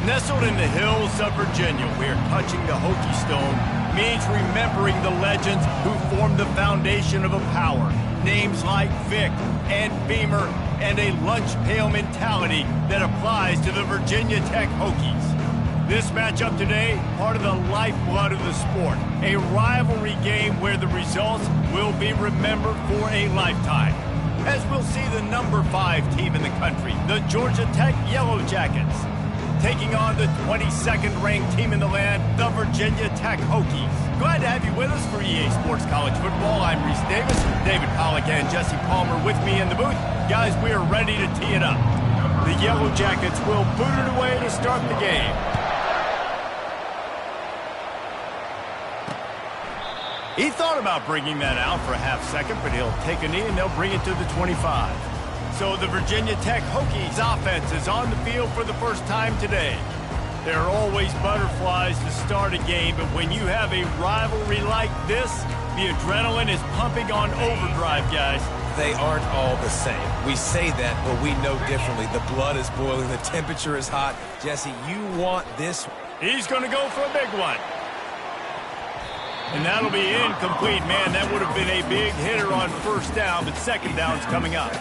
Nestled in the hills of Virginia, where touching the Hokie Stone means remembering the legends who formed the foundation of a power. Names like Vic and Beamer and a lunch pail mentality that applies to the Virginia Tech Hokies. This matchup today, part of the lifeblood of the sport. A rivalry game where the results will be remembered for a lifetime. As we'll see the number 5 team in the country, the Georgia Tech Yellow Jackets, taking on the 22nd ranked team in the land, the Virginia Tech Hokies. Glad to have you with us for EA Sports College Football. I'm Reese Davis, David Pollack and Jesse Palmer with me in the booth. Guys, we are ready to tee it up. The Yellow Jackets will boot it away to start the game. He thought about bringing that out for a half second, but he'll take a knee and they'll bring it to the 25. So the Virginia Tech Hokies offense is on the field for the first time today. There are always butterflies to start a game, but when you have a rivalry like this, the adrenaline is pumping on overdrive, guys. They aren't all the same. We say that, but we know differently. The blood is boiling. The temperature is hot. Jesse, you want this. He's going to go for a big one. And that'll be incomplete. Man, that would have been a big hitter on first down, but second down's coming up.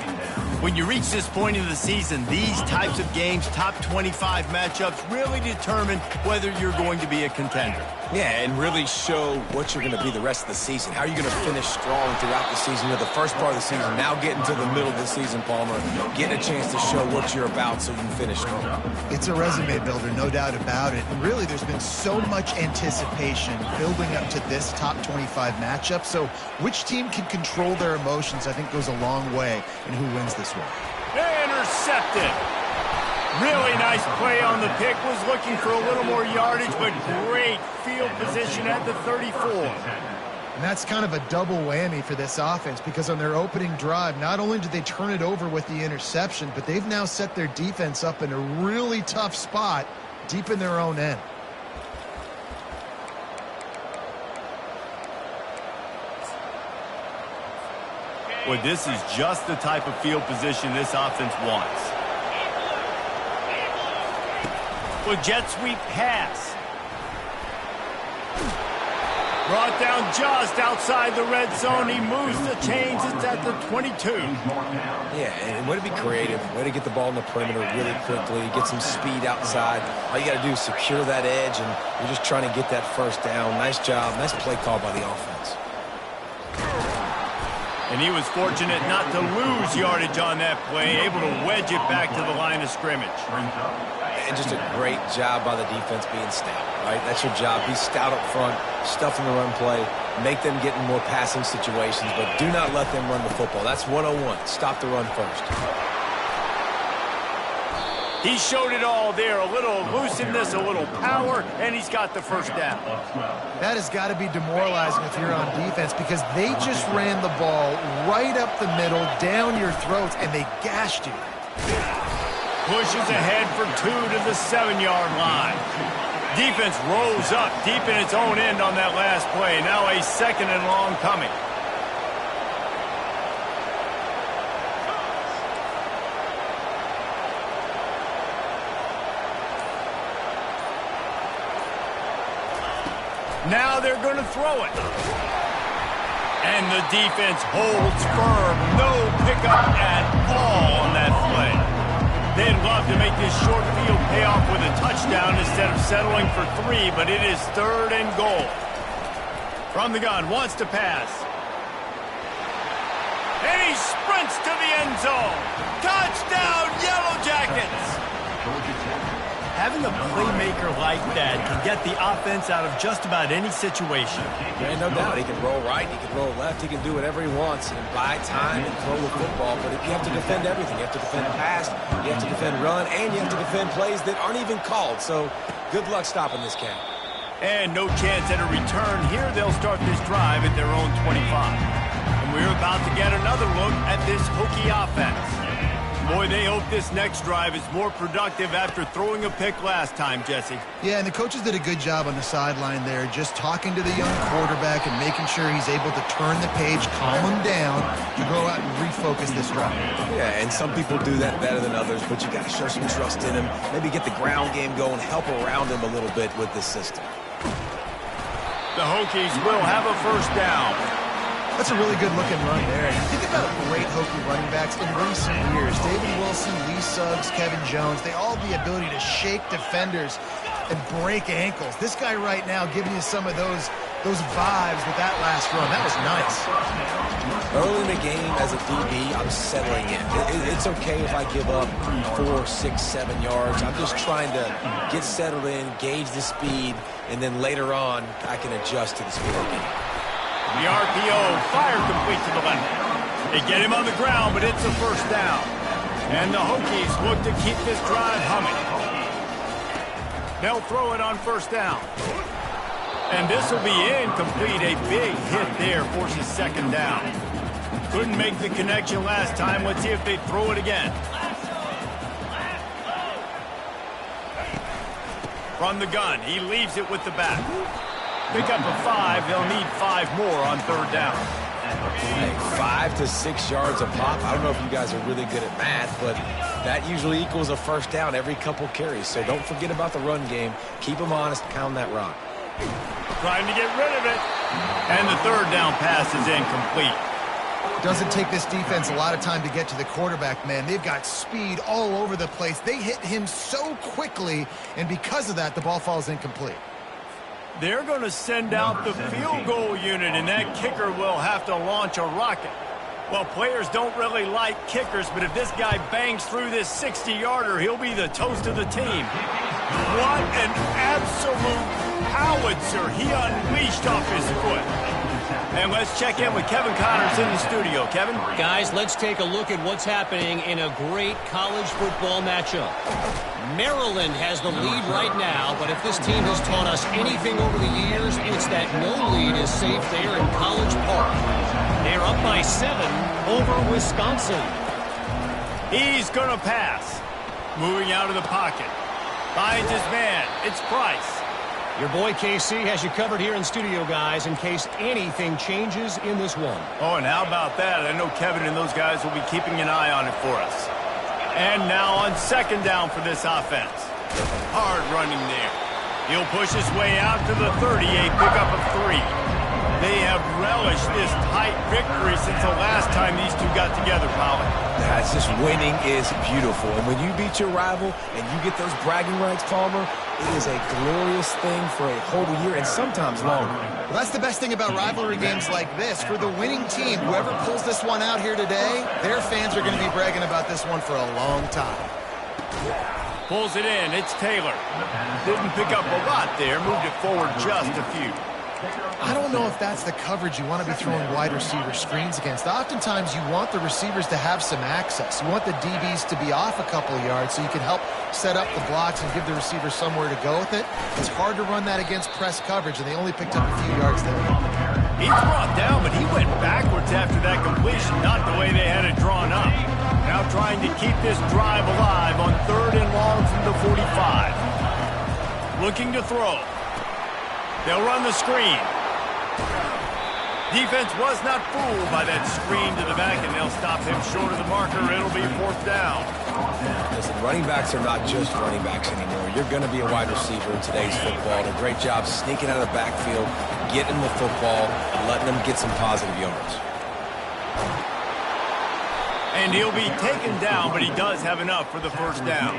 When you reach this point of the season, these types of games, top 25 matchups, really determine whether you're going to be a contender. Yeah, and really show what you're going to be the rest of the season. How are you going to finish strong throughout the season? You're the first part of the season, now getting to the middle of the season, Palmer. Getting a chance to show what you're about so you can finish strong. It's a resume builder, no doubt about it. And really, there's been so much anticipation building up to this top 25 matchup. So which team can control their emotions, I think, goes a long way in who wins this one. Intercepted. Really nice play on the pick. Was looking for a little more yardage, but great field position at the 34. And that's kind of a double whammy for this offense, because on their opening drive, not only did they turn it over with the interception, but they've now set their defense up in a really tough spot deep in their own end. Well, this is just the type of field position this offense wants. Well, jet sweep pass. Brought down just outside the red zone. He moves the chains. It's at the 22. Yeah, and way to be creative. Way to get the ball in the perimeter really quickly. Get some speed outside. All you got to do is secure that edge, and you're just trying to get that first down. Nice job. Nice play call by the offense. And he was fortunate not to lose yardage on that play, able to wedge it back to the line of scrimmage. And just a great job by the defense being stout, right? That's your job. Be stout up front, stuff in the run play, make them get in more passing situations, but do not let them run the football. That's 101. Stop the run first. He showed it all there. A little elusiveness, a little power, and he's got the first down. That has got to be demoralizing if you're on defense, because they just ran the ball right up the middle, down your throats, and they gashed you. Pushes ahead for 2 to the 7-yard line. Defense rose up deep in its own end on that last play. Now a second and long coming. Now they're going to throw it. And the defense holds firm. No pickup at all on that play. They'd love to make this short field pay off with a touchdown instead of settling for 3, but it is 3rd and goal. From the gun, wants to pass. And he sprints to the end zone. Touchdown, Yellow Jackets! Having a playmaker like that can get the offense out of just about any situation. Yeah, no doubt. He can roll right, he can roll left, he can do whatever he wants and buy time and throw the football. But you have to defend everything. You have to defend pass, you have to defend run, and you have to defend plays that aren't even called. So good luck stopping this cat. And no chance at a return here. They'll start this drive at their own 25. And we're about to get another look at this Hokie offense. Boy, they hope this next drive is more productive after throwing a pick last time, Jesse. Yeah, and the coaches did a good job on the sideline there, just talking to the young quarterback and making sure he's able to turn the page, calm him down, to go out and refocus this drive. Yeah, and some people do that better than others, but you got to show some trust in him. Maybe get the ground game going, help around him a little bit with this system. The Hokies will have a first down. That's a really good-looking run there. And think about great Hokie running backs in recent years. David Wilson, Lee Suggs, Kevin Jones, they all have the ability to shake defenders and break ankles. This guy right now giving you some of those vibes with that last run. That was nice. Early in the game as a DB, I'm settling in. It's okay if I give up 4, 6, 7 yards. I'm just trying to get settled in, gauge the speed, and then later on, I can adjust to the speed of the game. The RPO fired complete to the left. They get him on the ground, but it's a first down. And the Hokies look to keep this drive humming. They'll throw it on first down. And this will be incomplete. A big hit there forces second down. Couldn't make the connection last time. Let's see if they throw it again. From the gun, he leaves it with the back. Pick up a 5. They'll need 5 more on third down. Hey, 5 to 6 yards a pop. I don't know if you guys are really good at math, but that usually equals a first down every couple carries. So don't forget about the run game. Keep them honest, pound that rock. Trying to get rid of it. And the third down pass is incomplete. Doesn't take this defense a lot of time to get to the quarterback, man. They've got speed all over the place. They hit him so quickly, and because of that, the ball falls incomplete. They're going to send out the field goal unit, and that kicker will have to launch a rocket. Well, players don't really like kickers, but if this guy bangs through this 60-yarder, he'll be the toast of the team. What an absolute howitzer he unleashed off his foot. And let's check in with Kevin Connors in the studio. Kevin? Guys, let's take a look at what's happening in a great college football matchup. Maryland has the lead right now, but if this team has taught us anything over the years, it's that no lead is safe there in College Park. They're up by 7 over Wisconsin. He's going to pass. Moving out of the pocket. Finds his man. It's Price. Your boy KC has you covered here in studio, guys, in case anything changes in this one. Oh, and how about that? I know Kevin and those guys will be keeping an eye on it for us. And now on second down for this offense. Hard running there. He'll push his way out to the 30, a pickup of 3. They have relished this tight victory since the last time these two got together, Pollock. That's just winning is beautiful. And when you beat your rival and you get those bragging rights, Palmer, it is a glorious thing for a whole year and sometimes longer. Well, that's the best thing about rivalry games like this. For the winning team, whoever pulls this one out here today, their fans are going to be bragging about this one for a long time. Pulls it in. It's Taylor. Didn't pick up a lot there. Moved it forward just a few. I don't know if that's the coverage you want to be throwing wide receiver screens against. Oftentimes, you want the receivers to have some access. You want the DBs to be off a couple of yards so you can help set up the blocks and give the receiver somewhere to go with it. It's hard to run that against press coverage, and they only picked up a few yards there. He's brought down, but he went backwards after that completion, not the way they had it drawn up. Now trying to keep this drive alive on third and long from the 45. Looking to throw. They'll run the screen. Defense was not fooled by that screen to the back, and they'll stop him short of the marker. It'll be fourth down. Listen, running backs are not just running backs anymore. You're going to be a wide receiver in today's football. A great job sneaking out of the backfield, getting the football, and letting them get some positive yards. And he'll be taken down, but he does have enough for the first down.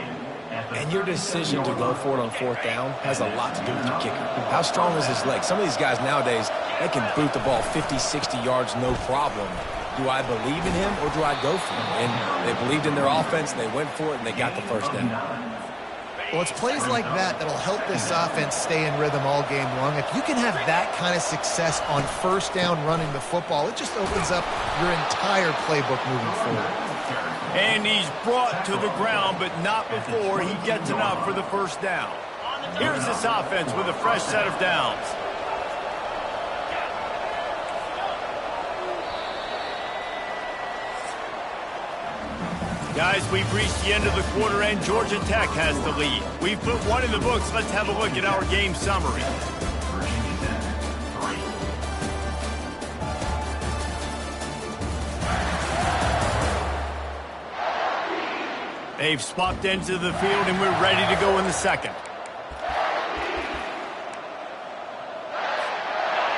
And your decision to go for it on fourth down has a lot to do with your kicker. How strong is his leg? Some of these guys nowadays, they can boot the ball 50, 60 yards, no problem. Do I believe in him or do I go for him? And they believed in their offense, and they went for it, and they got the first down. Well, it's plays like that that'll help this offense stay in rhythm all game long. If you can have that kind of success on first down running the football, it just opens up your entire playbook moving forward. And he's brought to the ground, but not before he gets enough for the first down. Here's this offense with a fresh set of downs. Guys, we've reached the end of the quarter, and Georgia Tech has the lead. We've put one in the books. Let's have a look at our game summary. They've swapped into the field, and we're ready to go in the second.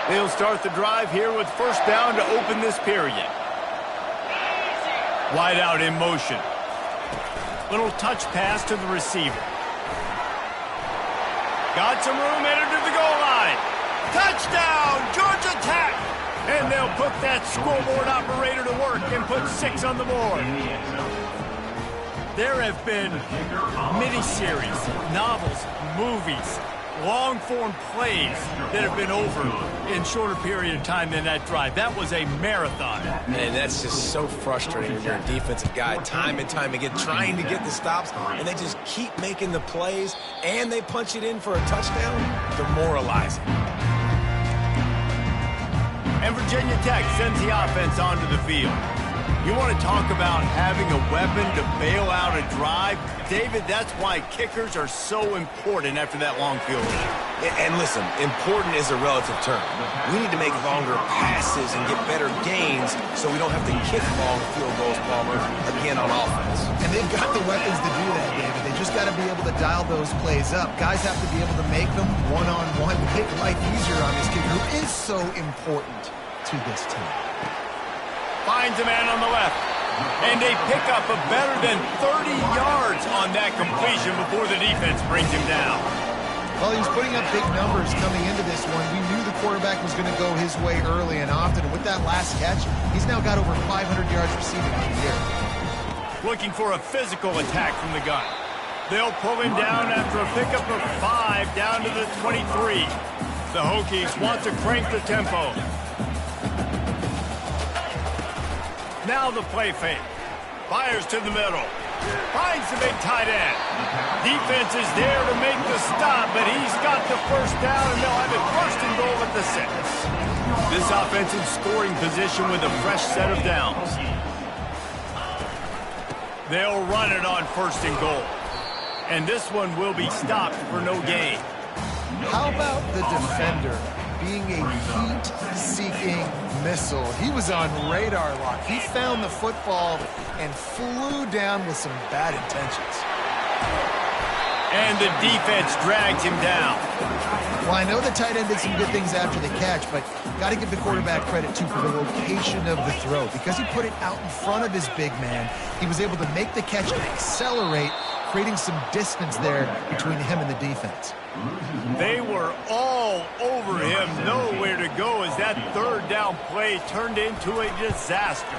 They'll start the drive here with first down to open this period. Wide out in motion. Little touch pass to the receiver. Got some room, headed to the goal line. Touchdown, Georgia Tech! And they'll put that scoreboard operator to work and put 6 on the board. There have been miniseries, novels, movies, long-form plays that have been over in shorter period of time than that drive. That was a marathon. And that's just so frustrating when you're a defensive guy, time and time again, trying to get the stops, and they just keep making the plays, and they punch it in for a touchdown. Demoralizing. And Virginia Tech sends the offense onto the field. You want to talk about having a weapon to bail out a drive? David, that's why kickers are so important after that long field goal. And listen, important is a relative term. We need to make longer passes and get better gains so we don't have to kick long field goals, Palmer, again on offense. And they've got the weapons to do that, David. They just got to be able to dial those plays up. Guys have to be able to make them one-on-one to make life easier on this kicker, who is so important to this team. Finds a man on the left. And they pick up a better than 30 yards on that completion before the defense brings him down. Well, he was putting up big numbers coming into this one. We knew the quarterback was going to go his way early and often. And with that last catch, he's now got over 500 yards receiving on the year. Looking for a physical attack from the gun. They'll pull him down after a pickup of 5 down to the 23. The Hokies want to crank the tempo. Now the play fake. Fires to the middle. Finds the big tight end. Defense is there to make the stop, but he's got the first down, and they'll have it first and goal at the 6. This offensive scoring position with a fresh set of downs. They'll run it on first and goal. And this one will be stopped for no gain. How about the defender being a heat-seeking missile? He was on radar lock. He found the football and flew down with some bad intentions. And the defense drags him down. Well, I know the tight end did some good things after the catch, but got to give the quarterback credit, too, for the location of the throw. Because he put it out in front of his big man, he was able to make the catch and accelerate, creating some distance there between him and the defense. They were all over him, nowhere to go as that third down play turned into a disaster.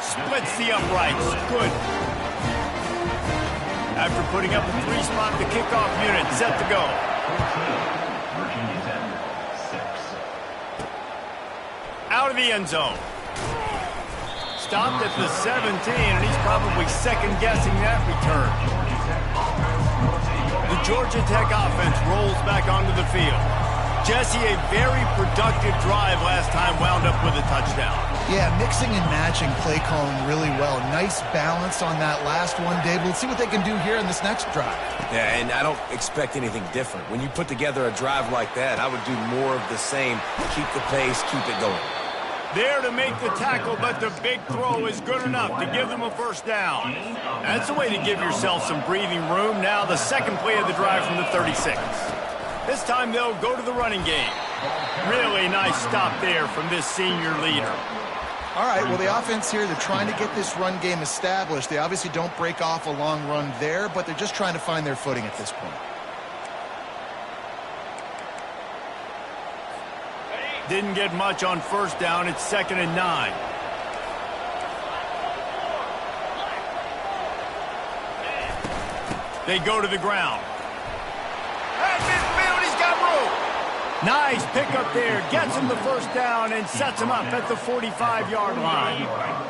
Splits the uprights. Good. After putting up a 3-spot, the kickoff unit set to go. Out of the end zone. Stopped at the 17, and he's probably second-guessing that return. The Georgia Tech offense rolls back onto the field. Jesse, a very productive drive last time, wound up with a touchdown. Yeah, mixing and matching play calling really well. Nice balance on that last one, Dave. Let's see what they can do here in this next drive. Yeah, and I don't expect anything different. When you put together a drive like that, I would do more of the same. Keep the pace, keep it going. There to make the tackle, but the big throw is good enough to give them a first down. That's a way to give yourself some breathing room. Now the second play of the drive from the 36. This time they'll go to the running game. Really nice stop there from this senior leader. All right, well, the offense here, they're trying to get this run game established. They obviously don't break off a long run there, but they're just trying to find their footing at this point. Didn't get much on first down. It's 2nd and 9. They go to the ground. At midfield, he's got room. Nice pickup there. Gets him the first down and sets him up at the 45-yard line.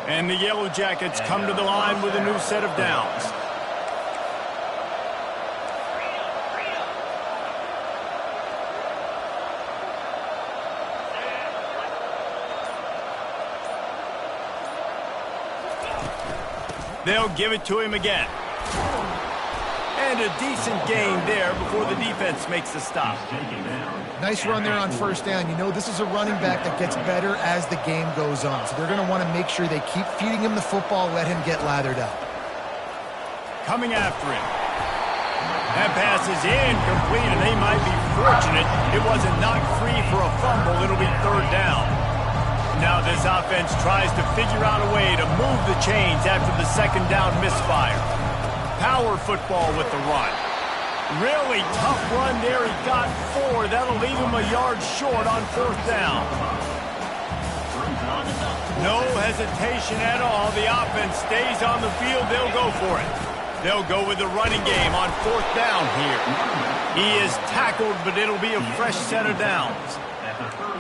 And the Yellow Jackets come to the line with a new set of downs. They'll give it to him again. And a decent gain there before the defense makes the stop. Nice run there on first down. You know, this is a running back that gets better as the game goes on. So they're going to want to make sure they keep feeding him the football, let him get lathered up. Coming after him. That pass is incomplete, and they might be fortunate it wasn't knocked free for a fumble. It'll be third down. Now this offense tries to figure out a way to move the chains after the second down misfire. Power football with the run. Really tough run there. He got 4. That'll leave him a yard short on fourth down. No hesitation at all. The offense stays on the field. They'll go for it. They'll go with the running game on fourth down here. He is tackled, but it'll be a fresh set of downs.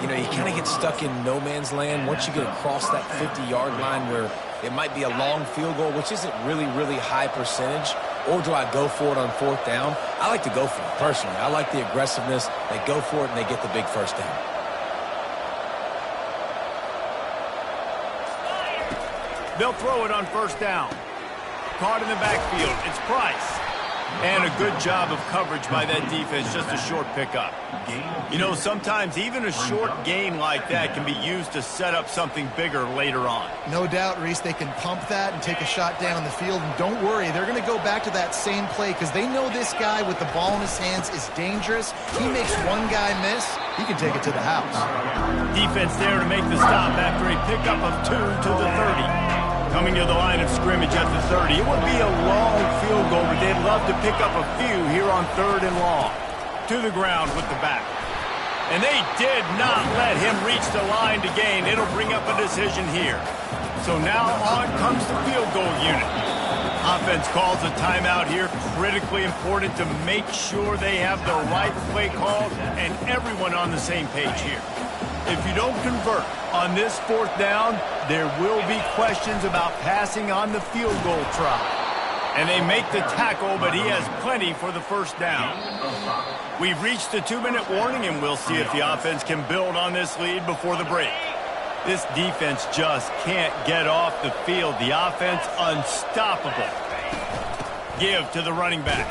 You know, you kind of get stuck in no man's land once you get across that 50-yard line where it might be a long field goal, which isn't really high percentage. Or do I go for it on fourth down? I like to go for it, personally. I like the aggressiveness. They go for it, and they get the big first down. They'll throw it on first down. Caught in the backfield. It's Price. And a good job of coverage by that defense, just a short pickup. You know, sometimes even a short gain like that can be used to set up something bigger later on. No doubt, Reese, they can pump that and take a shot down the field. And don't worry, they're going to go back to that same play because they know this guy with the ball in his hands is dangerous. He makes one guy miss, he can take it to the house. Defense there to make the stop after a pickup of 2 to the 30. Coming to the line of scrimmage at the 30. It would be a long field goal, but they'd love to pick up a few here on third and long. To the ground with the back. And they did not let him reach the line to gain. It'll bring up a decision here. So now on comes the field goal unit. Offense calls a timeout here. Critically important to make sure they have the right play call and everyone on the same page here. If you don't convert on this fourth down, there will be questions about passing on the field goal try. And they make the tackle, but he has plenty for the first down. We've reached the 2-minute warning, and we'll see if the offense can build on this lead before the break. This defense just can't get off the field. The offense unstoppable. Give to the running back.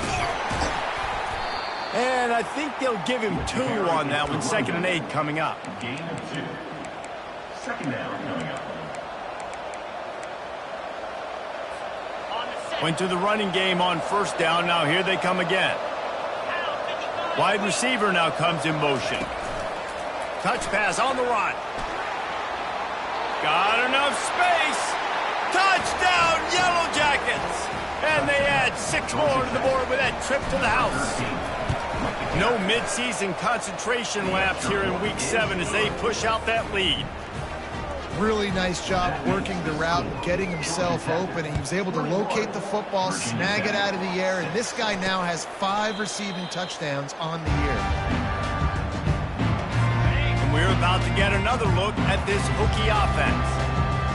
And I think they'll give him 2 on that one. 2nd and 8 coming up. Gain of 2. Second down coming up. Went to the running game on first down. Now here they come again. Wide receiver now comes in motion. Touch pass on the run. Got enough space. Touchdown, Yellow Jackets. And they add 6 more to the board with that trip to the house. No midseason concentration laps here in Week 7 as they push out that lead. Really nice job working the route and getting himself open. And he was able to locate the football, snag it out of the air, and this guy now has 5 receiving touchdowns on the year. And we're about to get another look at this Hokie offense.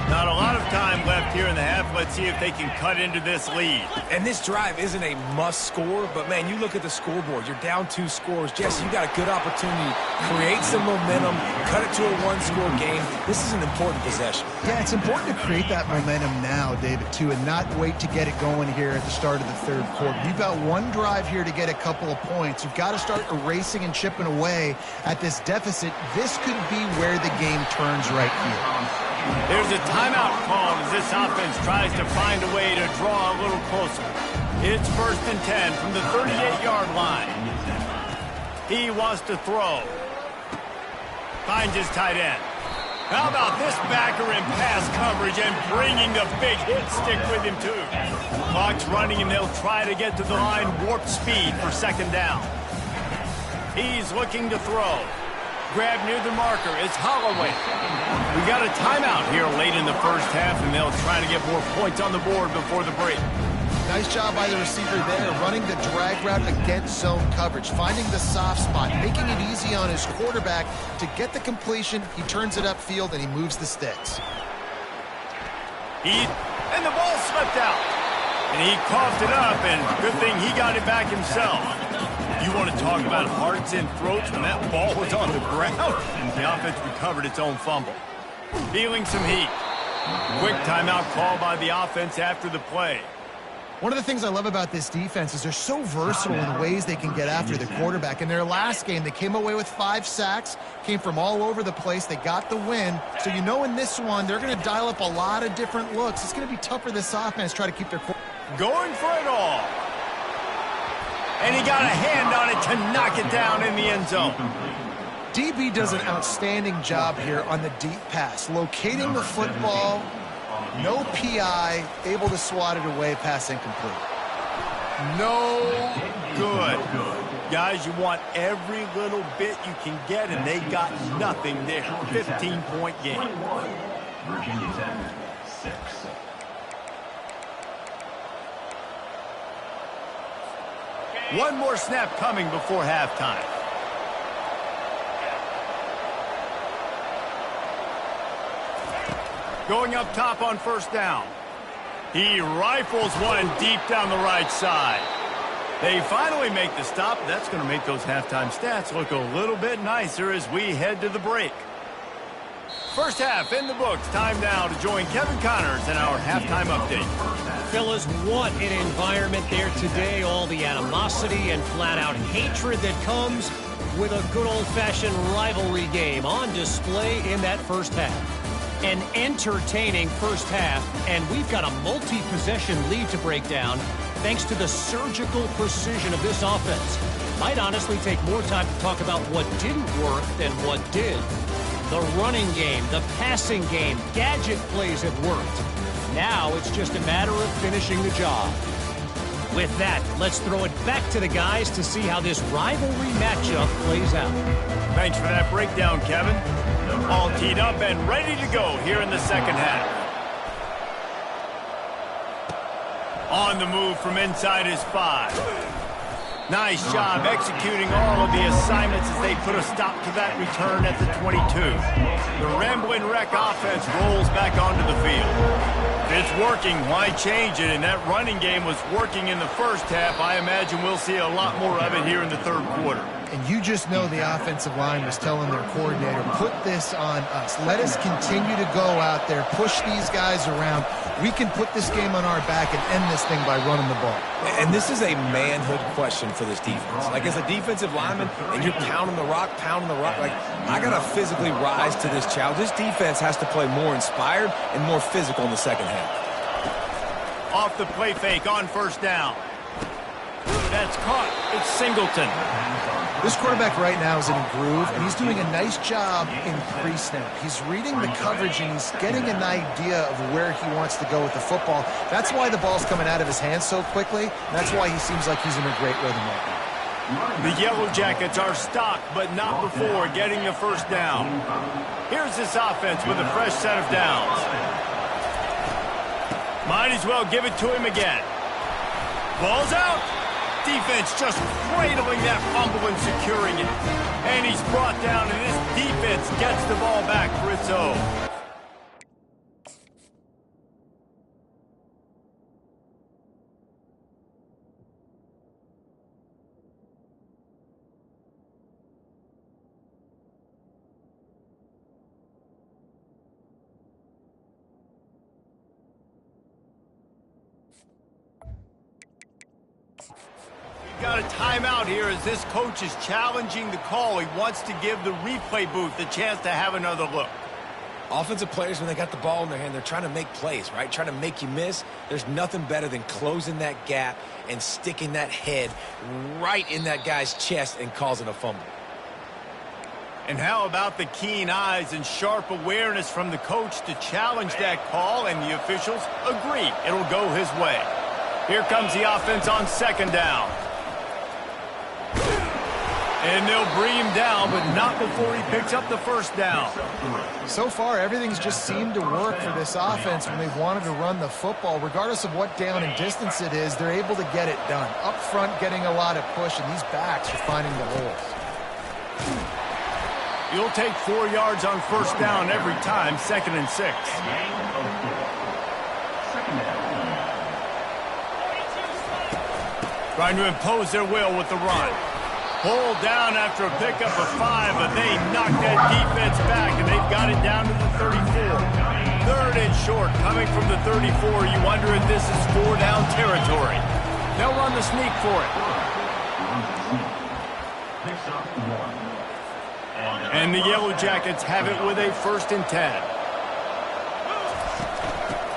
Not a lot of time left here in the half. Let's see if they can cut into this lead. And this drive isn't a must score, but man, you look at the scoreboard, you're down 2 scores. Jesse, you got a good opportunity. Create some momentum, cut it to a 1-score game. This is an important possession. Yeah, it's important to create that momentum now, David, too, and not wait to get it going here at the start of the third quarter. You've got one drive here to get a couple of points. You've got to start erasing and chipping away at this deficit. This could be where the game turns right here. There's a timeout called as this offense tries to find a way to draw a little closer. It's 1st and 10 from the 38-yard line. He wants to throw. Finds his tight end. How about this backer in pass coverage and bringing the big hit stick with him too. Clock's running and they'll try to get to the line warp speed for 2nd down. He's looking to throw. Grab near the marker. It's Holloway. We got a timeout here late in the first half, and they'll try to get more points on the board before the break. Nice job by the receiver there, running the drag route against zone coverage, finding the soft spot, making it easy on his quarterback to get the completion. He turns it upfield, and he moves the sticks. And the ball slipped out. And he coughed it up, and good thing he got it back himself. You want to talk about hearts and throats when that ball was on the ground? The offense recovered its own fumble. Feeling some heat. Quick timeout call by the offense after the play. One of the things I love about this defense is they're so versatile in the ways they can get after the quarterback. In their last game, they came away with 5 sacks, came from all over the place. They got the win. So you know in this one, they're going to dial up a lot of different looks. It's going to be tough for this offense to try to keep their going for it all. And he got a hand on it to knock it down in the end zone. DB does an outstanding job here on the deep pass, locating the football, no PI, able to swat it away, pass incomplete. No good. Guys, you want every little bit you can get, and they got nothing there. 15-point game. Virginia Tech, 6. One more snap coming before halftime. Going up top on first down. He rifles one deep down the right side. They finally make the stop. That's going to make those halftime stats look a little bit nicer as we head to the break. First half in the books. Time now to join Kevin Connors in our halftime update. Fellas, what an environment there today. All the animosity and flat-out hatred that comes with a good old-fashioned rivalry game on display in that first half. An entertaining first half, and we've got a multi-possession lead to break down thanks to the surgical precision of this offense. Might honestly take more time to talk about what didn't work than what did. The running game, the passing game, gadget plays have worked. Now it's just a matter of finishing the job. With that, let's throw it back to the guys to see how this rivalry matchup plays out. Thanks for that breakdown, Kevin. All teed up and ready to go here in the second half. On the move from inside his 5. Nice job executing all of the assignments as they put a stop to that return at the 22. The Ramblin' Wreck offense rolls back onto the field. If it's working, why change it? And that running game was working in the first half. I imagine we'll see a lot more of it here in the third quarter. And you just know the offensive line was telling their coordinator, put this on us. Let us continue to go out there, push these guys around. We can put this game on our back and end this thing by running the ball. And this is a manhood question for this defense. Like, as a defensive lineman, and you're pounding the rock, like, I got to physically rise to this challenge. This defense has to play more inspired and more physical in the second half. Off the play fake on first down. That's caught. It's Singleton. This quarterback right now is in a groove, and he's doing a nice job in pre-snap. He's reading the coverage, and he's getting an idea of where he wants to go with the football. That's why the ball's coming out of his hands so quickly. That's why he seems like he's in a great rhythm right now. The Yellow Jackets are stopped, but not before getting the first down. Here's this offense with a fresh set of downs. Might as well give it to him again. Ball's out. Defense just cradling that fumble and securing it. And he's brought down, and this defense gets the ball back for its own. Got a timeout here as this coach is challenging the call. He wants to give the replay booth a chance to have another look. Offensive players, when they got the ball in their hand, they're trying to make plays, right? Trying to make you miss. There's nothing better than closing that gap and sticking that head right in that guy's chest and causing a fumble. And how about the keen eyes and sharp awareness from the coach to challenge that call, and the officials agree it'll go his way. Here comes the offense on second down. And they'll bring him down, but not before he picks up the first down. So far, everything's just seemed to work for this offense when they've wanted to run the football. Regardless of what down and distance it is, they're able to get it done. Up front, getting a lot of push, and these backs are finding the holes. You'll take 4 yards on first down every time, 2nd and 6. Trying to impose their will with the run. Pulled down after a pickup of 5, but they knocked that defense back, and they've got it down to the 34. 3rd and short. Coming from the 34, you wonder if this is 4-down territory. They'll run the sneak for it. And the Yellow Jackets have it with a 1st and 10.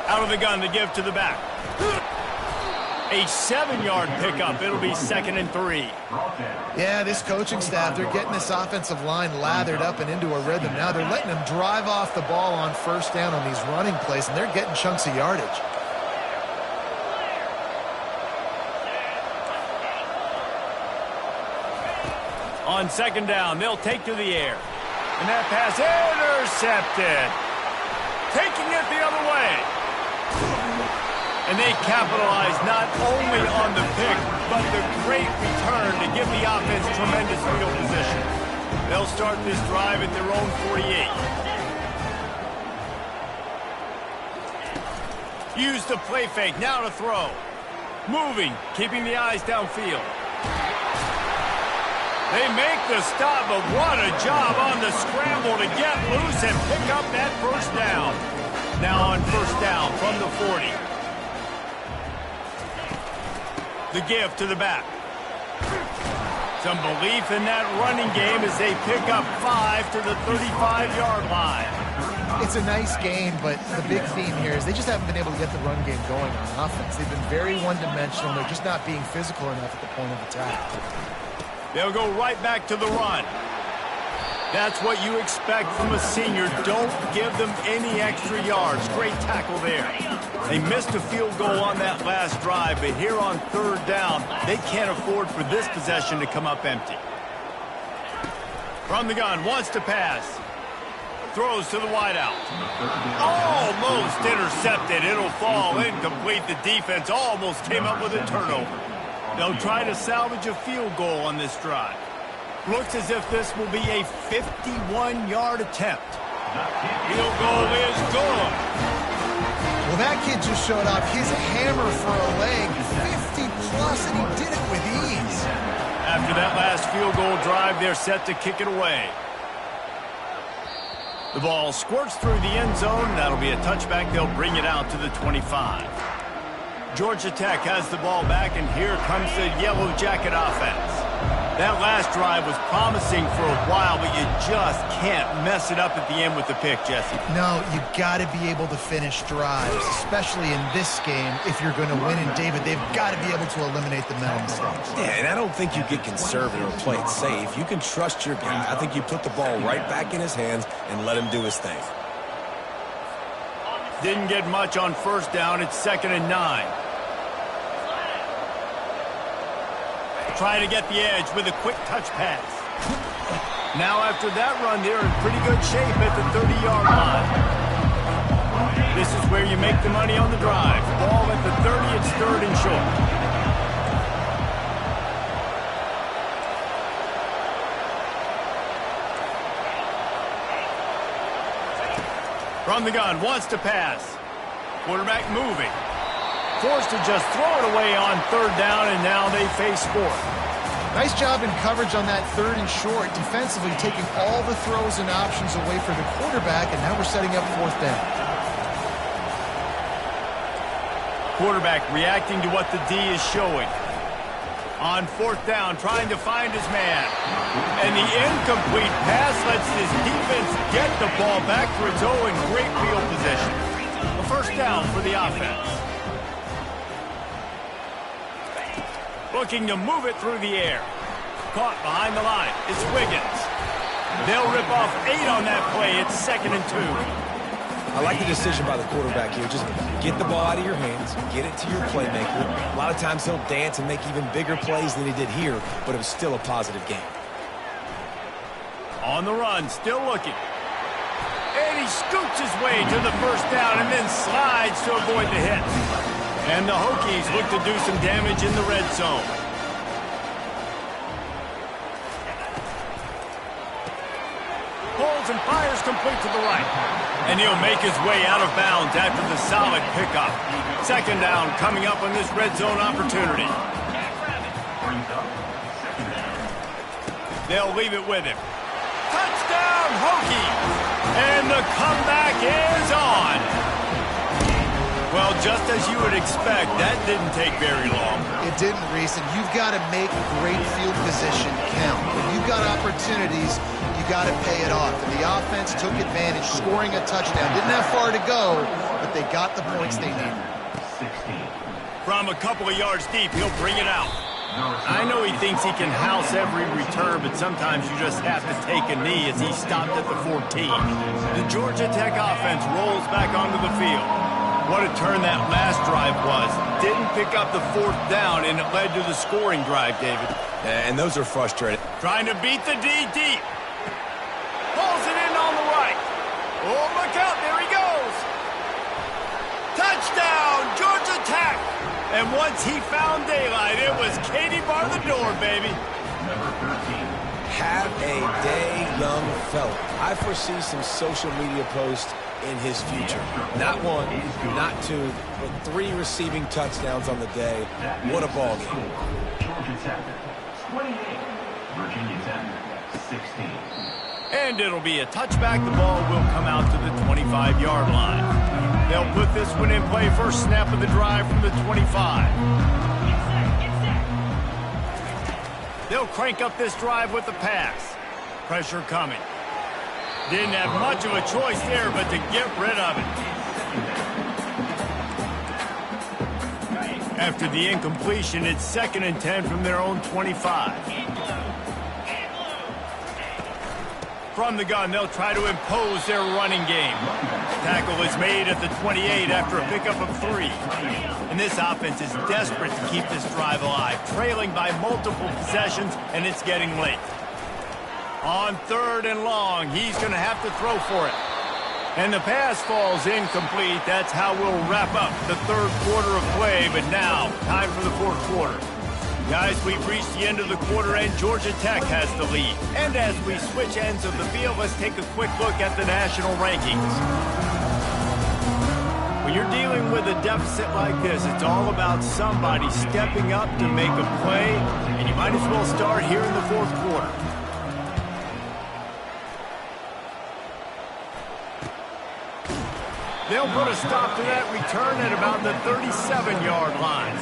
Out of the gun to give to the back. A 7-yard pickup. It'll be 2nd and 3. Yeah, this coaching staff, they're getting this offensive line lathered up and into a rhythm. Now they're letting them drive off the ball on 1st down on these running plays, and they're getting chunks of yardage. On 2nd down, they'll take to the air. And that pass intercepted. Taking it the other way. And they capitalize not only on the pick, but the great return to give the offense tremendous field position. They'll start this drive at their own 48. Use the play fake, now to throw. Moving, keeping the eyes downfield. They make the stop, but what a job on the scramble to get loose and pick up that 1st down. Now on 1st down from the 40. The give to the back. Some belief in that running game as they pick up 5 to the 35-yard line. It's a nice game, but the big theme here is they just haven't been able to get the run game going on offense. They've been very one-dimensional. They're just not being physical enough at the point of attack. They'll go right back to the run. That's what you expect from a senior. Don't give them any extra yards. Great tackle there. They missed a field goal on that last drive, but here on 3rd down, they can't afford for this possession to come up empty. From the gun, wants to pass. Throws to the wideout. Almost intercepted. It'll fall incomplete. The defense almost came up with a turnover. They'll try to salvage a field goal on this drive. Looks as if this will be a 51-yard attempt. Field goal is good. Well, that kid just showed off his hammer for a leg. 50-plus, and he did it with ease. After that last field goal drive, they're set to kick it away. The ball squirts through the end zone. That'll be a touchback. They'll bring it out to the 25. Georgia Tech has the ball back, and here comes the Yellow Jacket offense. That last drive was promising for a while, but you just can't mess it up at the end with the pick, Jesse. No, you got to be able to finish drives, especially in this game. If you're going to win, and David, they've got to be able to eliminate the mental mistakes. Yeah, and I don't think you get conservative or play it safe. You can trust your guy. I think you put the ball right back in his hands and let him do his thing. Didn't get much on 1st down. It's 2nd and 9. Trying to get the edge with a quick touch pass. Now after that run, they're in pretty good shape at the 30-yard line. This is where you make the money on the drive. Ball at the 30, it's 3rd and short. From the gun, wants to pass. Quarterback moving. Forced to just throw it away on 3rd down, and now they face 4th. Nice job in coverage on that 3rd and short, defensively taking all the throws and options away for the quarterback, and now we're setting up 4th down. Quarterback reacting to what the D is showing. On 4th down, trying to find his man. And the incomplete pass lets his defense get the ball back for its own great field position. A 1st down for the offense. Looking to move it through the air. Caught behind the line. It's Wiggins. They'll rip off 8 on that play. It's 2nd and 2. I like the decision by the quarterback here. Just get the ball out of your hands, get it to your playmaker. A lot of times he'll dance and make even bigger plays than he did here, but it was still a positive game. On the run, still looking. And he scoots his way to the 1st down and then slides to avoid the hit. And the Hokies look to do some damage in the red zone. Pulls and fires complete to the right. And he'll make his way out of bounds after the solid pickup. 2nd down coming up on this red zone opportunity. They'll leave it with him. Touchdown, Hokies! And the comeback is on. just as you would expect, that didn't take very long. It didn't, Reese, and you've got to make great field position count. When you've got opportunities, you got to pay it off. And the offense took advantage, scoring a touchdown. Didn't have far to go, but they got the points they needed. 16. From a couple of yards deep, he'll bring it out. I know he thinks he can house every return, but sometimes you just have to take a knee as he stopped at the 14. The Georgia Tech offense rolls back onto the field. What a turn that last drive was. Didn't pick up the 4th down, and it led to the scoring drive, David. And those are frustrating. Trying to beat the D deep. Pulls it in on the right. Oh, look out, there he goes. Touchdown, Georgia Tech. And once he found daylight, it was Katie bar the door, baby. Number 13. Have a day, young fella. I foresee some social media posts in his future. Not 1, not 2, but 3 receiving touchdowns on the day. What a ball game. Georgia Tech, 28. Virginia Tech, 16. And it'll be a touchback. The ball will come out to the 25-yard line. They'll put this one in play. First snap of the drive from the 25. They'll crank up this drive with the pass. Pressure coming. Didn't have much of a choice there, but to get rid of it. After the incompletion, it's 2nd and 10 from their own 25. From the gun, they'll try to impose their running game. Tackle is made at the 28 after a pickup of 3. And this offense is desperate to keep this drive alive, trailing by multiple possessions, and it's getting late. On 3rd and long, he's going to have to throw for it. And the pass falls incomplete. That's how we'll wrap up the 3rd quarter of play, but now, time for the 4th quarter. Guys, we've reached the end of the quarter, and Georgia Tech has the lead. And as we switch ends of the field, let's take a quick look at the national rankings. When you're dealing with a deficit like this, it's all about somebody stepping up to make a play, and you might as well start here in the 4th quarter. They'll put a stop to that return at about the 37-yard line.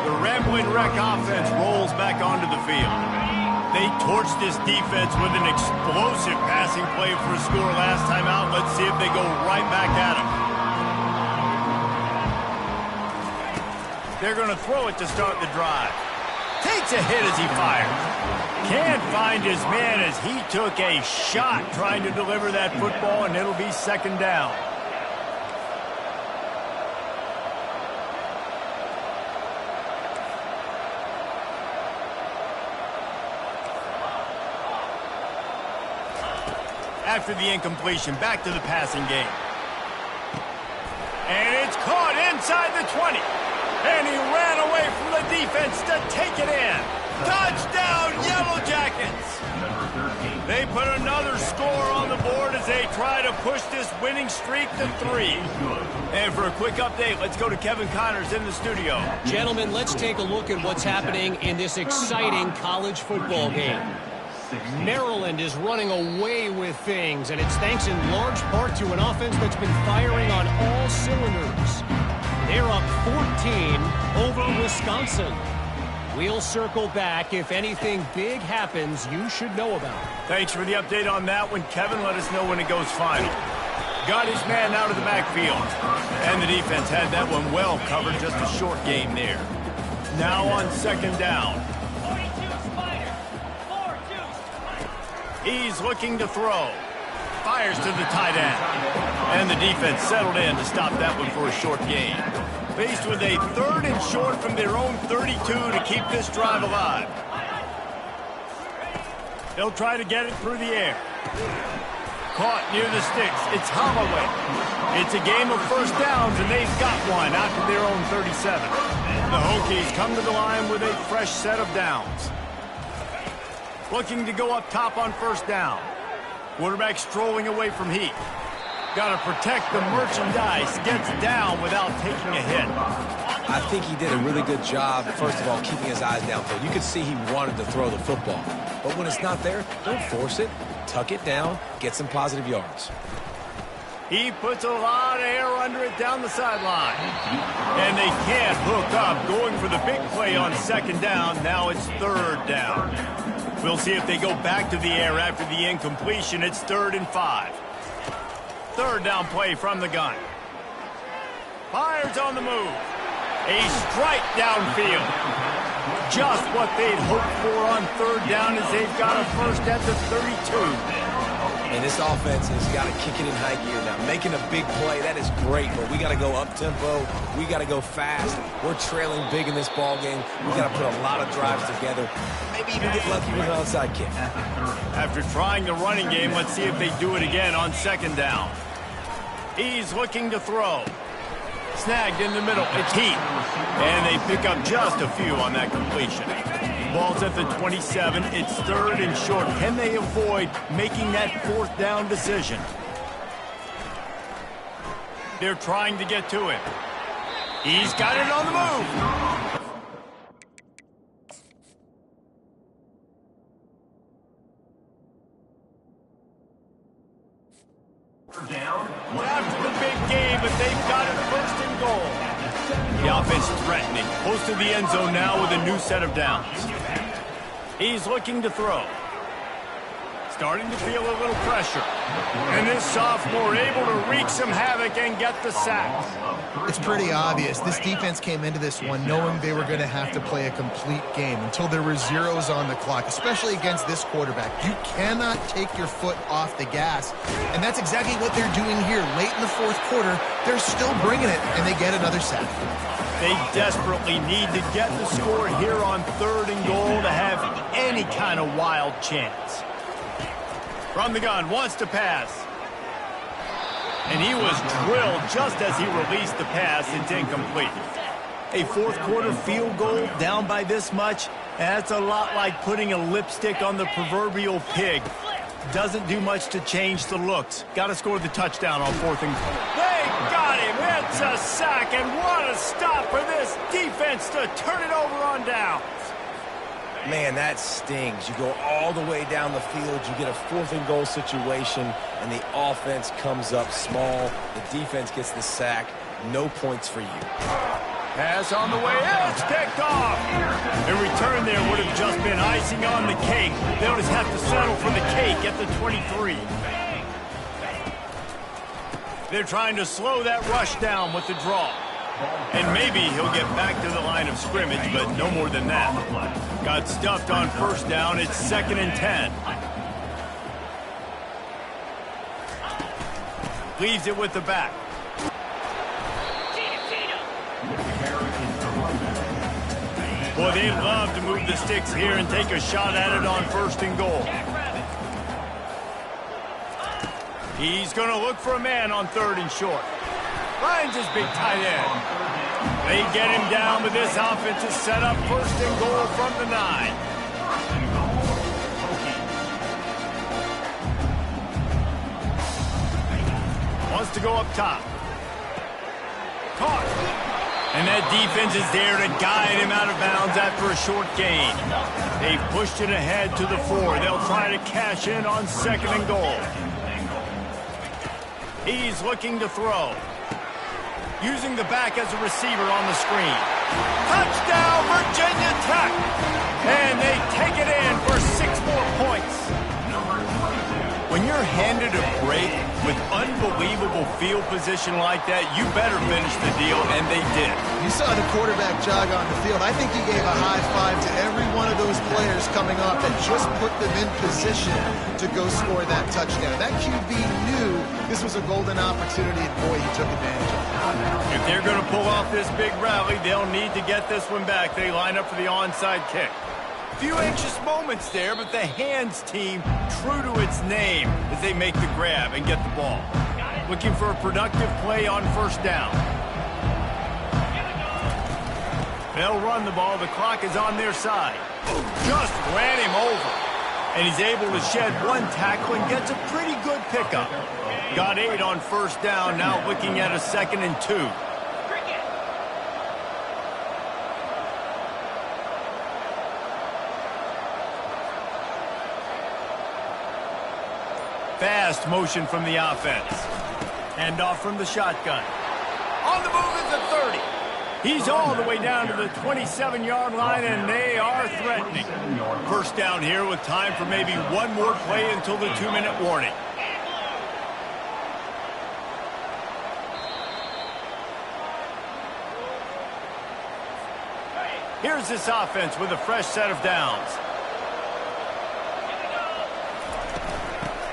The Rambling Wreck offense rolls back onto the field. They torched this defense with an explosive passing play for a score last time out. Let's see if they go right back at him. They're going to throw it to start the drive. Takes a hit as he fires. Can't find his man as he took a shot trying to deliver that football, and it'll be 2nd down. After the incompletion, back to the passing game. And it's caught inside the 20. And he ran away from the defense to take it in. Touchdown, Yellow Jackets! Number 13. They put another score on the board as they try to push this winning streak to 3. And for a quick update, let's go to Kevin Connors in the studio. Gentlemen, let's take a look at what's happening in this exciting college football game. Maryland is running away with things, and it's thanks in large part to an offense that's been firing on all cylinders. They're up 14 over Wisconsin. We'll circle back. If anything big happens, you should know about it. Thanks for the update on that one, Kevin. Let us know when it goes final. Got his man out of the backfield. And the defense had that one well covered. Just a short game there. Now on 2nd down. He's looking to throw. Fires to the tight end. And the defense settled in to stop that one for a short gain. Faced with a 3rd and short from their own 32 to keep this drive alive. They'll try to get it through the air. Caught near the sticks. It's Holloway. It's a game of 1st downs, and they've got one out to their own 37. The Hokies come to the line with a fresh set of downs. Looking to go up top on 1st down. Quarterback strolling away from heat. Got to protect the merchandise. Gets down without taking a hit. I think he did a really good job, first of all, keeping his eyes downfield. You could see he wanted to throw the football. But when it's not there, don't force it. Tuck it down. Get some positive yards. He puts a lot of air under it down the sideline. And they can't hook up, going for the big play on second down. Now it's third down. We'll see if they go back to the air after the incompletion. It's 3rd and 5. Third down play from the gun. Fires on the move. A strike downfield. Just what they'd hoped for on third down as they've got a first at the 32. And this offense has got to kick it in high gear now. Making a big play, that is great, but we got to go up-tempo. We got to go fast. We're trailing big in this ball game. We got to put a lot of drives together. Maybe even get lucky with an onside kick. After trying the running game, let's see if they do it again on second down. He's looking to throw. Snagged in the middle. It's Heath. And they pick up just a few on that completion. Ball's at the 27. It's 3rd and short. Can they avoid making that 4th down decision? They're trying to get to it. He's got it on the move. After the big game, but they've got it 1st and goal. The offense threatening. Close to the end zone now with a new set of downs. He's looking to throw. Starting to feel a little pressure. And this sophomore able to wreak some havoc and get the sack. It's pretty obvious. This defense came into this one knowing they were going to have to play a complete game until there were zeros on the clock, especially against this quarterback. You cannot take your foot off the gas, and that's exactly what they're doing here. Late in the 4th quarter, they're still bringing it, and they get another sack. They desperately need to get the score here on 3rd and goal to have any kind of wild chance. From the gun, wants to pass. And he was drilled just as he released the pass. It's incomplete. A 4th quarter field goal down by this much, that's a lot like putting a lipstick on the proverbial pig. Doesn't do much to change the looks. Got to score the touchdown on 4th and goal. They got him. It's a sack, and what a stop for this defense to turn it over on downs. Man, that stings. You go all the way down the field, you get a 4th and goal situation, and the offense comes up small. The defense gets the sack. No points for you. Pass on the way. It's picked off. In return there would have just been icing on the cake. They'll just have to settle for the cake at the 23. They're trying to slow that rush down with the draw. And maybe he'll get back to the line of scrimmage, but no more than that. Got stuffed on 1st down. It's 2nd and 10. Leaves it with the back. Boy, they'd love to move the sticks here and take a shot at it on 1st and goal. He's going to look for a man on 3rd and short. Finds his big tight end. They get him down, but this offense is set up 1st and goal from the 9. Wants to go up top. Caught. And that defense is there to guide him out of bounds after a short gain. They've pushed it ahead to the 4. They'll try to cash in on 2nd and goal. He's looking to throw. Using the back as a receiver on the screen. Touchdown, Virginia Tech! And they take it in for 6 more points. When you're handed a break with unbelievable field position like that, you better finish the deal, and they did. You saw the quarterback jog on the field. I think he gave a high five to every one of those players coming off that just put them in position to go score that touchdown. That QB knew this was a golden opportunity, and boy, he took advantage of it. If they're going to pull off this big rally, they'll need to get this one back. They line up for the onside kick. Few anxious moments there, but the hands team true to its name as they make the grab and get the ball. Looking for a productive play on 1st down. They'll run the ball. The clock is on their side. Just ran him over. And he's able to shed 1 tackle and gets a pretty good pickup. Got 8 on 1st down, now looking at a 2nd and 2. Fast motion from the offense. Hand off from the shotgun. On the move is the 30. He's all the way down to the 27-yard line, and they are threatening. First down here with time for maybe one more play until the 2-minute warning. Here's this offense with a fresh set of downs.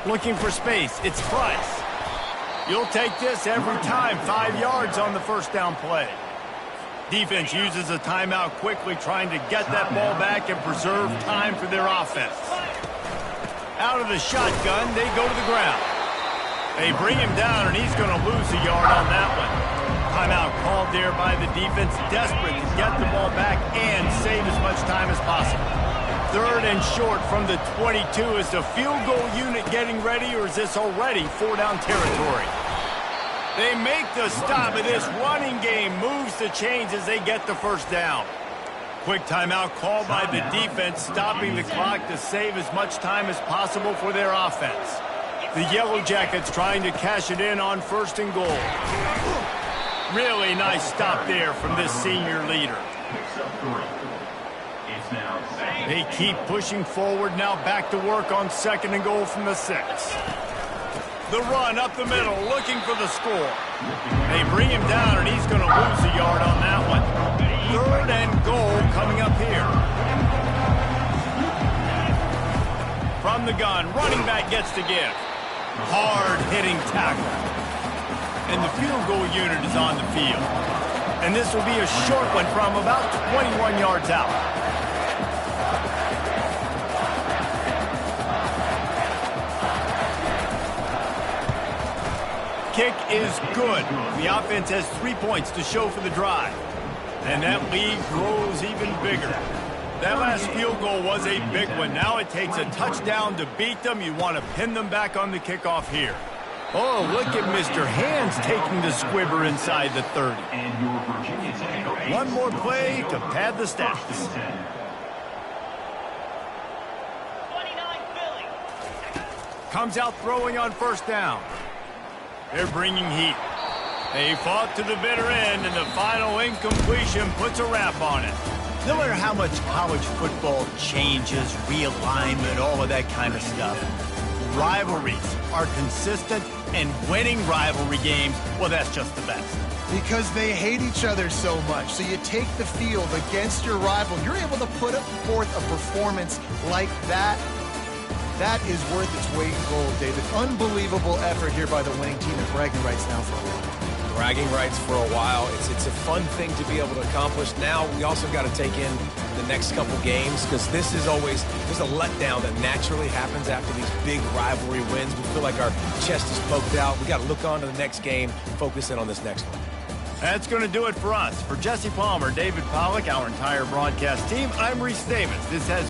Looking for space. It's Price. You'll take this every time. 5 yards on the first down play. Defense uses a timeout quickly, trying to get that ball back and preserve time for their offense. Out of the shotgun, they go to the ground. They bring him down, and he's going to lose a yard on that one. Timeout called there by the defense, desperate to get the ball back and save as much time as possible. 3rd and short from the 22. Is the field goal unit getting ready, or is this already 4-down territory? They make the stop, and this running game moves the chains as they get the first down. Quick timeout called by the defense, stopping the clock to save as much time as possible for their offense. The Yellow Jackets trying to cash it in on 1st and goal. Really nice stop there from this senior leader. They keep pushing forward, now back to work on 2nd and goal from the 6. The run up the middle, looking for the score. They bring him down, and he's going to lose a yard on that one. 3rd and goal coming up here. From the gun, running back gets to give. Hard-hitting tackle. And the field goal unit is on the field. And this will be a short one from about 21 yards out. Kick is good. The offense has 3 points to show for the drive. And that lead grows even bigger. That last field goal was a big one. Now it takes a touchdown to beat them. You want to pin them back on the kickoff here. Oh, look at Mr. Hands taking the squibber inside the 30. One more play to pad the stats. Comes out throwing on 1st down. They're bringing heat. They fought to the bitter end, and the final incompletion puts a wrap on it. No matter how much college football changes, realignment, all of that kind of stuff, rivalries are consistent, and winning rivalry games, well, that's just the best. Because they hate each other so much. So you take the field against your rival. You're able to put forth a performance like that. That is worth its weight in gold, David. Unbelievable effort here by the winning team, and bragging rights now for a while. Bragging rights for a while. It's a fun thing to be able to accomplish. Now we also got to take in the next couple games, because this is always, there's a letdown that naturally happens after these big rivalry wins. We feel like our chest is poked out. We got to look on to the next game, focus in on this next one. That's going to do it for us. For Jesse Palmer, David Pollack, our entire broadcast team, I'm Reese Davis. This has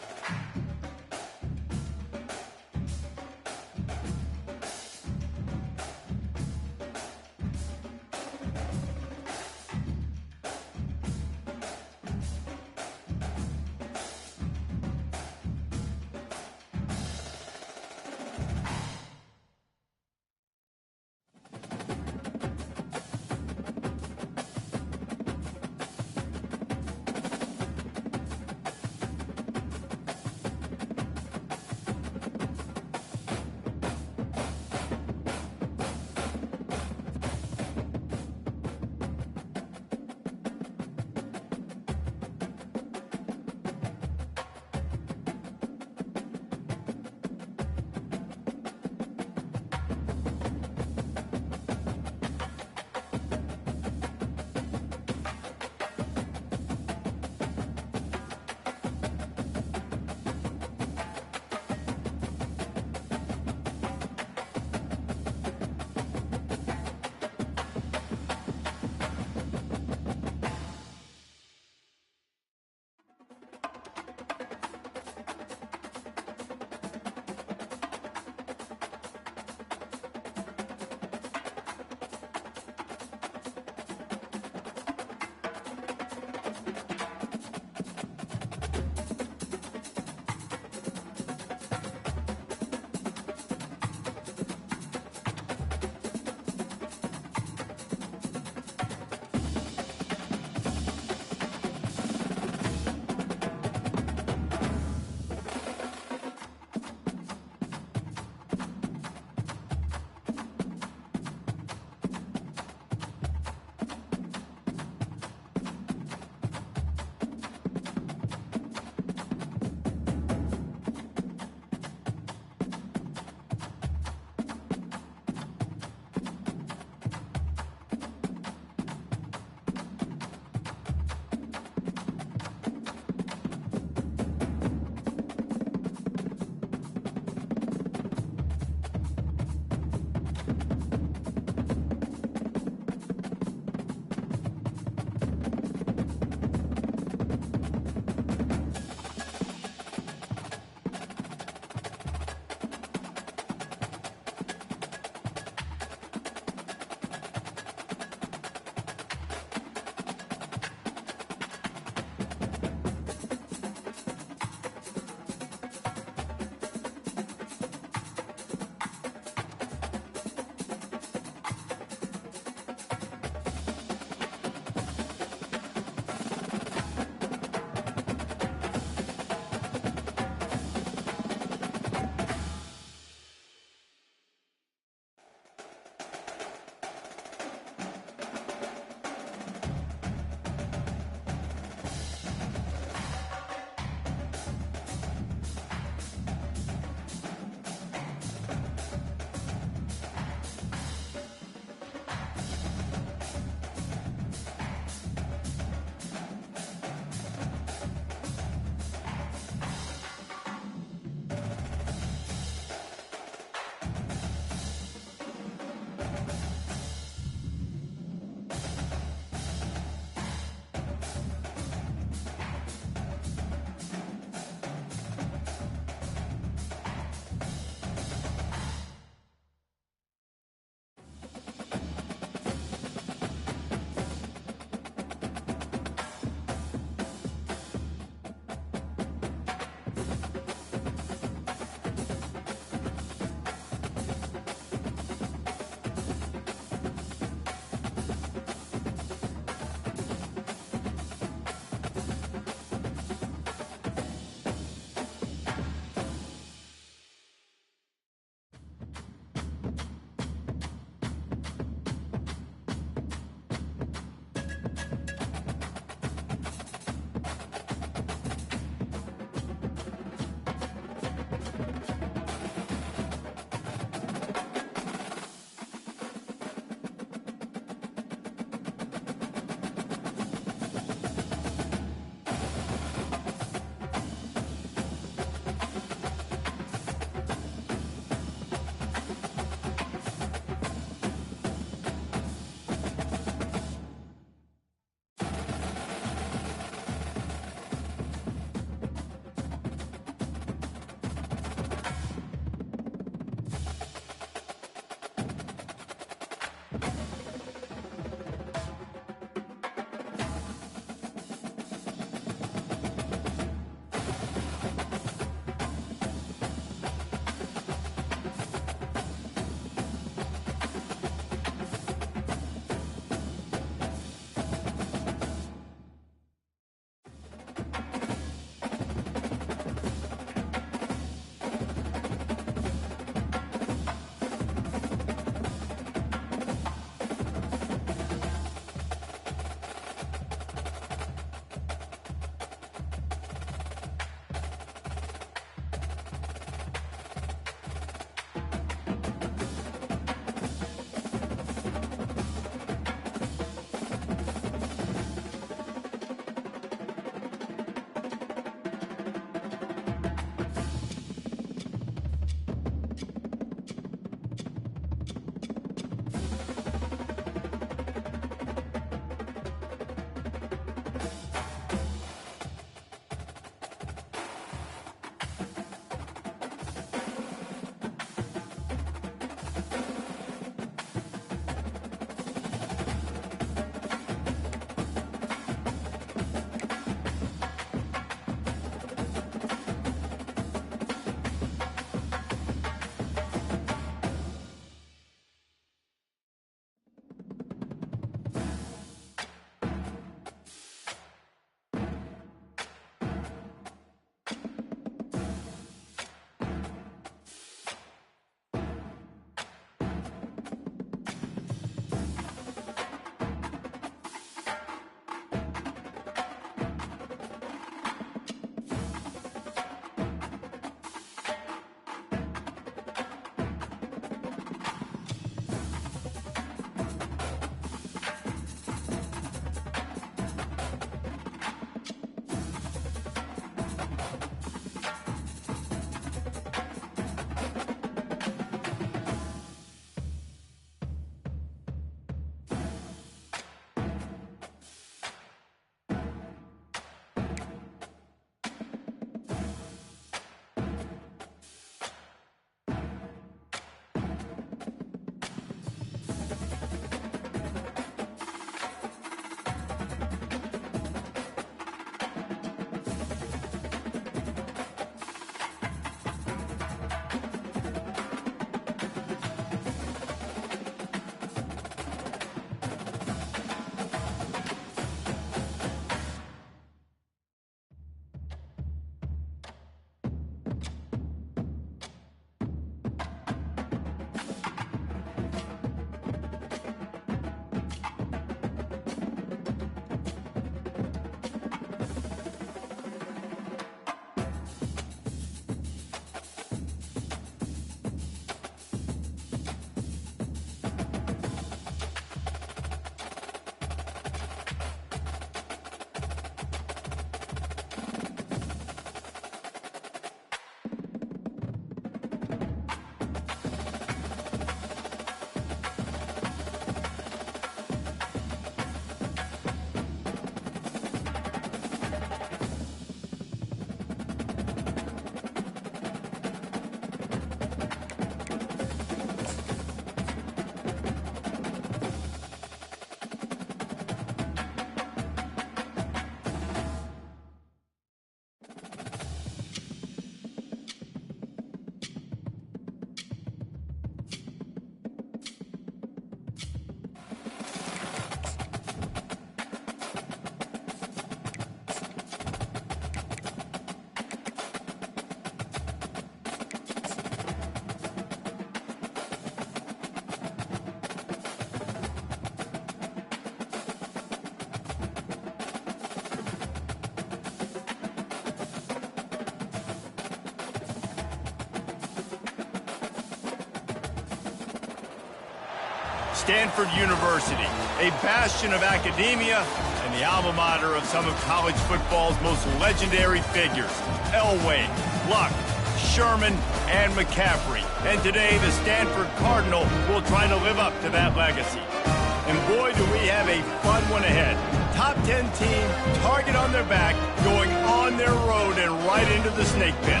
Stanford University, a bastion of academia and the alma mater of some of college football's most legendary figures, Elway, Luck, Sherman, and McCaffrey. And today, the Stanford Cardinal will try to live up to that legacy. And boy, do we have a fun one ahead. Top 10 team, target on their back, going on their road and right into the snake pit.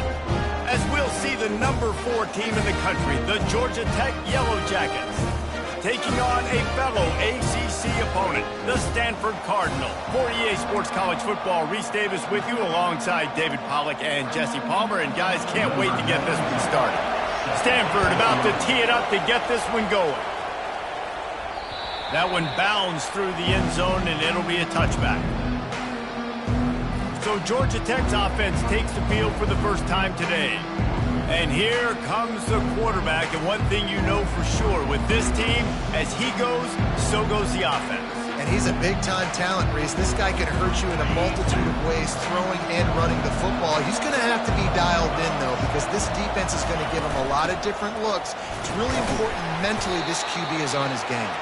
As we'll see the number 4 team in the country, the Georgia Tech Yellow Jackets, taking on a fellow ACC opponent, the Stanford Cardinal. For EA Sports College Football, Reese Davis with you alongside David Pollack and Jesse Palmer. And guys, can't wait to get this one started. Stanford about to tee it up to get this one going. That one bounds through the end zone, and it'll be a touchback. So Georgia Tech's offense takes the field for the first time today. And here comes the quarterback, and one thing you know for sure, with this team, as he goes, so goes the offense. And he's a big-time talent, Reese. This guy can hurt you in a multitude of ways, throwing and running the football. He's going to have to be dialed in, though, because this defense is going to give him a lot of different looks. It's really important mentally this QB is on his game.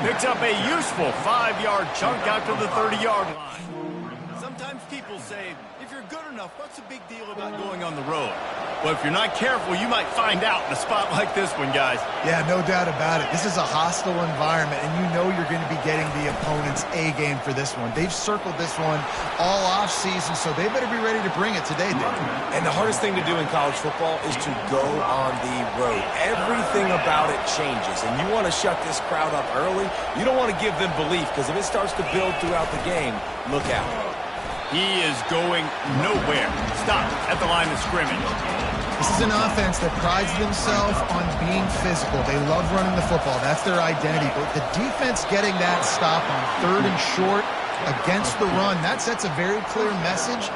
Picks up a useful 5-yard chunk out to the 30-yard line. Sometimes people say, if you're good enough, what's the big deal about going on the road? Well, if you're not careful, you might find out in a spot like this one, guys. Yeah, no doubt about it. This is a hostile environment, and you know you're going to be getting the opponent's A-game for this one. They've circled this one all off-season, so they better be ready to bring it today, Dave. And the hardest thing to do in college football is to go on the road. Everything about it changes, and you want to shut this crowd up early. You don't want to give them belief, because if it starts to build throughout the game, look out. He is going nowhere. Stop at the line of scrimmage. This is an offense that prides themselves on being physical. They love running the football. That's their identity. But the defense getting that stop on 3rd and short against the run, that sets a very clear message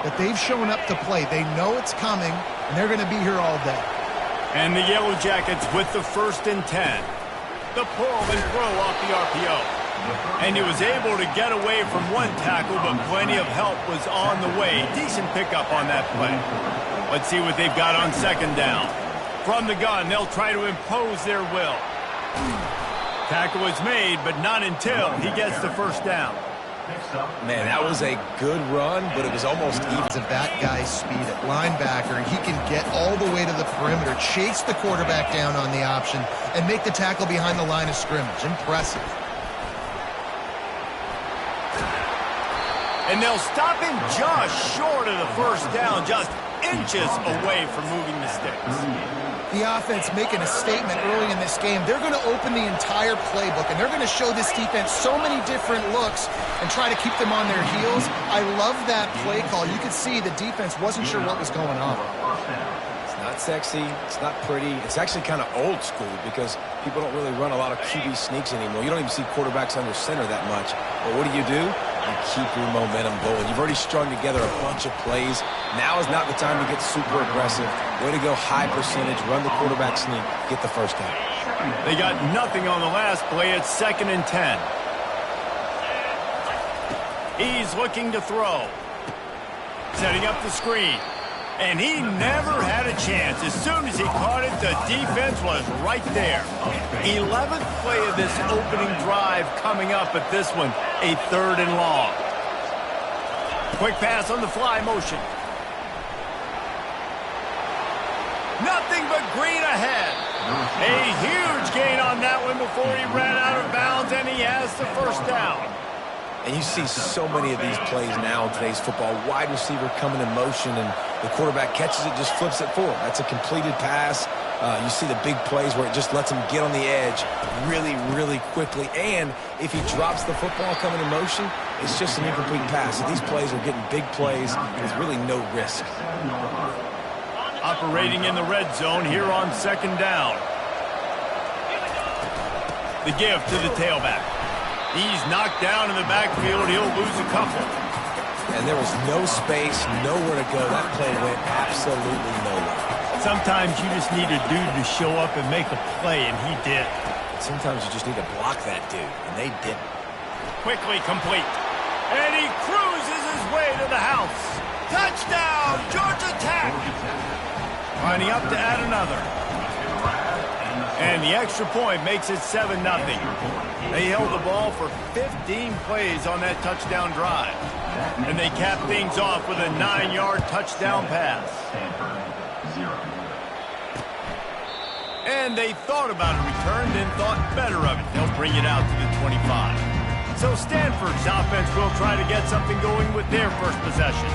that they've shown up to play. They know it's coming, and they're going to be here all day. And the Yellow Jackets with the 1st and 10. The pull and throw off the RPO. And he was able to get away from one tackle, but plenty of help was on the way. Decent pickup on that play. Let's see what they've got on 2nd down. From the gun, they'll try to impose their will. Tackle is made, but not until he gets the 1st down. Man, that was a good run, but it was almost even. Of that guy's speed at linebacker, he can get all the way to the perimeter, chase the quarterback down on the option, and make the tackle behind the line of scrimmage. Impressive. And they'll stop him just short of the 1st down, just inches away from moving the sticks. The offense making a statement early in this game. They're going to open the entire playbook, and they're going to show this defense so many different looks and try to keep them on their heels. I love that play call. You could see the defense wasn't sure what was going on. It's not sexy. It's not pretty. It's actually kind of old school because people don't really run a lot of QB sneaks anymore. You don't even see quarterbacks under center that much. But what do? You keep your momentum going. You've already strung together a bunch of plays. Now is not the time to get super aggressive. Way to go high percentage, run the quarterback sneak, get the 1st down. They got nothing on the last play. It's 2nd and 10. He's looking to throw. Setting up the screen. And he never had a chance. As soon as he caught it, the defense was right there. 11th play of this opening drive coming up at this one, a 3rd and long. Quick pass on the fly motion. Nothing but green ahead. A huge gain on that one before he ran out of bounds, and he has the 1st down. And you see so many of these plays now in today's football. Wide receiver coming in motion, and the quarterback catches it, just flips it forward. That's a completed pass. You see the big plays where it just lets him get on the edge really, really quickly. And if he drops the football coming in motion, it's just an incomplete pass. So these plays are getting big plays with really no risk. Operating in the red zone here on 2nd down. The give to the tailback. He's knocked down in the backfield. He'll lose a couple. And there was no space, nowhere to go. That play went absolutely nowhere. Sometimes you just need a dude to show up and make a play, and he did. Sometimes you just need to block that dude, and they didn't. Quickly complete. And he cruises his way to the house. Touchdown, Georgia Tech! Lining up to add another. And the extra point makes it 7-0. They held the ball for 15 plays on that touchdown drive. And they capped things off with a 9-yard touchdown pass. And they thought about a return, then thought better of it. They'll bring it out to the 25. So Stanford's offense will try to get something going with their first possession.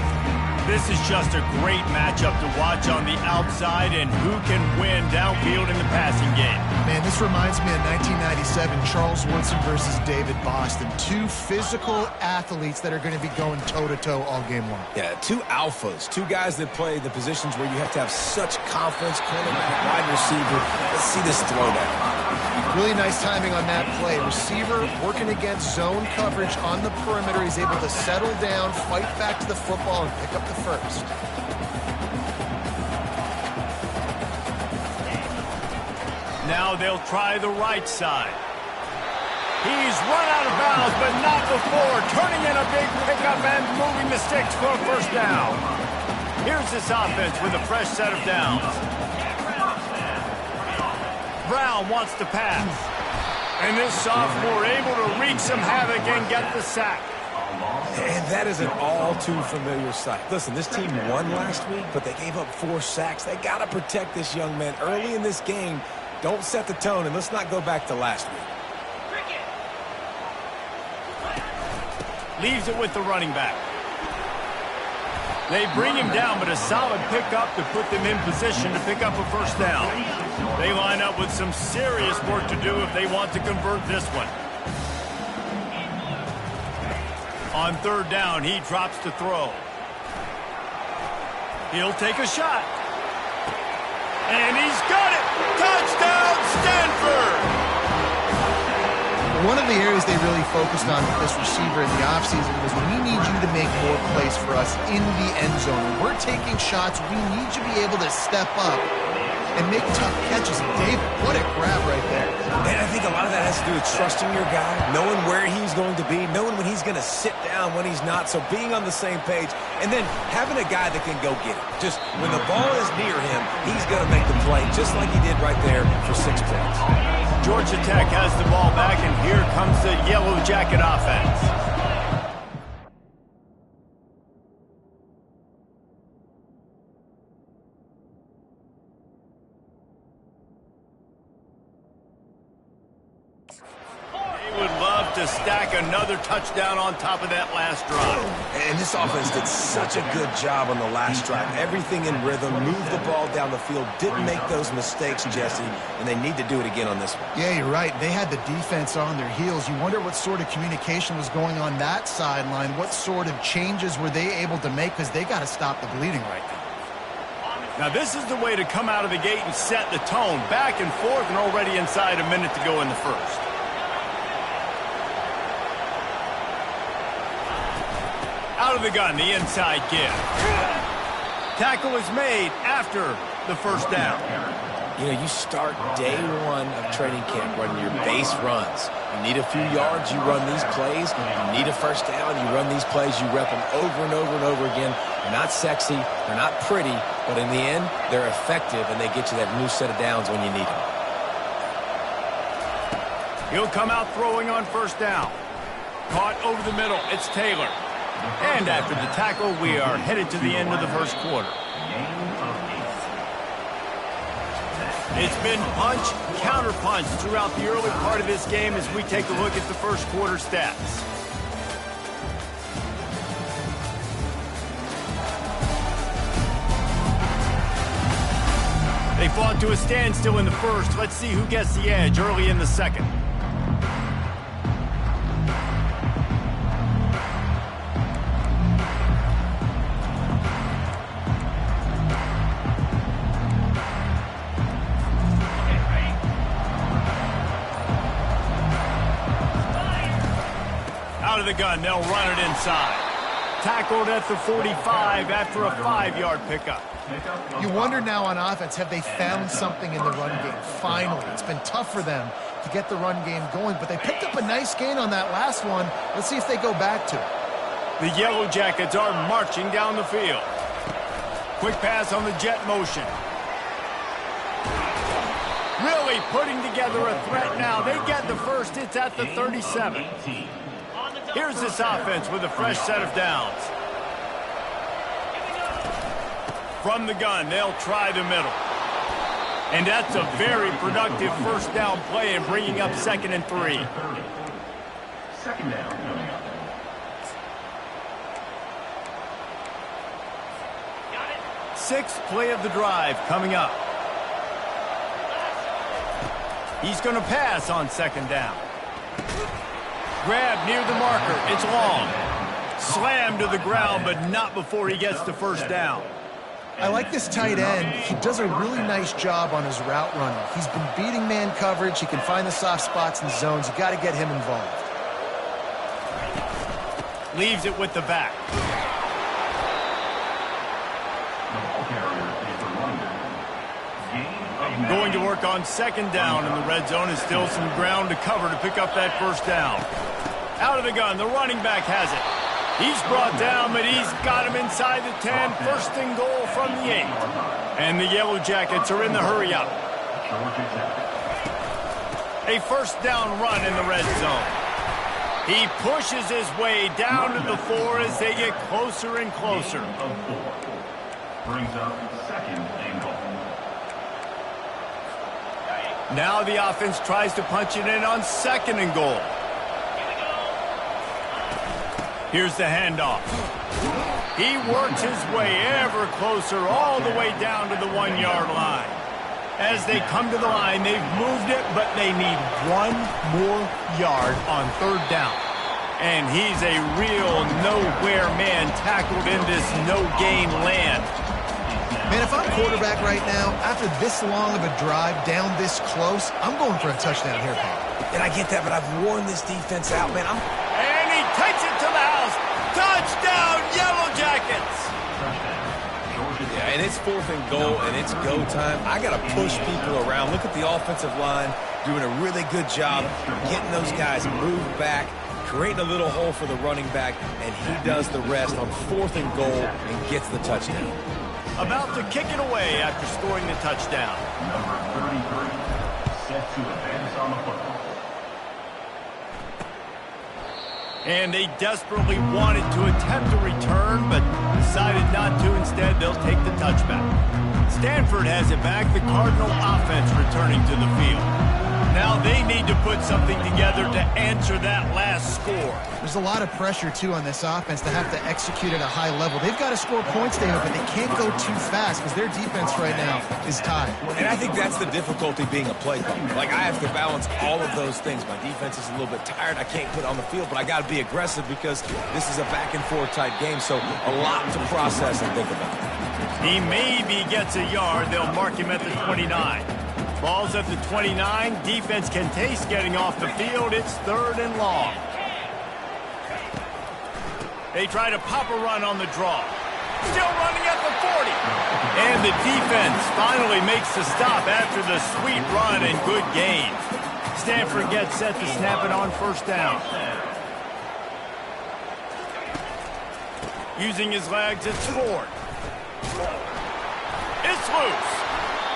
This is just a great matchup to watch on the outside and who can win downfield in the passing game. Man, this reminds me of 1997, Charles Woodson versus David Boston. Two physical athletes that are going to be going toe-to-toe all game long. Yeah, two alphas, two guys that play the positions where you have to have such confidence, quarterback, wide receiver. Let's see this throwdown. Really nice timing on that play. Receiver working against zone coverage on the perimeter. He's able to settle down, fight back to the football, and pick up the first. Now they'll try the right side. He's run out of bounds, but not before. Turning in a big pickup and moving the sticks for a first down. Here's this offense with a fresh set of downs. Brown wants to pass. And this sophomore able to wreak some havoc and get the sack. And that is an all-too-familiar sight. Listen, this team won last week, but they gave up 4 sacks. They got to protect this young man early in this game. Don't set the tone, and let's not go back to last week. Leaves it with the running back. They bring him down, but a solid pickup to put them in position to pick up a first down. They line up with some serious work to do if they want to convert this one. On third down, he drops to throw. He'll take a shot. And he's got it! Touchdown, Stanford! One of the areas they really focused on with this receiver in the offseason was, we need you to make more plays for us in the end zone. When we're taking shots, we need you to be able to step up and make tough catches. And David, what a grab right there. And I think a lot of that has to do with trusting your guy, knowing where he's going to be, knowing when he's going to sit down, when he's not, so being on the same page, and then having a guy that can go get it. Just when the ball is near him, he's going to make the play, just like he did right there for 6 points. Georgia Tech has the ball back, and here comes the Yellow Jacket offense. They would love to stack another touchdown on top of that last drive. And this offense did such a good job on the last drive. Everything in rhythm, moved the ball down the field, didn't make those mistakes, Jesse, and they need to do it again on this one. Yeah, you're right. They had the defense on their heels. You wonder what sort of communication was going on that sideline. What sort of changes were they able to make, because they got to stop the bleeding right now. Now, this is the way to come out of the gate and set the tone. Back and forth, and already inside a minute to go in the first. Out of the gun, the inside give. Tackle is made after the first down. You know, you start day one of training camp running your base runs. You need a few yards, you run these plays. You need a first down, you run these plays. You rep them over and over and over again. They're not sexy, they're not pretty, but in the end, they're effective, and they get you that new set of downs when you need them. He'll come out throwing on first down. Caught over the middle, it's Taylor. And after the tackle, we are headed to the end of the first quarter. It's been punch, counter-punch throughout the early part of this game as we take a look at the first quarter stats. They fought to a standstill in the first. Let's see who gets the edge early in the second. Out of the gun, they'll run it inside. Tackled at the 45 after a 5-yard pickup. You wonder now on offense, have they found something in the run game? Finally, it's been tough for them to get the run game going, but they picked up a nice gain on that last one. Let's see if they go back to it. The Yellow Jackets are marching down the field. Quick pass on the jet motion. Really putting together a threat now. They get the first. It's at the 37. Here's this offense with a fresh set of downs. From the gun, they'll try the middle. And that's a very productive first down play in bringing up 2nd and 3. Second down coming up. Sixth play of the drive coming up. He's going to pass on 2nd down. Grab near the marker. It's long. Slammed to the ground, but not before he gets the first down. I like this tight end. He does a really nice job on his route running. He's been beating man coverage. He can find the soft spots and zones. You got to get him involved. Leaves it with the back. Going to work on 2nd down in the red zone, and still some ground to cover to pick up that first down. Out of the gun, the running back has it. He's brought down, but he's got him inside the 10. First and goal from the 8. And the Yellow Jackets are in the hurry up. A first down run in the red zone. He pushes his way down to the 4 as they get closer and closer. Brings up 2nd and goal. Now the offense tries to punch it in on 2nd and goal. Here's the handoff. He works his way ever closer all the way down to the 1-yard line. As they come to the line, they've moved it, but they need 1 more yard on 3rd down. And he's a real nowhere man tackled in this no-gain land. Man, if I'm quarterback right now, after this long of a drive down this close, I'm going for a touchdown here, Paul. And I get that, but I've worn this defense out, man. And he takes it to the house. Touchdown, Yellow Jackets! Yeah, and it's 4th and goal, and it's go time. I got to push people around. Look at the offensive line doing a really good job getting those guys moved back, creating a little hole for the running back, and he does the rest on 4th and goal and gets the touchdown. About to kick it away after scoring the touchdown. Number 33, set to advance on the football. And they desperately wanted to attempt a return, but decided not to. Instead, they'll take the touchback. Stanford has it back. The Cardinal offense returning to the field. Now they need to put something together to answer that last score. There's a lot of pressure, too, on this offense to have to execute at a high level. They've got to score points, David, but they can't go too fast because their defense right now is tied. And I think that's the difficulty being a play caller. Like, I have to balance all of those things. My defense is a little bit tired. I can't put it on the field, but I got to be aggressive because this is a back-and-forth type game, so a lot to process and think about. He maybe gets a yard. They'll mark him at the 29. Ball's at the 29. Defense can taste getting off the field. It's 3rd and long. They try to pop a run on the draw. Still running at the 40. And the defense finally makes the stop after the sweet run and good gain. Stanford gets set to snap it on 1st down. Using his legs, it's Ford. It's loose.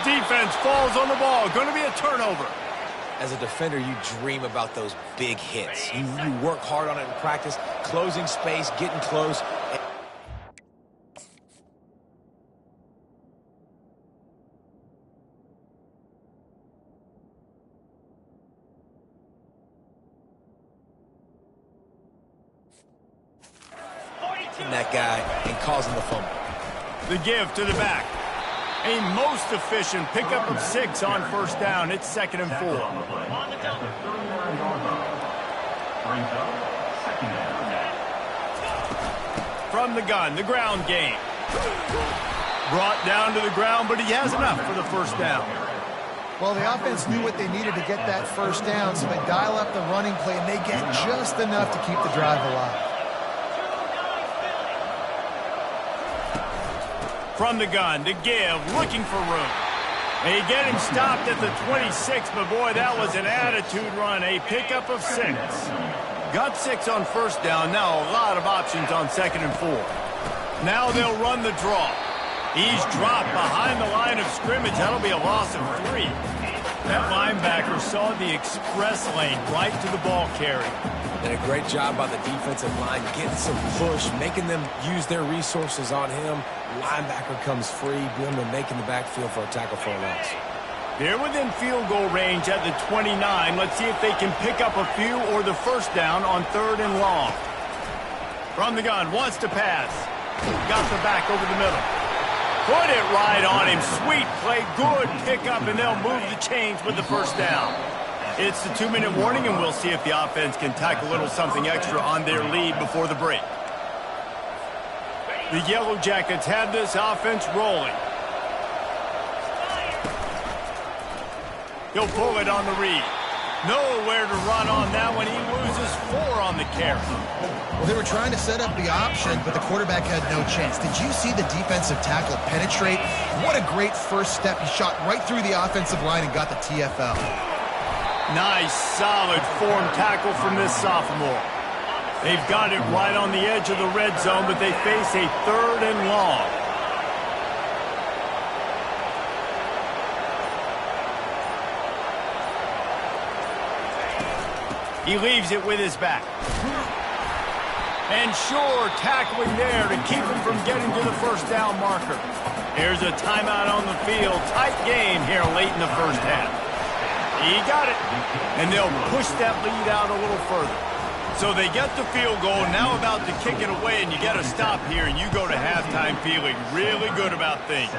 Defense falls on the ball. Going to be a turnover. As a defender, you dream about those big hits. You work hard on it in practice, closing space, getting close. That guy and causing the fumble. The give to the back. A most efficient pickup of 6 on 1st down. It's 2nd and 4. From the gun, the ground game. Brought down to the ground, but he has enough for the 1st down. Well, the offense knew what they needed to get that 1st down, so they dial up the running play, and they get just enough to keep the drive alive. From the gun, to give, looking for room. They get him stopped at the 26, but boy, that was an attitude run. A pickup of 6. Got 6 on 1st down. Now a lot of options on 2nd and 4. Now they'll run the draw. He's dropped behind the line of scrimmage. That'll be a loss of 3. That linebacker saw the express lane right to the ball carrier. And a great job by the defensive line getting some push, making them use their resources on him. Linebacker comes free, boom, and making the backfield for a tackle for a loss. They're within field goal range at the 29. Let's see if they can pick up a few or the first down on 3rd and long. From the gun, wants to pass. Got the back over the middle. Put it right on him. Sweet play, good pickup, and they'll move the chains with the first down. It's the 2-minute warning, and we'll see if the offense can tack a little something extra on their lead before the break. The Yellow Jackets have this offense rolling. He'll pull it on the read. Nowhere to run on that one. He loses 4 on the carry. Well, they were trying to set up the option, but the quarterback had no chance. Did you see the defensive tackle penetrate? What a great first step. He shot right through the offensive line and got the TFL. Nice, solid form tackle from this sophomore. They've got it right on the edge of the red zone, but they face a 3rd and long. He leaves it with his back. And sure, tackling there to keep him from getting to the first down marker. Here's a timeout on the field. Tight game here late in the first half. He got it. And they'll push that lead out a little further. So they get the field goal, now about to kick it away, and you get a stop here, and you go to halftime feeling really good about things.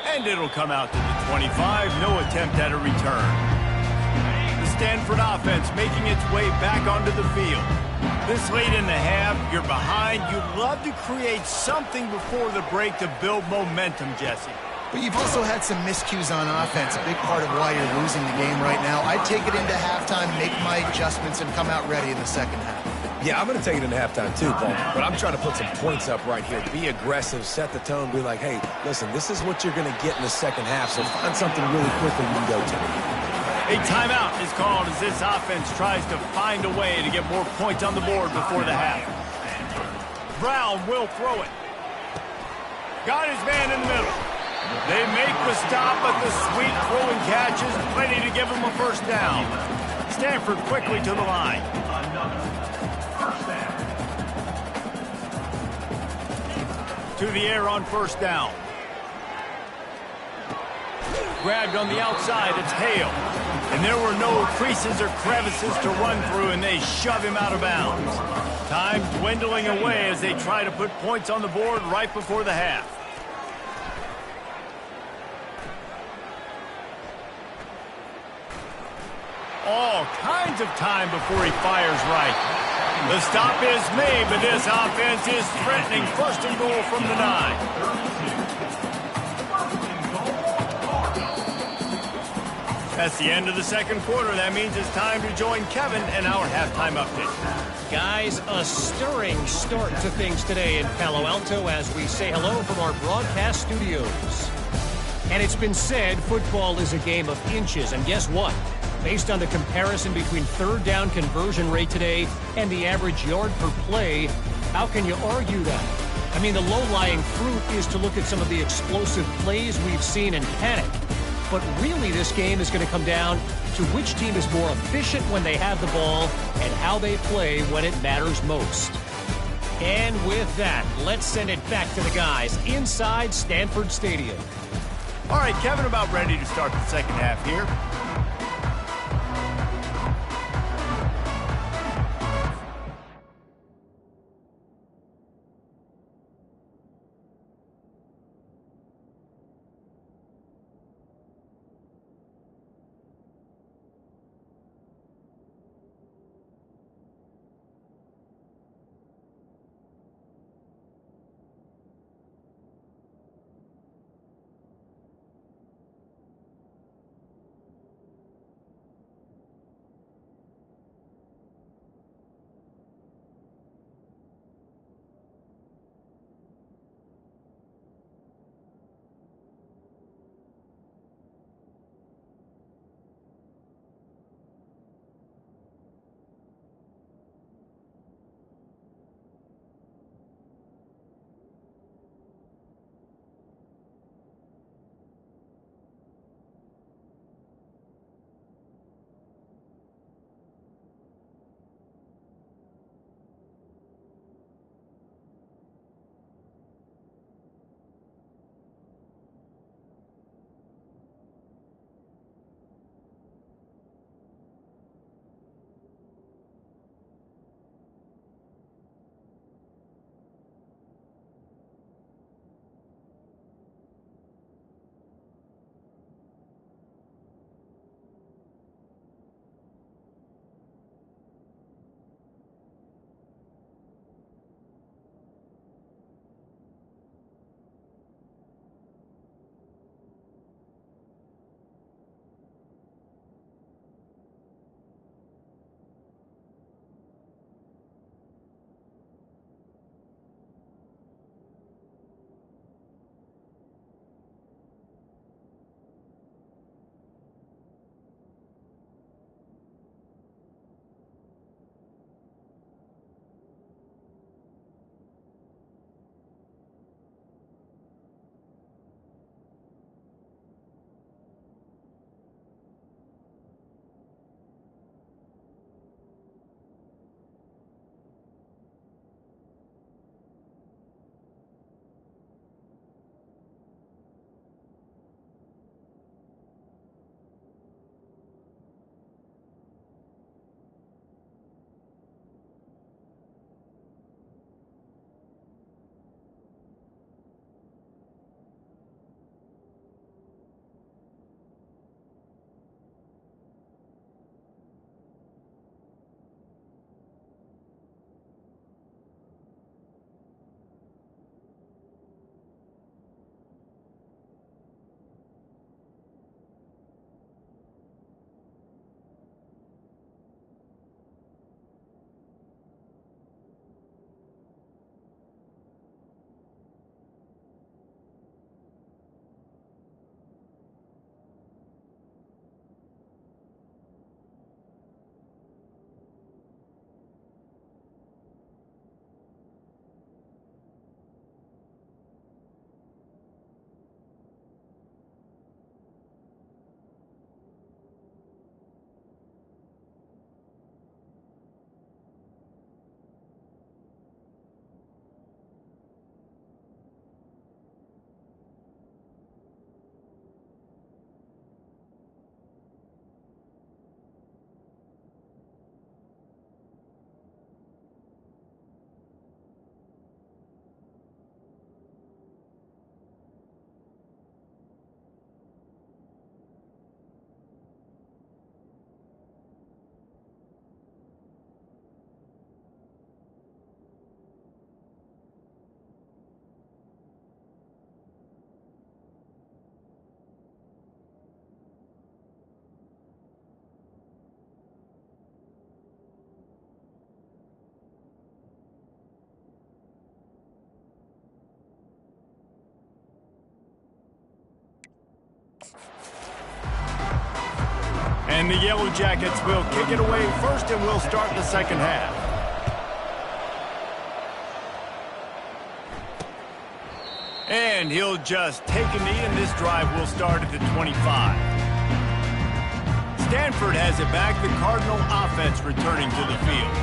And it'll come out to the 25. No attempt at a return. Stanford offense making its way back onto the field. This late in the half, you're behind. You'd love to create something before the break to build momentum, Jesse. But you've also had some miscues on offense, a big part of why you're losing the game right now. I'd take it into halftime, make my adjustments, and come out ready in the second half. Yeah, I'm going to take it into halftime too, Paul. But I'm trying to put some points up right here. Be aggressive, set the tone, be like, hey, listen, this is what you're going to get in the second half, so find something really quickly you can go to. A timeout is called as this offense tries to find a way to get more points on the board before the half. Brown will throw it. Got his man in the middle. They make the stop, but the sweet throwing catch is plenty to give him a first down. Stanford quickly to the line. To the air on first down. Grabbed on the outside, it's Hale. And there were no creases or crevices to run through, and they shove him out of bounds. Time dwindling away as they try to put points on the board right before the half. All kinds of time before he fires right. The stop is made, but this offense is threatening first and goal from the 9. That's the end of the second quarter. That means it's time to join Kevin and our halftime update. Guys, a stirring start to things today in Palo Alto as we say hello from our broadcast studios. And it's been said football is a game of inches. And guess what? Based on the comparison between third down conversion rate today and the average yard per play, how can you argue that? I mean, the low-lying fruit is to look at some of the explosive plays we've seen in panic. But really, this game is going to come down to which team is more efficient when they have the ball and how they play when it matters most. And with that, let's send it back to the guys inside Stanford Stadium. All right, Kevin, about ready to start the second half here. And the Yellow Jackets will kick it away first, and we'll start the second half. And he'll just take a knee, and this drive will start at the 25. Stanford has it back. The Cardinal offense returning to the field.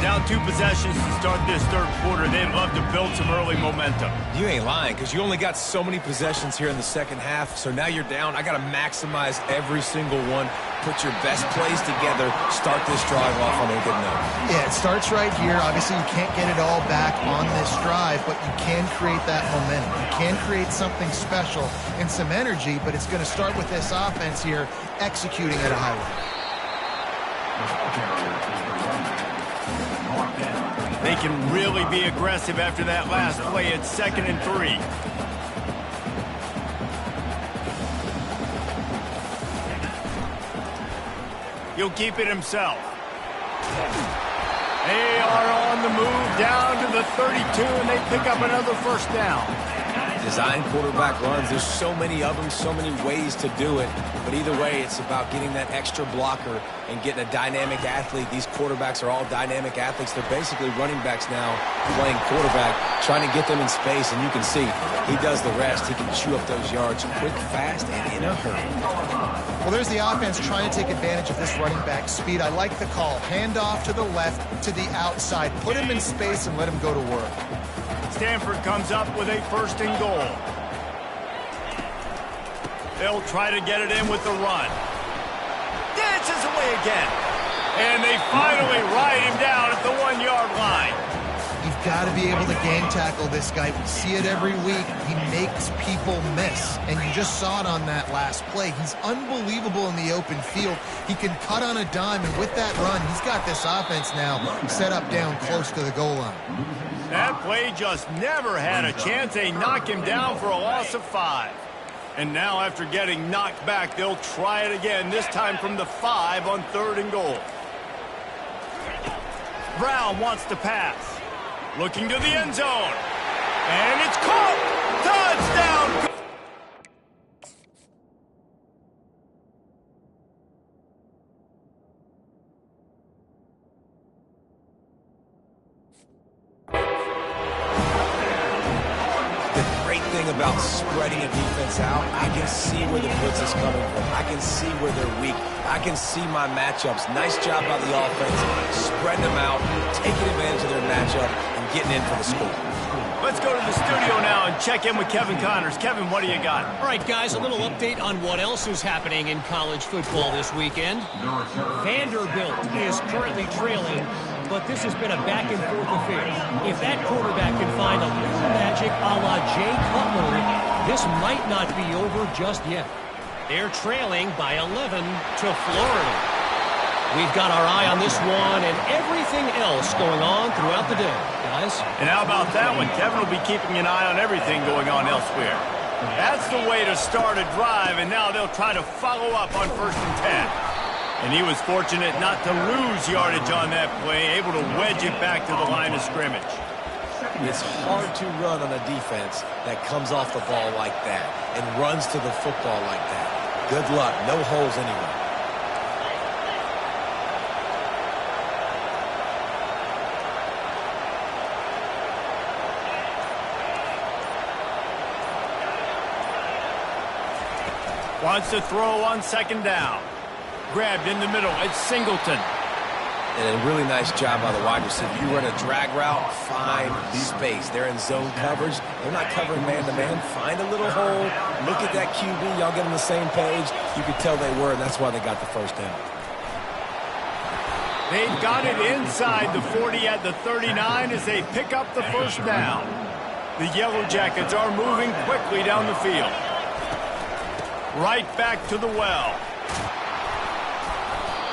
Down 2 possessions to start this third quarter. They'd love to build some early momentum. You ain't lying, because you only got so many possessions here in the second half, so now you're down. I got to maximize every single one, put your best plays together, start this drive off on a good note. Yeah, it starts right here. Obviously, you can't get it all back on this drive, but you can create that momentum. You can create something special and some energy, but it's going to start with this offense here executing at a high level. They can really be aggressive after that last play. It's 2nd and 3. He'll keep it himself. They are on the move down to the 32, and they pick up another first down. Design quarterback runs. There's so many of them, so many ways to do it. But either way, it's about getting that extra blocker and getting a dynamic athlete. These quarterbacks are all dynamic athletes. They're basically running backs now playing quarterback, trying to get them in space. And you can see he does the rest. He can chew up those yards quick, fast, and in a hurry. Well, there's the offense trying to take advantage of this running back speed. I like the call. Hand off to the left, to the outside. Put him in space and let him go to work. Stanford comes up with a 1st and goal. They'll try to get it in with the run. Dances away again. And they finally ride him down at the 1-yard line. You've got to be able to gang tackle this guy. We see it every week. He makes people miss. And you just saw it on that last play. He's unbelievable in the open field. He can cut on a dime, and with that run, he's got this offense now set up down close to the goal line. That play just never had a chance. They knock him down for a loss of 5. And now after getting knocked back, they'll try it again, this time from the 5 on 3rd and goal. Brown wants to pass. Looking to the end zone. And it's caught. Touchdown. About spreading a defense out, I can see where the blitz is coming from. I can see where they're weak. I can see my matchups. Nice job by the offense, spreading them out, taking advantage of their matchup, and getting in for the score. Let's go to the studio now and check in with Kevin Connors. Kevin, what do you got? All right, guys, a little update on what else is happening in college football this weekend. Vanderbilt is currently trailing, but this has been a back-and-forth affair. If that quarterback can find a little magic a la Jay Cutler, this might not be over just yet. They're trailing by 11 to Florida. We've got our eye on this one and everything else going on throughout the day, guys. And how about that one? Kevin will be keeping an eye on everything going on elsewhere. That's the way to start a drive, and now they'll try to follow up on 1st and 10. And he was fortunate not to lose yardage on that play, able to wedge it back to the line of scrimmage. It's hard to run on a defense that comes off the ball like that and runs to the football like that. Good luck. No holes anywhere. Wants to throw on 2nd down. Grabbed in the middle. It's Singleton. And a really nice job by the wide receiver. You run a drag route, find space. They're in zone coverage. They're not covering man-to-man. Find a little hole. Look at that QB. Y'all get on the same page. You could tell they were, and that's why they got the 1st down. They've got it inside the 40 at the 39 as they pick up the 1st down. The Yellow Jackets are moving quickly down the field. Right back to the well.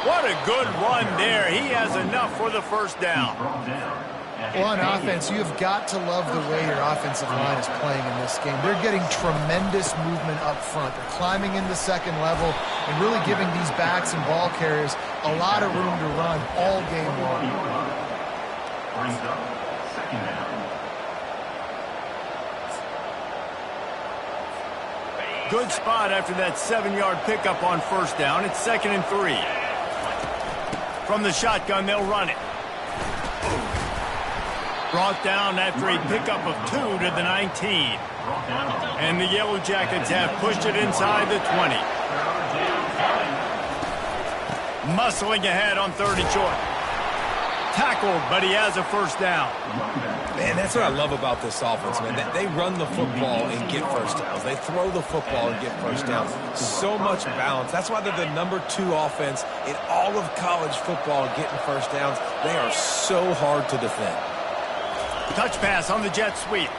What a good run there. He has enough for the 1st down. Well, on offense, you've got to love the way your offensive line is playing in this game. They're getting tremendous movement up front. They're climbing into 2nd level and really giving these backs and ball carriers a lot of room to run all game long. Brings up 2nd down. good spot after that 7-yard pickup on first down. It's 2nd and 3. From the shotgun, they'll run it. Brought down after a pickup of 2 to the 19. And the Yellow Jackets have pushed it inside the 20. Muscling ahead on 3rd and short. Tackled, but he has a first down. Man, that's what I love about this offense, man. They run the football and get first downs. They throw the football and get first downs. So much balance. That's why they're the #2 offense in all of college football getting first downs. They are so hard to defend. Touch pass on the jet sweep.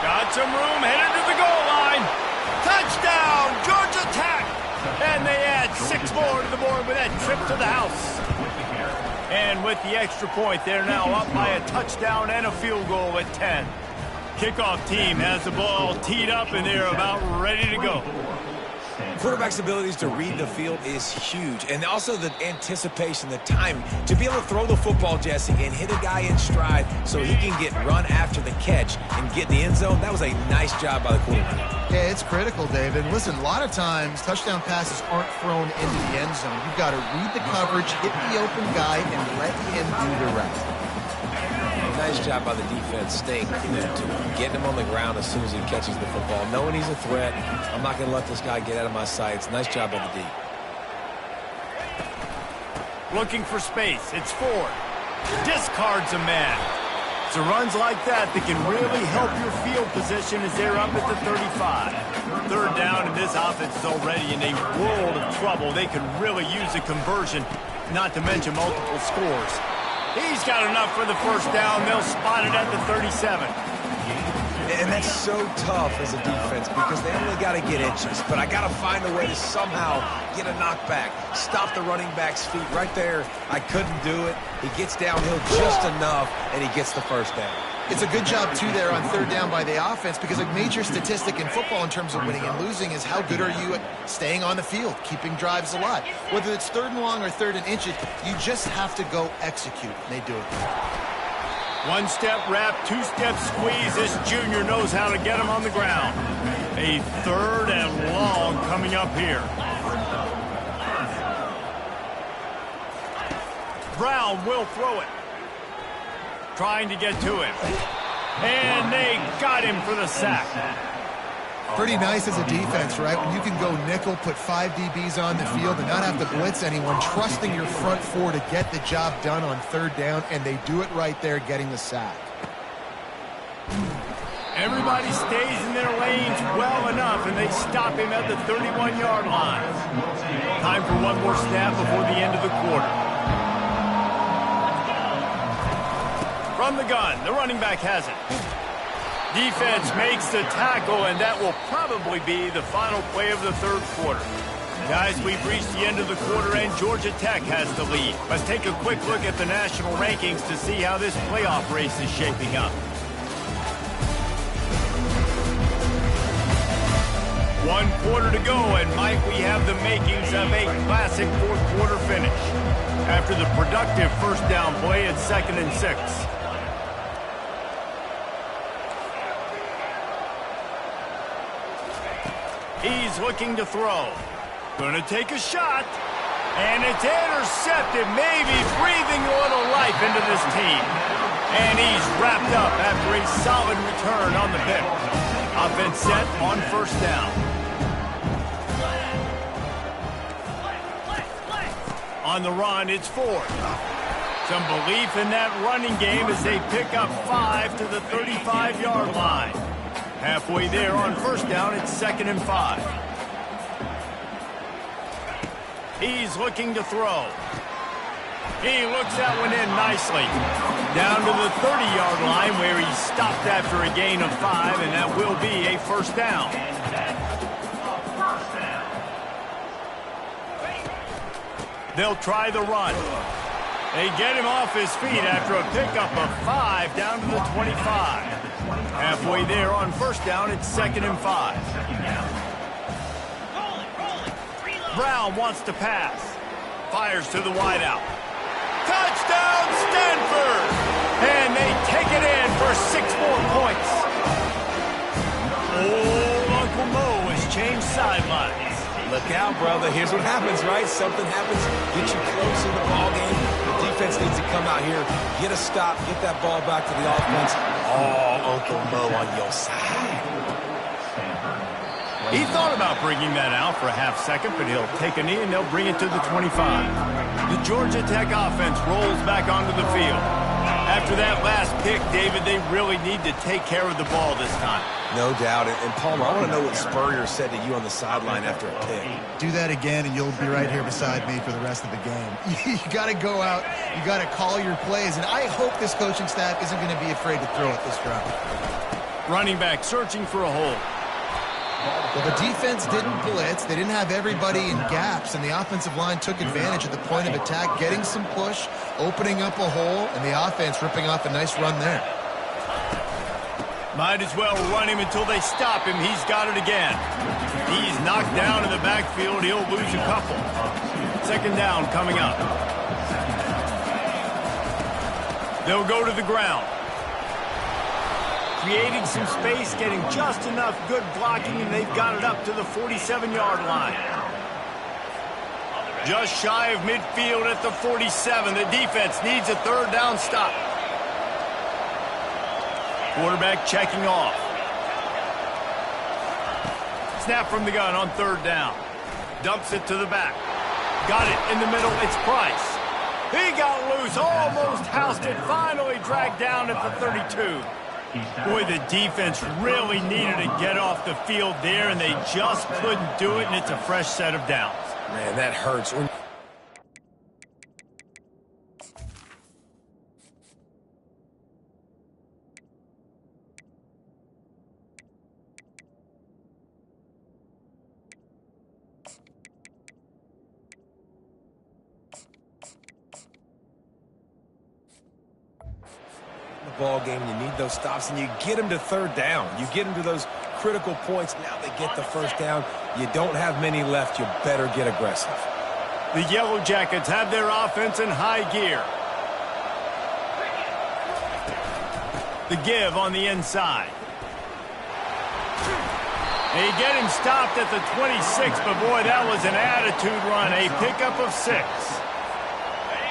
Got some room, headed to the goal line. Touchdown, Georgia Tech. And they add 6 more to the board with that trip to the house. And with the extra point, they're now up by a touchdown and a field goal at 10. Kickoff team has the ball teed up, and they're about ready to go. Quarterback's abilities to read the field is huge. And also the anticipation, the time to be able to throw the football, Jesse, and hit a guy in stride so he can get run after the catch and get in the end zone. That was a nice job by the quarterback. Yeah, it's critical, David. Listen, a lot of times touchdown passes aren't thrown into the end zone. You've got to read the coverage, hit the open guy, and let him do the rest. Nice job by the defense staying committed to him, getting him on the ground as soon as he catches the football, knowing he's a threat. I'm not going to let this guy get out of my sights. Nice job by the D. Looking for space. It's Ford. Discards a man. So runs like that can really help your field position as they're up at the 35. 3rd down, and this offense is already in a world of trouble. They could really use a conversion, not to mention multiple scores. He's got enough for the first down. They'll spot it at the 37. And that's so tough as a defense because they only got to get inches. But I got to find a way to somehow get a knockback, stop the running back's feet right there. I couldn't do it. He gets downhill just enough, and he gets the first down. It's a good job, too, there on 3rd down by the offense because a major statistic in football in terms of winning and losing is how good are you at staying on the field, keeping drives alive. Whether it's 3rd and long or 3rd and inches, you just have to go execute, and they do it. 1-step wrap, 2-step squeeze. This junior knows how to get him on the ground. A 3rd and long coming up here. Brown will throw it. Trying to get to him. And they got him for the sack. Pretty nice as a defense, right? When you can go nickel, put 5 DBs on the field and not have to blitz anyone, trusting your front 4 to get the job done on 3rd down, and they do it right there, getting the sack. Everybody stays in their lanes well enough, and they stop him at the 31-yard line. Time for one more snap before the end of the quarter. From the gun, the running back has it. Defense makes the tackle, and that will probably be the final play of the 3rd quarter. Guys, we've reached the end of the quarter, and Georgia Tech has the lead. Let's take a quick look at the national rankings to see how this playoff race is shaping up. 1 quarter to go, and Mike, we have the makings of a classic 4th quarter finish. After the productive first down play at 2nd and 6. He's looking to throw. Gonna take a shot. And it's intercepted, maybe breathing a little life into this team. And he's wrapped up after a solid return on the pick. Offense set on first down. On the run, it's Ford. Some belief in that running game as they pick up 5 to the 35-yard line. Halfway there on first down, it's 2nd and 5. He's looking to throw. He looks that one in nicely. Down to the 30-yard line where he stopped after a gain of 5, and that will be a first down. They'll try the run. They get him off his feet after a pickup of 5 down to the 25. Halfway there on first down, it's 2nd and 5. Brown wants to pass. Fires to the wideout. Touchdown, Stanford! And they take it in for 6 more points. look out, brother. Here's what happens, right? Something happens, get you close in the ball game. The defense needs to come out here, get a stop, get that ball back to the offense. Oh, Uncle Mo on your side. He thought about bringing that out for a half second, but he'll take a knee and they'll bring it to the 25. The Georgia Tech offense rolls back onto the field. After that last pick, David, they really need to take care of the ball this time. No doubt. And Palmer, I want to know what Spurrier said to you on the sideline after a pick. Do that again, and you'll be right here beside me for the rest of the game. You got to go out. You got to call your plays, and I hope this coaching staff isn't going to be afraid to throw it this drive. Running back searching for a hole. Well, the defense didn't blitz. They didn't have everybody in gaps, and the offensive line took advantage at the point of attack, getting some push, opening up a hole, and the offense ripping off a nice run there. Might as well run him until they stop him. He's got it again. He's knocked down in the backfield. He'll lose a couple. Second down coming up. They'll go to the ground. Creating some space, getting just enough good blocking, and they've got it up to the 47-yard line. Just shy of midfield at the 47. The defense needs a third down stop. Quarterback checking off. Snap from the gun on third down. Dumps it to the back. Got it in the middle. It's Price. He got loose, almost housed it, finally dragged down at the 32. Boy, the defense really needed to get off the field there, and they just couldn't do it, and it's a fresh set of downs. Man, that hurts. Ball game, you need those stops, and you get them to third down. You get them to those critical points. Now they get the first down. You don't have many left. You better get aggressive. The Yellow Jackets have their offense in high gear. The give on the inside. They get him stopped at the 26, but boy, that was an attitude run. A pickup of 6.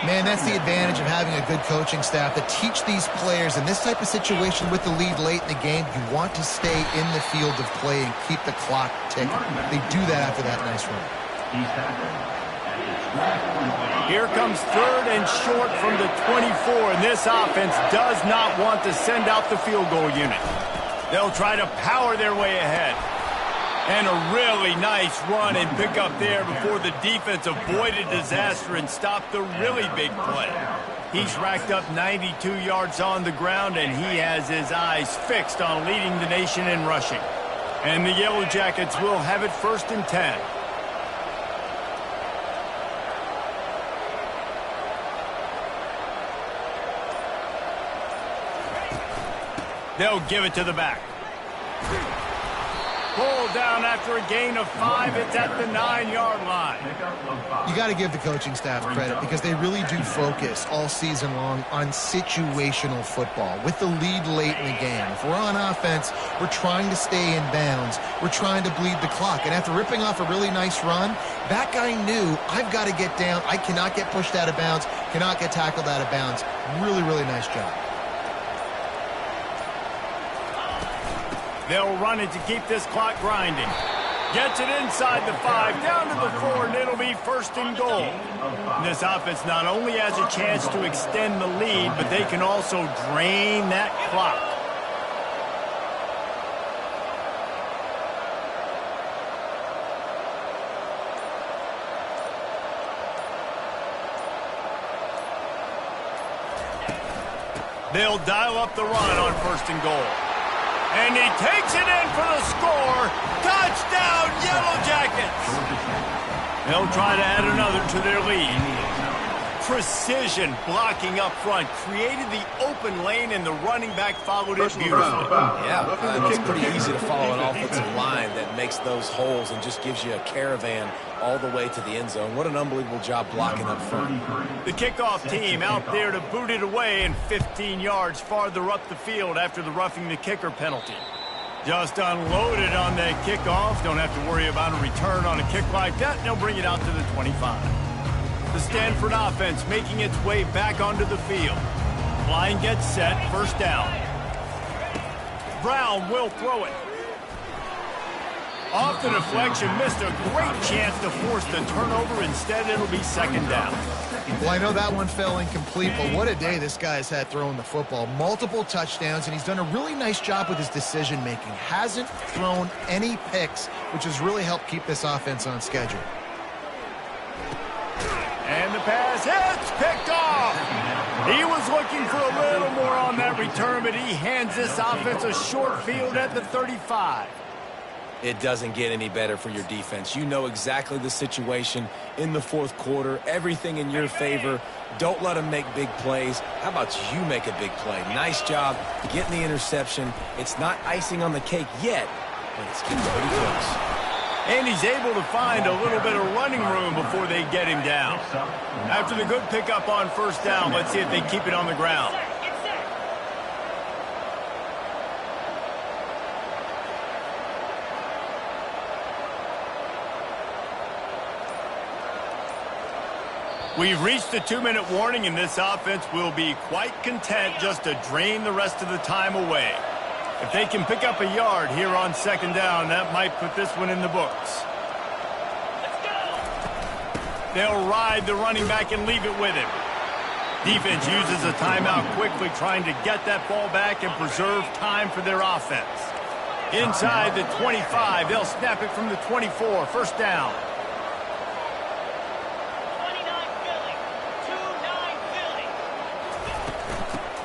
Man, that's the advantage of having a good coaching staff that teach these players in this type of situation with the lead late in the game. You want to stay in the field of play and keep the clock ticking. They do that after that nice run. Here comes third and short from the 24, and this offense does not want to send out the field goal unit. They'll try to power their way ahead. And a really nice run and pick up there before the defense avoided disaster and stopped the really big play. He's racked up 92 yards on the ground, and he has his eyes fixed on leading the nation in rushing. And the Yellow Jackets will have it 1st and 10. They'll give it to the back. Pulled down after a gain of 5. It's at the 9-yard line. You got to give the coaching staff credit because they really do focus all season long on situational football with the lead late in the game. If we're on offense, we're trying to stay in bounds. We're trying to bleed the clock. And after ripping off a really nice run, that guy knew, I've got to get down. I cannot get pushed out of bounds, cannot get tackled out of bounds. Really, really nice job. They'll run it to keep this clock grinding. Gets it inside the 5, down to the 4, and it'll be 1st and goal. And this offense not only has a chance to extend the lead, but they can also drain that clock. They'll dial up the run on 1st and goal. And he takes it in for the score. Touchdown, Yellow Jackets. They'll try to add another to their lead. Precision blocking up front created the open lane, and the running back followed it beautifully. Yeah, it's pretty easy to follow an offensive line that makes those holes and just gives you a caravan all the way to the end zone. What an unbelievable job blocking up front. The kickoff team out there to boot it away, and 15 yards farther up the field after the roughing the kicker penalty. Just unloaded on that kickoff. Don't have to worry about a return on a kick like that. They'll bring it out to the 25. The Stanford offense making its way back onto the field. Line gets set, first down. Brown will throw it. Off the deflection, missed a great chance to force the turnover. Instead, it'll be second down. Well, I know that one fell incomplete, but what a day this guy's had throwing the football. Multiple touchdowns, and he's done a really nice job with his decision-making. Hasn't thrown any picks, which has really helped keep this offense on schedule. And the pass hits, picked off. He was looking for a little more on that return, but he hands this offense a short field at the 35. It doesn't get any better for your defense. You know exactly the situation in the fourth quarter, everything in your favor. Don't let them make big plays. How about you make a big play? Nice job getting the interception. It's not icing on the cake yet, but it's getting pretty close. And he's able to find a little bit of running room before they get him down. After the good pickup on first down, let's see if they keep it on the ground. We've reached the 2-minute warning, and this offense will be quite content just to drain the rest of the time away. If they can pick up a yard here on second down, that might put this one in the books. They'll ride the running back and leave it with him. Defense uses a timeout quickly, trying to get that ball back and preserve time for their offense. Inside the 25, they'll snap it from the 24, first down.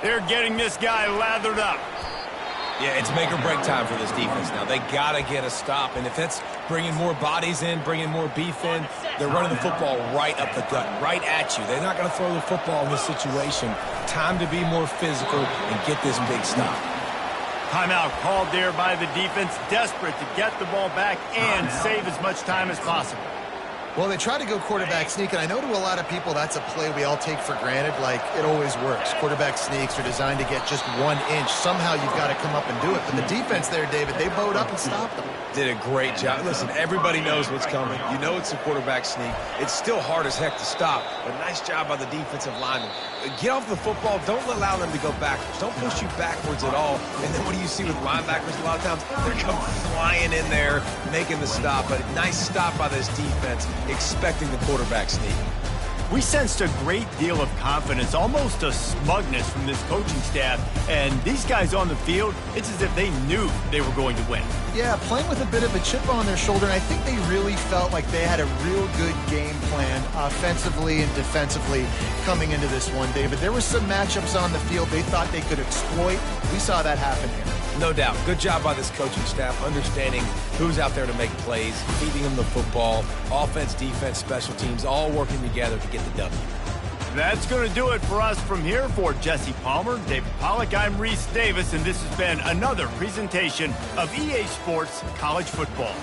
They're getting this guy lathered up. Yeah, it's make or break time for this defense now. They got to get a stop, and if it's bringing more bodies in, bringing more beef in, they're running the football right up the gut, right at you. They're not going to throw the football in this situation. Time to be more physical and get this big stop. Timeout called there by the defense, desperate to get the ball back and save as much time as possible. Well, they try to go quarterback sneak, and I know to a lot of people that's a play we all take for granted, like it always works. Quarterback sneaks are designed to get just 1 inch. Somehow you've got to come up and do it. But the defense there, David, they bowed up and stopped them. Did a great job. Listen, everybody knows what's coming. You know it's a quarterback sneak. It's still hard as heck to stop, but nice job by the defensive lineman. Get off the football. Don't allow them to go backwards. Don't push you backwards at all. And then what do you see with linebackers a lot of times? They're coming flying in there, making the stop. But nice stop by this defense, expecting the quarterback sneak. We sensed a great deal of confidence, almost a smugness from this coaching staff. And these guys on the field, it's as if they knew they were going to win. Yeah, playing with a bit of a chip on their shoulder, and I think they really felt like they had a real good game plan offensively and defensively coming into this one, David. There were some matchups on the field they thought they could exploit. We saw that happen here. No doubt. Good job by this coaching staff, understanding who's out there to make plays, feeding them the football, offense, defense, special teams, all working together to get the W. That's going to do it for us from here. For Jesse Palmer, David Pollack, I'm Reese Davis, and this has been another presentation of EA Sports College Football.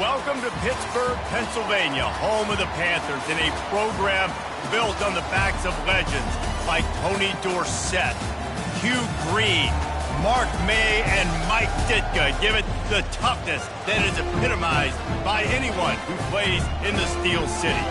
Welcome to Pittsburgh, Pennsylvania, home of the Panthers, in a program built on the backs of legends like Tony Dorsett, Hugh Green, Mark May, and Mike Ditka. Give it the toughness that is epitomized by anyone who plays in the Steel City.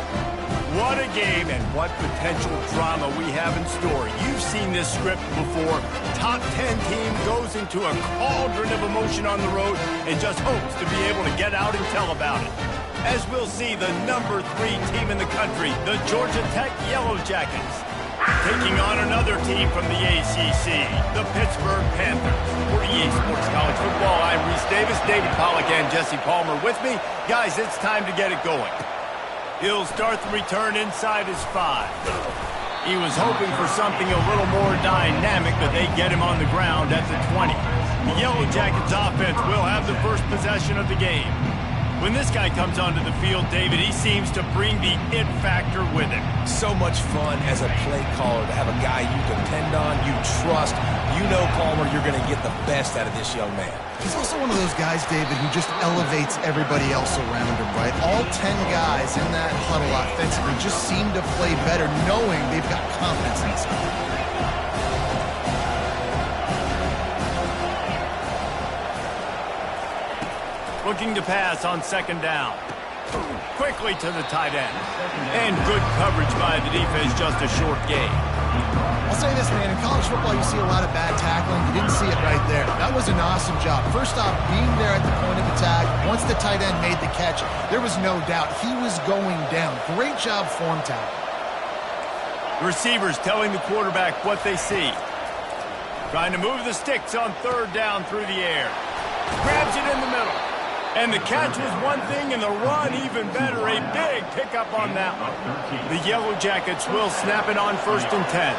What a game and what potential drama we have in store. You've seen this script before. Top 10 team goes into a cauldron of emotion on the road and just hopes to be able to get out and tell about it. As we'll see, the number 3 team in the country, the Georgia Tech Yellow Jackets, taking on another team from the ACC, the Pittsburgh Panthers. For EA Sports College Football, I'm Reese Davis, David Pollack, and Jesse Palmer with me. Guys, it's time to get it going. He'll start the return inside his 5. He was hoping for something a little more dynamic, but they get him on the ground at the 20. The Yellow Jackets offense will have the first possession of the game. When this guy comes onto the field, David, he seems to bring the it factor with him. So much fun as a play caller to have a guy you depend on, you trust. You know, Palmer, you're going to get the best out of this young man. He's also one of those guys, David, who just elevates everybody else around him, right? All 10 guys in that huddle offensively just seem to play better knowing they've got confidence in this guy. Looking to pass on second down. Quickly to the tight end. And good coverage by the defense, just a short gain. I'll say this, man, in college football you see a lot of bad tackling. You didn't see it right there. That was an awesome job. First off, being there at the point of attack. Once the tight end made the catch, there was no doubt he was going down. Great job form tackle. Receivers telling the quarterback what they see. Trying to move the sticks on third down through the air. Grabs it in the middle. And the catch was one thing, and the run even better. A big pickup on that one. The Yellow Jackets will snap it on 1st and 10.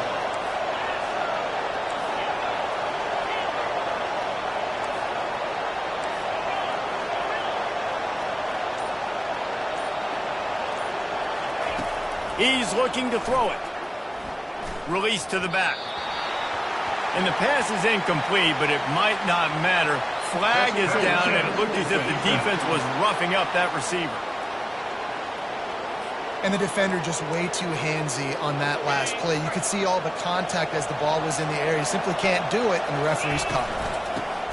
He's looking to throw it. Release to the back. And the pass is incomplete, but it might not matter. Flag is down, and it looked as if the defense was roughing up that receiver. And the defender just way too handsy on that last play. You could see all the contact as the ball was in the air. He simply can't do it, and the referee's caught it.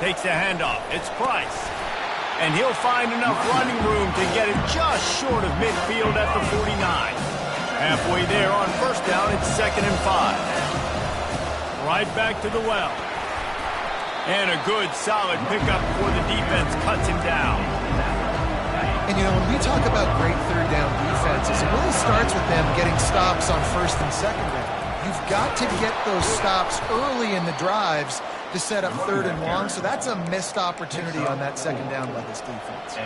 Takes the handoff. It's Price. And he'll find enough running room to get it just short of midfield at the 49. Halfway there on first down, it's 2nd and 5. Right back to the well. And a good, solid pickup before the defense cuts him down. And, you know, when we talk about great third down defenses, it really starts with them getting stops on 1st and 2nd down. You've got to get those stops early in the drives to set up 3rd and long, so that's a missed opportunity on that 2nd down by this defense.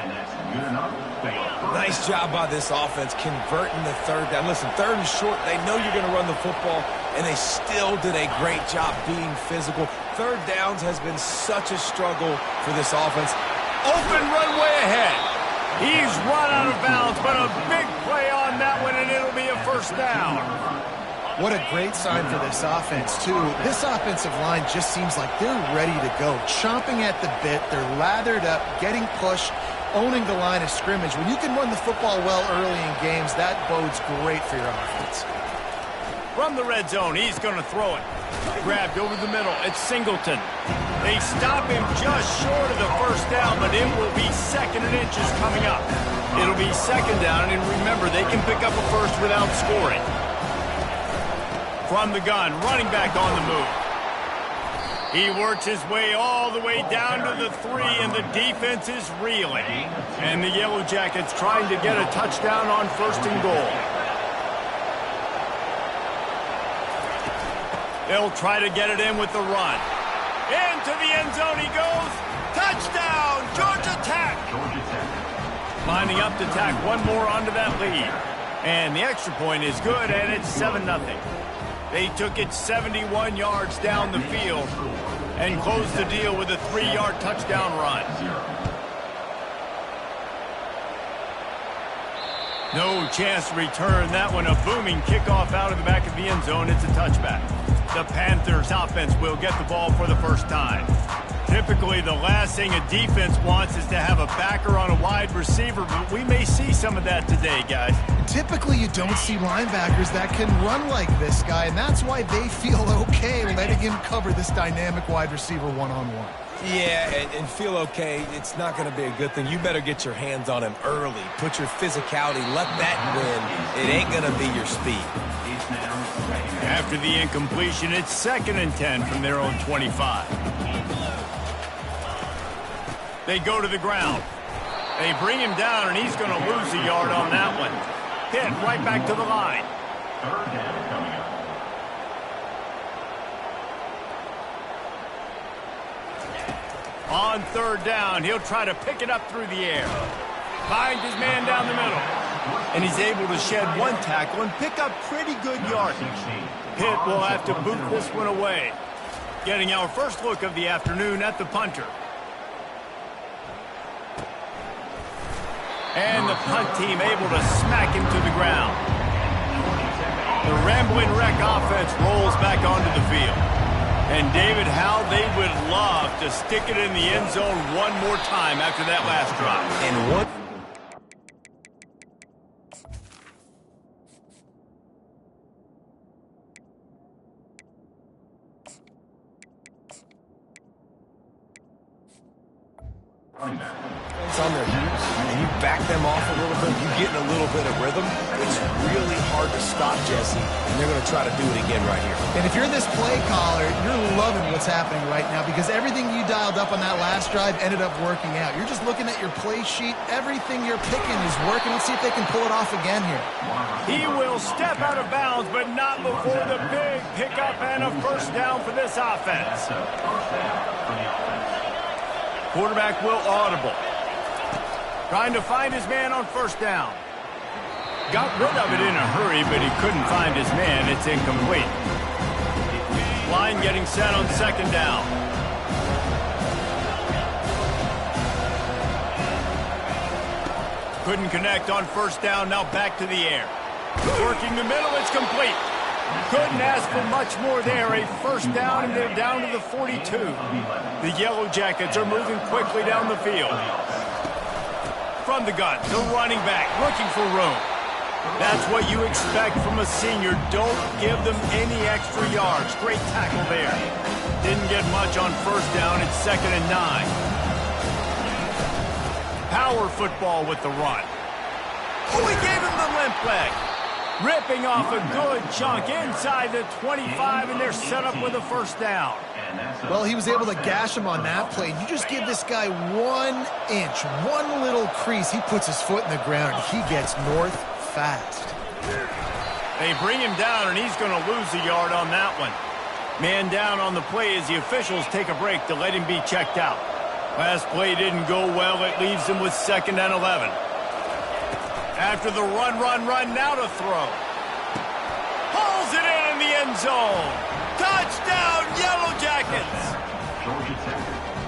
Nice job by this offense converting the 3rd down. Listen, 3rd and short, they know you're going to run the football, and they still did a great job being physical. 3rd downs has been such a struggle for this offense. Open runway ahead. He's run out of bounds, but a big play on that one, and it'll be a 1st down. What a great sign for this offense, too. This offensive line just seems like they're ready to go. Chomping at the bit, they're lathered up, getting pushed, owning the line of scrimmage. When you can run the football well early in games, that bodes great for your offense. From the red zone, he's going to throw it. Grabbed over the middle. It's Singleton. They stop him just short of the 1st down, but it will be 2nd and inches coming up. It'll be 2nd down, and remember, they can pick up a 1st without scoring. From the gun, running back on the move. He works his way all the way down to the 3, and the defense is reeling. And the Yellow Jackets trying to get a touchdown on 1st and goal. They'll try to get it in with the run. Into the end zone he goes. Touchdown, Georgia Tech. Lining up to tack one more onto that lead. And the extra point is good, and it's 7-0. They took it 71 yards down the field and closed the deal with a 3-yard touchdown run. No chance to return that one. A booming kickoff out of the back of the end zone. It's a touchback. The Panthers offense will get the ball for the first time. Typically, the last thing a defense wants is to have a backer on a wide receiver, but we may see some of that today, guys. Typically, you don't see linebackers that can run like this guy, and that's why they feel okay letting him cover this dynamic wide receiver one-on-one. Yeah, and feel okay, it's not going to be a good thing. You better get your hands on him early. Put your physicality, let that win. It ain't going to be your speed. After the incompletion, it's 2nd and 10 from their own 25. They go to the ground. They bring him down, and he's going to lose a yard on that one. Hit right back to the line. 3rd down coming up. On 3rd down, he'll try to pick it up through the air. Finds his man down the middle. And he's able to shed one tackle and pick up pretty good yardage. Pitt will have to boot this one away. Getting our first look of the afternoon at the punter. And the punt team able to smack him to the ground. The Ramblin' Wreck offense rolls back onto the field. And David, how they would love to stick it in the end zone one more time after that last drive. And what? It's on their heels, and you back them off a little bit, you get in a little bit of rhythm. It's really hard to stop, Jesse, and they're going to try to do it again right here. And if you're this play caller, you're loving what's happening right now because everything you dialed up on that last drive ended up working out. You're just looking at your play sheet. Everything you're picking is working. Let's see if they can pull it off again here. He will step out of bounds, but not before the big pickup and a first down for this offense. Quarterback will audible. Trying to find his man on 1st down. Got rid of it in a hurry, but he couldn't find his man. It's incomplete. Line getting set on 2nd down. Couldn't connect on 1st down. Now back to the air. Working the middle. It's complete. Couldn't ask for much more there. A 1st down, and they're down to the 42. The Yellow Jackets are moving quickly down the field. From the gun, the running back looking for room. That's what you expect from a senior. Don't give them any extra yards. Great tackle there. Didn't get much on 1st down. It's 2nd and 9. Power football with the run. Oh, he gave him the limp leg. Ripping off a good chunk inside the 25, and they're set up with a 1st down. Well, he was able to gash him on that play. You just give this guy 1 inch, one little crease. He puts his foot in the ground. He gets north fast. They bring him down, and he's going to lose a yard on that one. Man down on the play as the officials take a break to let him be checked out. Last play didn't go well. It leaves him with 2nd and 11. After the run, now to throw. Pulls it in the end zone. Touchdown, Yellow Jackets!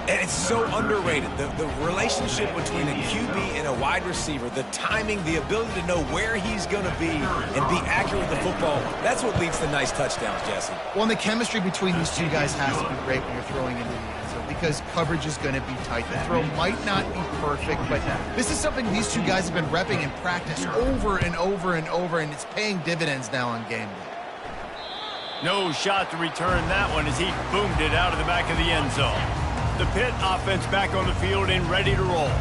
And it's so underrated. The relationship between a QB and a wide receiver, the timing, the ability to know where he's going to be and be accurate with the football, that's what leads to nice touchdowns, Jesse. Well, and the chemistry between these two guys has to be great when you're throwing into the end zone because coverage is going to be tight. The throw might not be perfect, but this is something these two guys have been repping in practice over and over and over, and it's paying dividends now on game day. No shot to return that one as he boomed it out of the back of the end zone. The Pitt offense back on the field and ready to roll.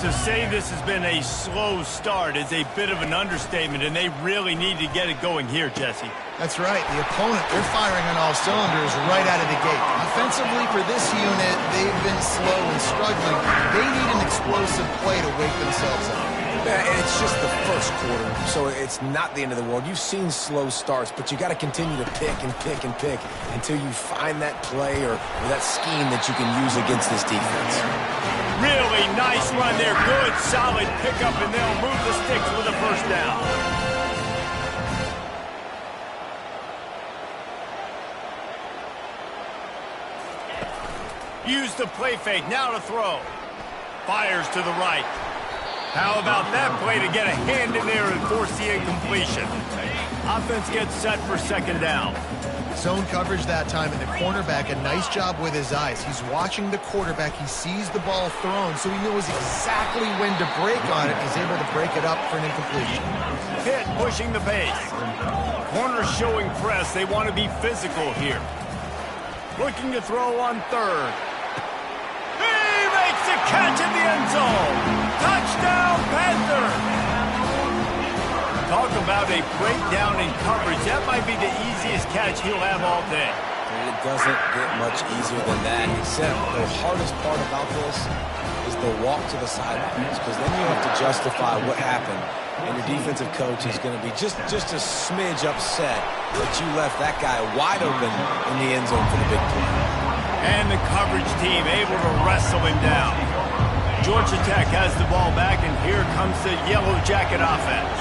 To say this has been a slow start is a bit of an understatement, and they really need to get it going here, Jesse. That's right. The opponent, they're firing on all cylinders right out of the gate. Offensively, for this unit, they've been slow and struggling. They need an explosive play to wake themselves up. Yeah, and it's just the first quarter, so it's not the end of the world. You've seen slow starts, but you got to continue to pick and pick and pick until you find that play or that scheme that you can use against this defense. Really nice run there. Good, solid pickup, and they'll move the sticks with a 1st down. Use the play fake. Now to throw. Fires to the right. How about that play to get a hand in there and force the incompletion? Offense gets set for second down. Zone coverage that time, and the cornerback, a nice job with his eyes. He's watching the quarterback. He sees the ball thrown, so he knows exactly when to break on it. He's able to break it up for an incompletion. Pitt pushing the pace. Corners showing press. They want to be physical here. Looking to throw on third. He makes a catch in the end zone. Touchdown, Panther. Talk about a breakdown in coverage. That might be the easiest catch he'll have all day. It doesn't get much easier than that, except the hardest part about this is the walk to the sidelines, because then you have to justify what happened, and your defensive coach is going to be just a smidge upset that you left that guy wide open in the end zone for the big play. And the coverage team able to wrestle him down. Georgia Tech has the ball back, and here comes the Yellow Jacket offense.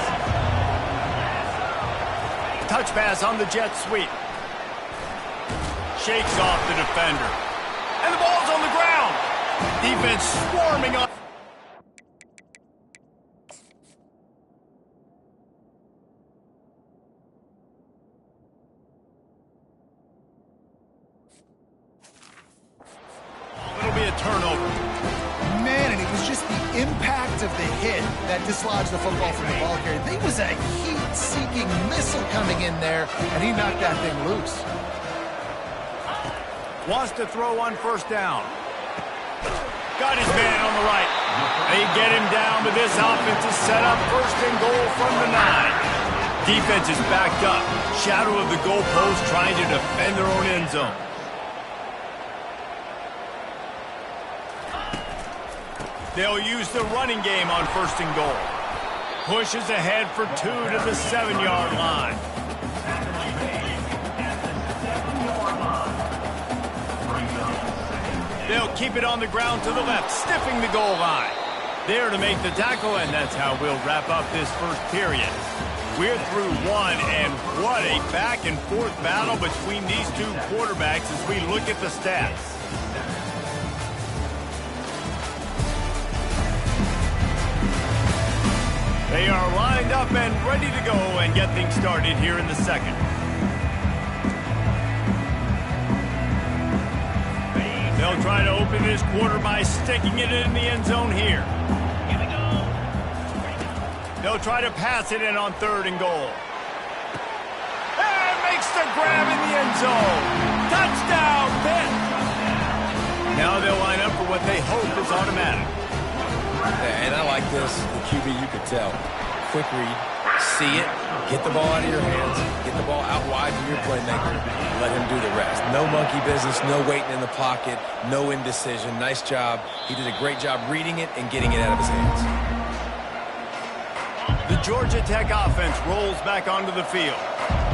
Touch pass on the jet sweep. Shakes off the defender. And the ball's on the ground. Defense swarming up. It'll be a turnover. Man, and it was just the impact of the hit that dislodged the football from the ball carrier. There was a heat-seeking missile coming in there, and he knocked that thing loose. Wants to throw on first down. Got his man on the right. They get him down, but this offense is set up first and goal from the 9. Defense is backed up. Shadow of the goalpost trying to defend their own end zone. They'll use the running game on first and goal. Pushes ahead for 2 to the 7-yard line. They'll keep it on the ground to the left, stiffing the goal line. There to make the tackle, and that's how we'll wrap up this first period. We're through one, and what a back-and-forth battle between these two quarterbacks as we look at the stats. They are lined up and ready to go and get things started here in the second. They'll try to open this quarter by sticking it in the end zone here. They'll try to pass it in on third and goal. And makes the grab in the end zone. Touchdown, Pitt! Now they'll line up for what they hope is automatic. And I like this. The QB, you could tell. Quick read, see it, get the ball out of your hands, get the ball out wide to your playmaker, let him do the rest. No monkey business, no waiting in the pocket, no indecision. Nice job. He did a great job reading it and getting it out of his hands. The Georgia Tech offense rolls back onto the field.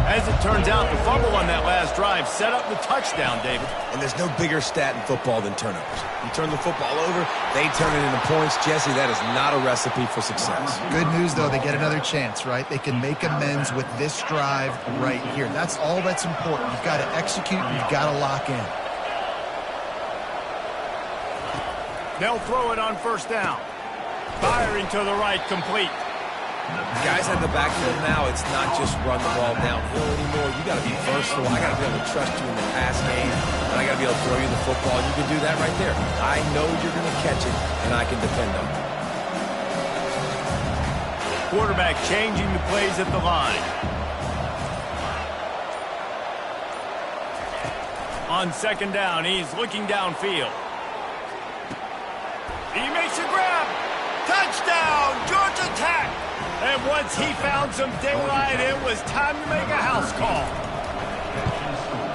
As it turns out, the fumble on that last drive set up the touchdown, David. And there's no bigger stat in football than turnovers. You turn the football over, they turn it into points. Jesse, that is not a recipe for success. Good news, though, they get another chance, right? They can make amends with this drive right here. That's all that's important. You've got to execute, you've got to lock in. They'll throw it on first down. Firing to the right, complete. Guys at the backfield now, it's not just run the ball downhill anymore. You got to be versatile. I got to be able to trust you in the pass game, and I got to be able to throw you the football. You can do that right there. I know you're going to catch it, and I can depend on it. Quarterback changing the plays at the line. On second down, he's looking downfield. He makes a grab. Touchdown, Georgia Tech. And once he found some daylight, it was time to make a house call.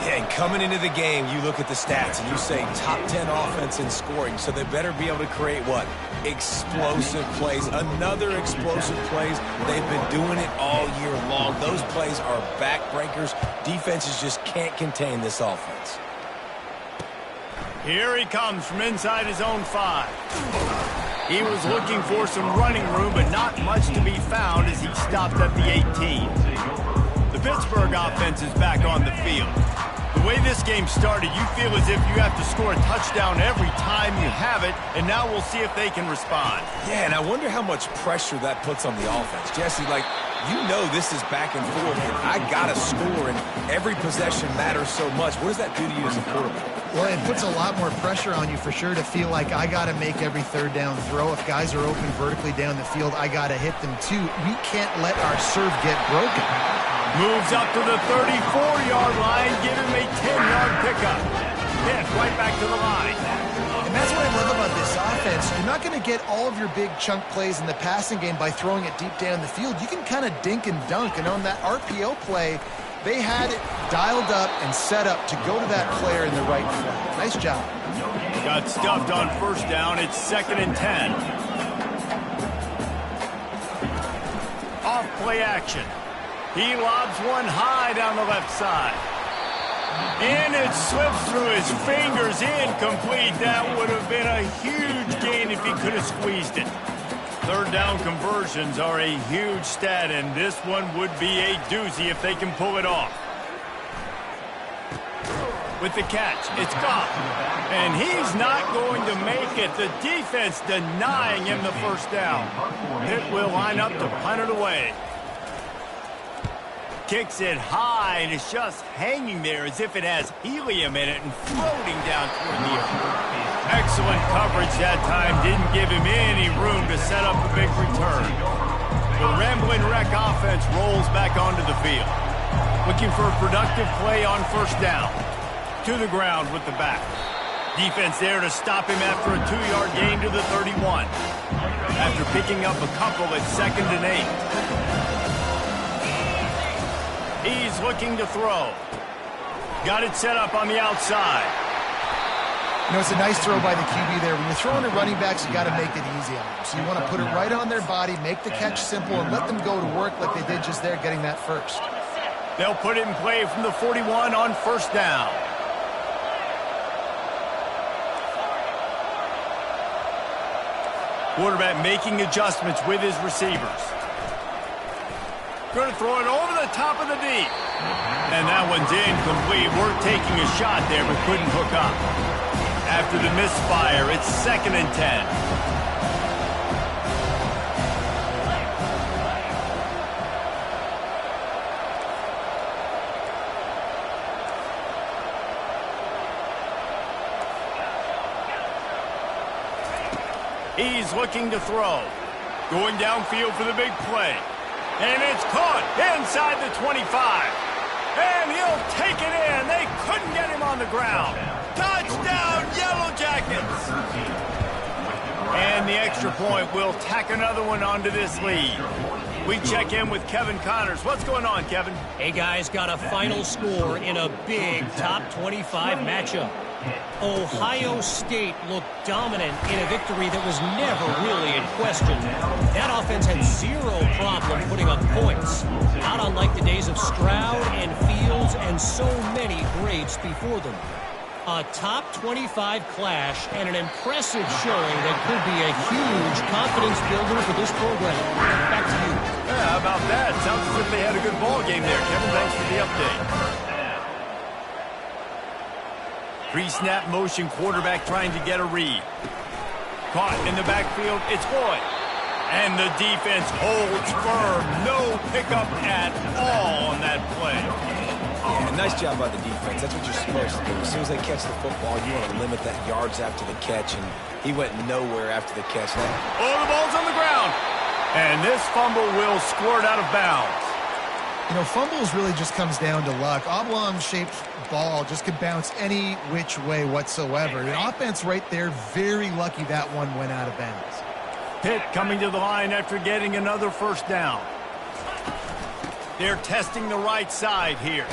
Yeah, and coming into the game, you look at the stats and you say top 10 offense in scoring, so they better be able to create what? Explosive plays. Another explosive plays. They've been doing it all year long. Those plays are backbreakers. Defenses just can't contain this offense. Here he comes from inside his own 5. He was looking for some running room, but not much to be found as he stopped at the 18. The Pittsburgh offense is back on the field. The way this game started, you feel as if you have to score a touchdown every time you have it, and now we'll see if they can respond. Yeah, and I wonder how much pressure that puts on the offense. Jesse, like, you know this is back and forth, and I got to score, and every possession matters so much. What does that do to you as a quarterback? Well, it puts a lot more pressure on you for sure to feel like I got to make every third down throw. If guys are open vertically down the field, I got to hit them too. We can't let our serve get broken. Moves up to the 34-yard line, give him a 10-yard pickup. Hit right back to the line. And that's what I love about this offense. You're not going to get all of your big chunk plays in the passing game by throwing it deep down the field. You can kind of dink and dunk, and on that RPO play, they had it dialed up and set up to go to that player in the right flat. Nice job. Got stuffed on first down. It's 2nd and 10. Off play action. He lobs one high down the left side. And it slips through his fingers, incomplete. That would have been a huge gain if he could have squeezed it. Third down conversions are a huge stat, and this one would be a doozy if they can pull it off. With the catch, it's Goff. And he's not going to make it. The defense denying him the first down. It will line up to punt it away. Kicks it high, and it's just hanging there as if it has helium in it and floating down toward the air. Excellent coverage that time. Didn't give him any room to set up a big return. The Ramblin' Wreck offense rolls back onto the field. Looking for a productive play on first down. To the ground with the back. Defense there to stop him after a 2-yard gain to the 31. After picking up a couple at 2nd and 8. He's looking to throw. Got it set up on the outside. You know, it's a nice throw by the QB there. When you're throwing to running backs, you got to make it easy on them. So you want to put it right on their body, make the catch simple, and let them go to work like they did just there, getting that first. They'll put it in play from the 41 on first down. Quarterback making adjustments with his receivers. Going to throw it over the top of the deep. And that one's incomplete. We're taking a shot there, but couldn't hook up. After the misfire, it's 2nd and 10. He's looking to throw. Going downfield for the big play. And it's caught inside the 25. And he'll take it in. They couldn't get him on the ground. Touchdown, Yellow Jackets. And the extra point will tack another one onto this lead. We check in with Kevin Connors. What's going on, Kevin? Hey, guys, got a final score in a big top 25 matchup. Ohio State looked dominant in a victory that was never really in question. That offense had zero problem putting up points. Not unlike the days of Stroud and Fields and so many greats before them. A top 25 clash and an impressive showing that could be a huge confidence builder for this program. Back to you. Yeah, how about that? Sounds as if they had a good ball game there, Kevin. Thanks for the update. Pre-snap motion, quarterback trying to get a read. Caught in the backfield, it's Boyd. And the defense holds firm. No pickup at all on that play. Yeah, nice job by the defense. That's what you're supposed to do. As soon as they catch the football, you want to limit that yards after the catch, and he went nowhere after the catch. Oh, the ball's on the ground. And this fumble will squirt out of bounds. You know, fumbles really just comes down to luck. Oblong-shaped ball just could bounce any which way whatsoever. The offense right there, very lucky that one went out of bounds. Pitt coming to the line after getting another first down. They're testing the right side here.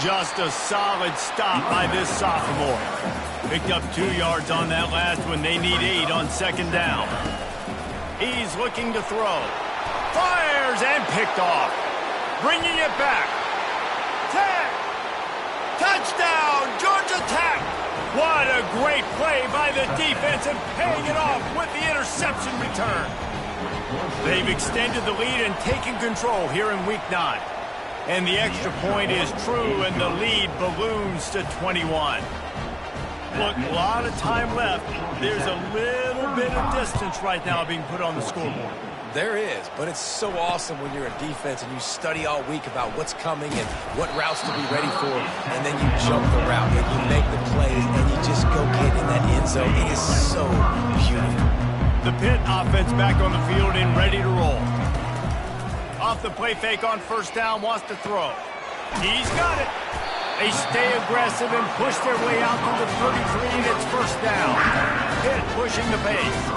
Just a solid stop by this sophomore. Picked up 2 yards on that last one. They need 8 on second down. He's looking to throw. Fires and picked off. Bringing it back. Tech. Touchdown, Georgia Tech. What a great play by the defense and paying it off with the interception return. They've extended the lead and taken control here in Week 9. And the extra point is true, and the lead balloons to 21. Look, a lot of time left. There's a little bit of distance right now being put on the scoreboard. There is, but it's so awesome when you're in defense and you study all week about what's coming and what routes to be ready for, and then you jump the route and you make the plays and you just go get in that end zone. It is so beautiful. The Pitt offense back on the field and ready to roll. Off the play fake on first down, wants to throw. He's got it. They stay aggressive and push their way out to the 33, and it's first down. Pitt pushing the pace.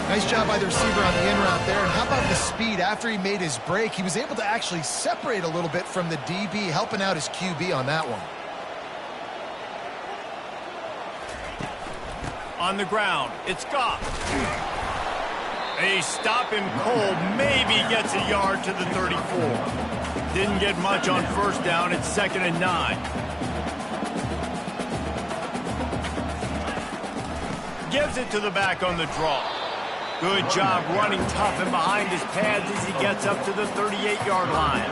Nice job by the receiver on the in route there. And how about the speed? After he made his break, he was able to actually separate a little bit from the DB, helping out his QB on that one. On the ground, it's Goff. They stop him cold, maybe gets a yard to the 34. Didn't get much on first down, it's 2nd and 9. Gives it to the back on the draw. Good job running tough and behind his pads as he gets up to the 38-yard line.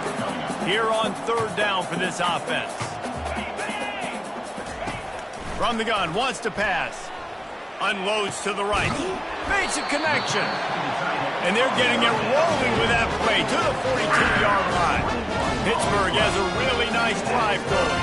Here on 3rd down for this offense. From the gun, wants to pass. Unloads to the right. Makes a connection. And they're getting it rolling with that play to the 42-yard line. Pittsburgh has a really nice drive going.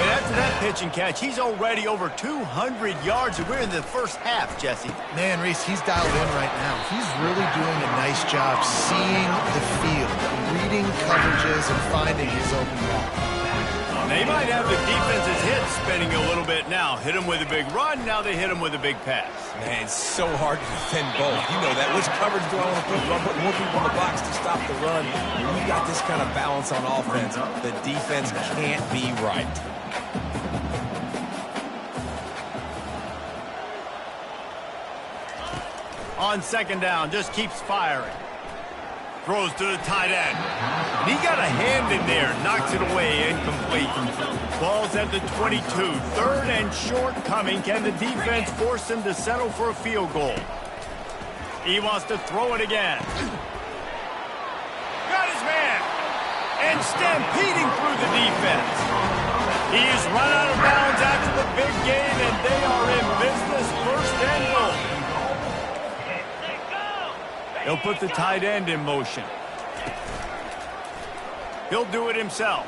And after that pitch and catch, he's already over 200 yards, and we're in the first half, Jesse. Man, Reese, he's dialed in right now. He's really doing a nice job seeing the field, reading coverages, and finding his open ball. They might have the defense's hit spinning a little bit now. Hit him with a big run, now they hit him with a big pass. Man, it's so hard to defend both. You know that. Which coverage do I want to put? Do I put more people in the box to stop the run? When you've got this kind of balance on offense, the defense can't be right. On 2nd down, just keeps firing. Throws to the tight end. And he got a hand in there, knocks it away, incomplete. Ball's at the 22. 3rd and short coming. Can the defense force him to settle for a field goal? He wants to throw it again. Got his man. And stampeding through the defense. He is run out of bounds after the big game, and they are in business. 1st and goal. He'll put the tight end in motion. He'll do it himself.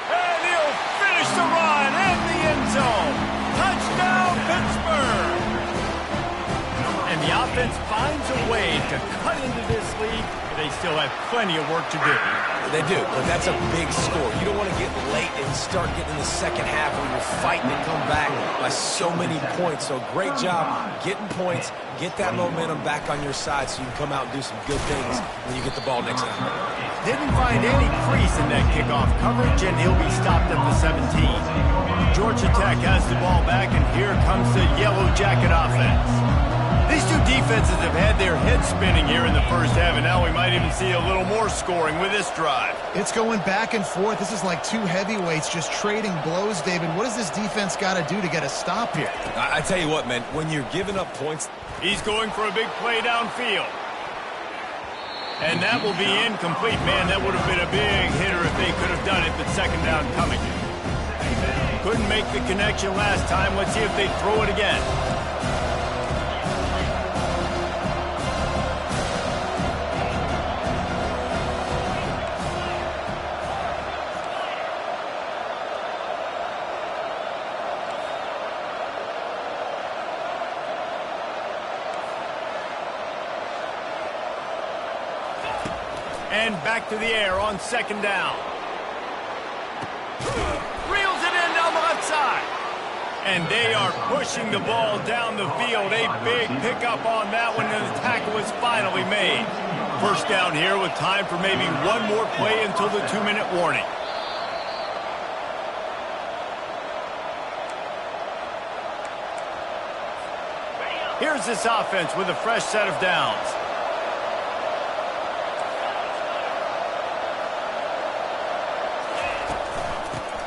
And he'll finish the run in the end zone. Touchdown, Pittsburgh! And the offense finds a way to cut into this lead. They still have plenty of work to do. They do, but that's a big score. You don't want to get late and start getting in the second half where you're fighting to come back by so many points. So great job getting points, get that momentum back on your side so you can come out and do some good things when you get the ball next time. Didn't find any crease in that kickoff coverage, and he'll be stopped at the 17. Georgia Tech has the ball back, and here comes the Yellow Jacket offense. These two defenses have had their heads spinning here in the first half, and now we might even see a little more scoring with this drive. It's going back and forth. This is like two heavyweights just trading blows, David. What does this defense got to do to get a stop here? I tell you what, man, when you're giving up points. He's going for a big play downfield. And that will be incomplete. Man, that would have been a big hitter if they could have done it, but 2nd down coming. Couldn't make the connection last time. Let's see if they throw it again. And back to the air on 2nd down. Reels it in down the left side. And they are pushing the ball down the field. A big pickup on that one, and the tackle is finally made. 1st down here with time for maybe one more play until the 2-minute warning. Here's this offense with a fresh set of downs.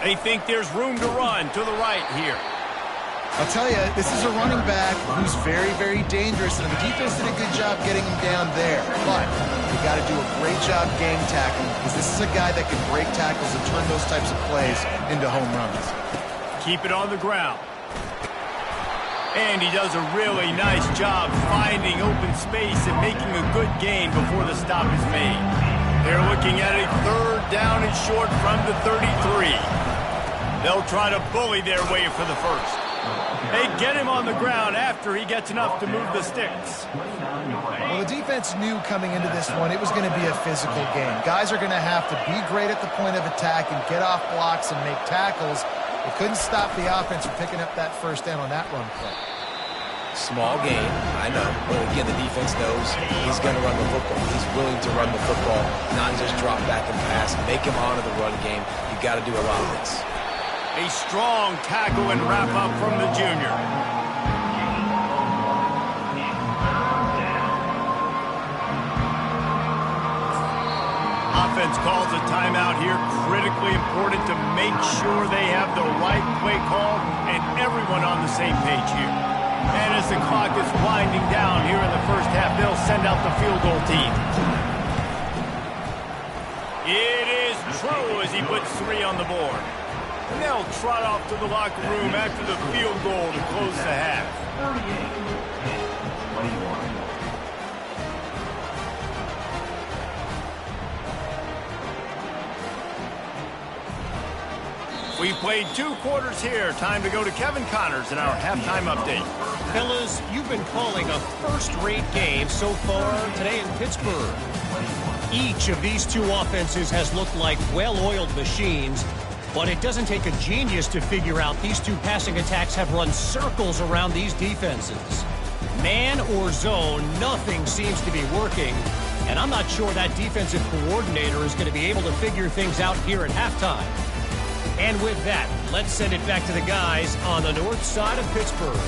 They think there's room to run to the right here. I'll tell you, this is a running back who's very, very dangerous, and the defense did a good job getting him down there. But you got to do a great job game tackling, because this is a guy that can break tackles and turn those types of plays into home runs. Keep it on the ground. And he does a really nice job finding open space and making a good gain before the stop is made. They're looking at a 3rd down and short from the 33. They'll try to bully their way for the first. They get him on the ground after he gets enough to move the sticks. Well, the defense knew coming into this one it was going to be a physical game. Guys are going to have to be great at the point of attack and get off blocks and make tackles. They couldn't stop the offense from picking up that first down on that run play. Small game, I know. But again, the defense knows he's going to run the football. He's willing to run the football, not just drop back and pass. Make him honor the run game. You got to do a lot of this. A strong tackle and wrap-up from the junior. Offense calls a timeout here. Critically important to make sure they have the right play call and everyone on the same page here. And as the clock is winding down here in the first half, they'll send out the field goal team. It is true as he puts 3 on the board. And they'll trot off to the locker room after the field goal to close the half. 38-21. We played 2 quarters here. Time to go to Kevin Connors in our halftime update. Fellas, you've been calling a first-rate game so far today in Pittsburgh. Each of these 2 offenses has looked like well-oiled machines, but it doesn't take a genius to figure out these 2 passing attacks have run circles around these defenses. Man or zone, nothing seems to be working, and I'm not sure that defensive coordinator is going to be able to figure things out here at halftime. And with that, let's send it back to the guys on the north side of Pittsburgh.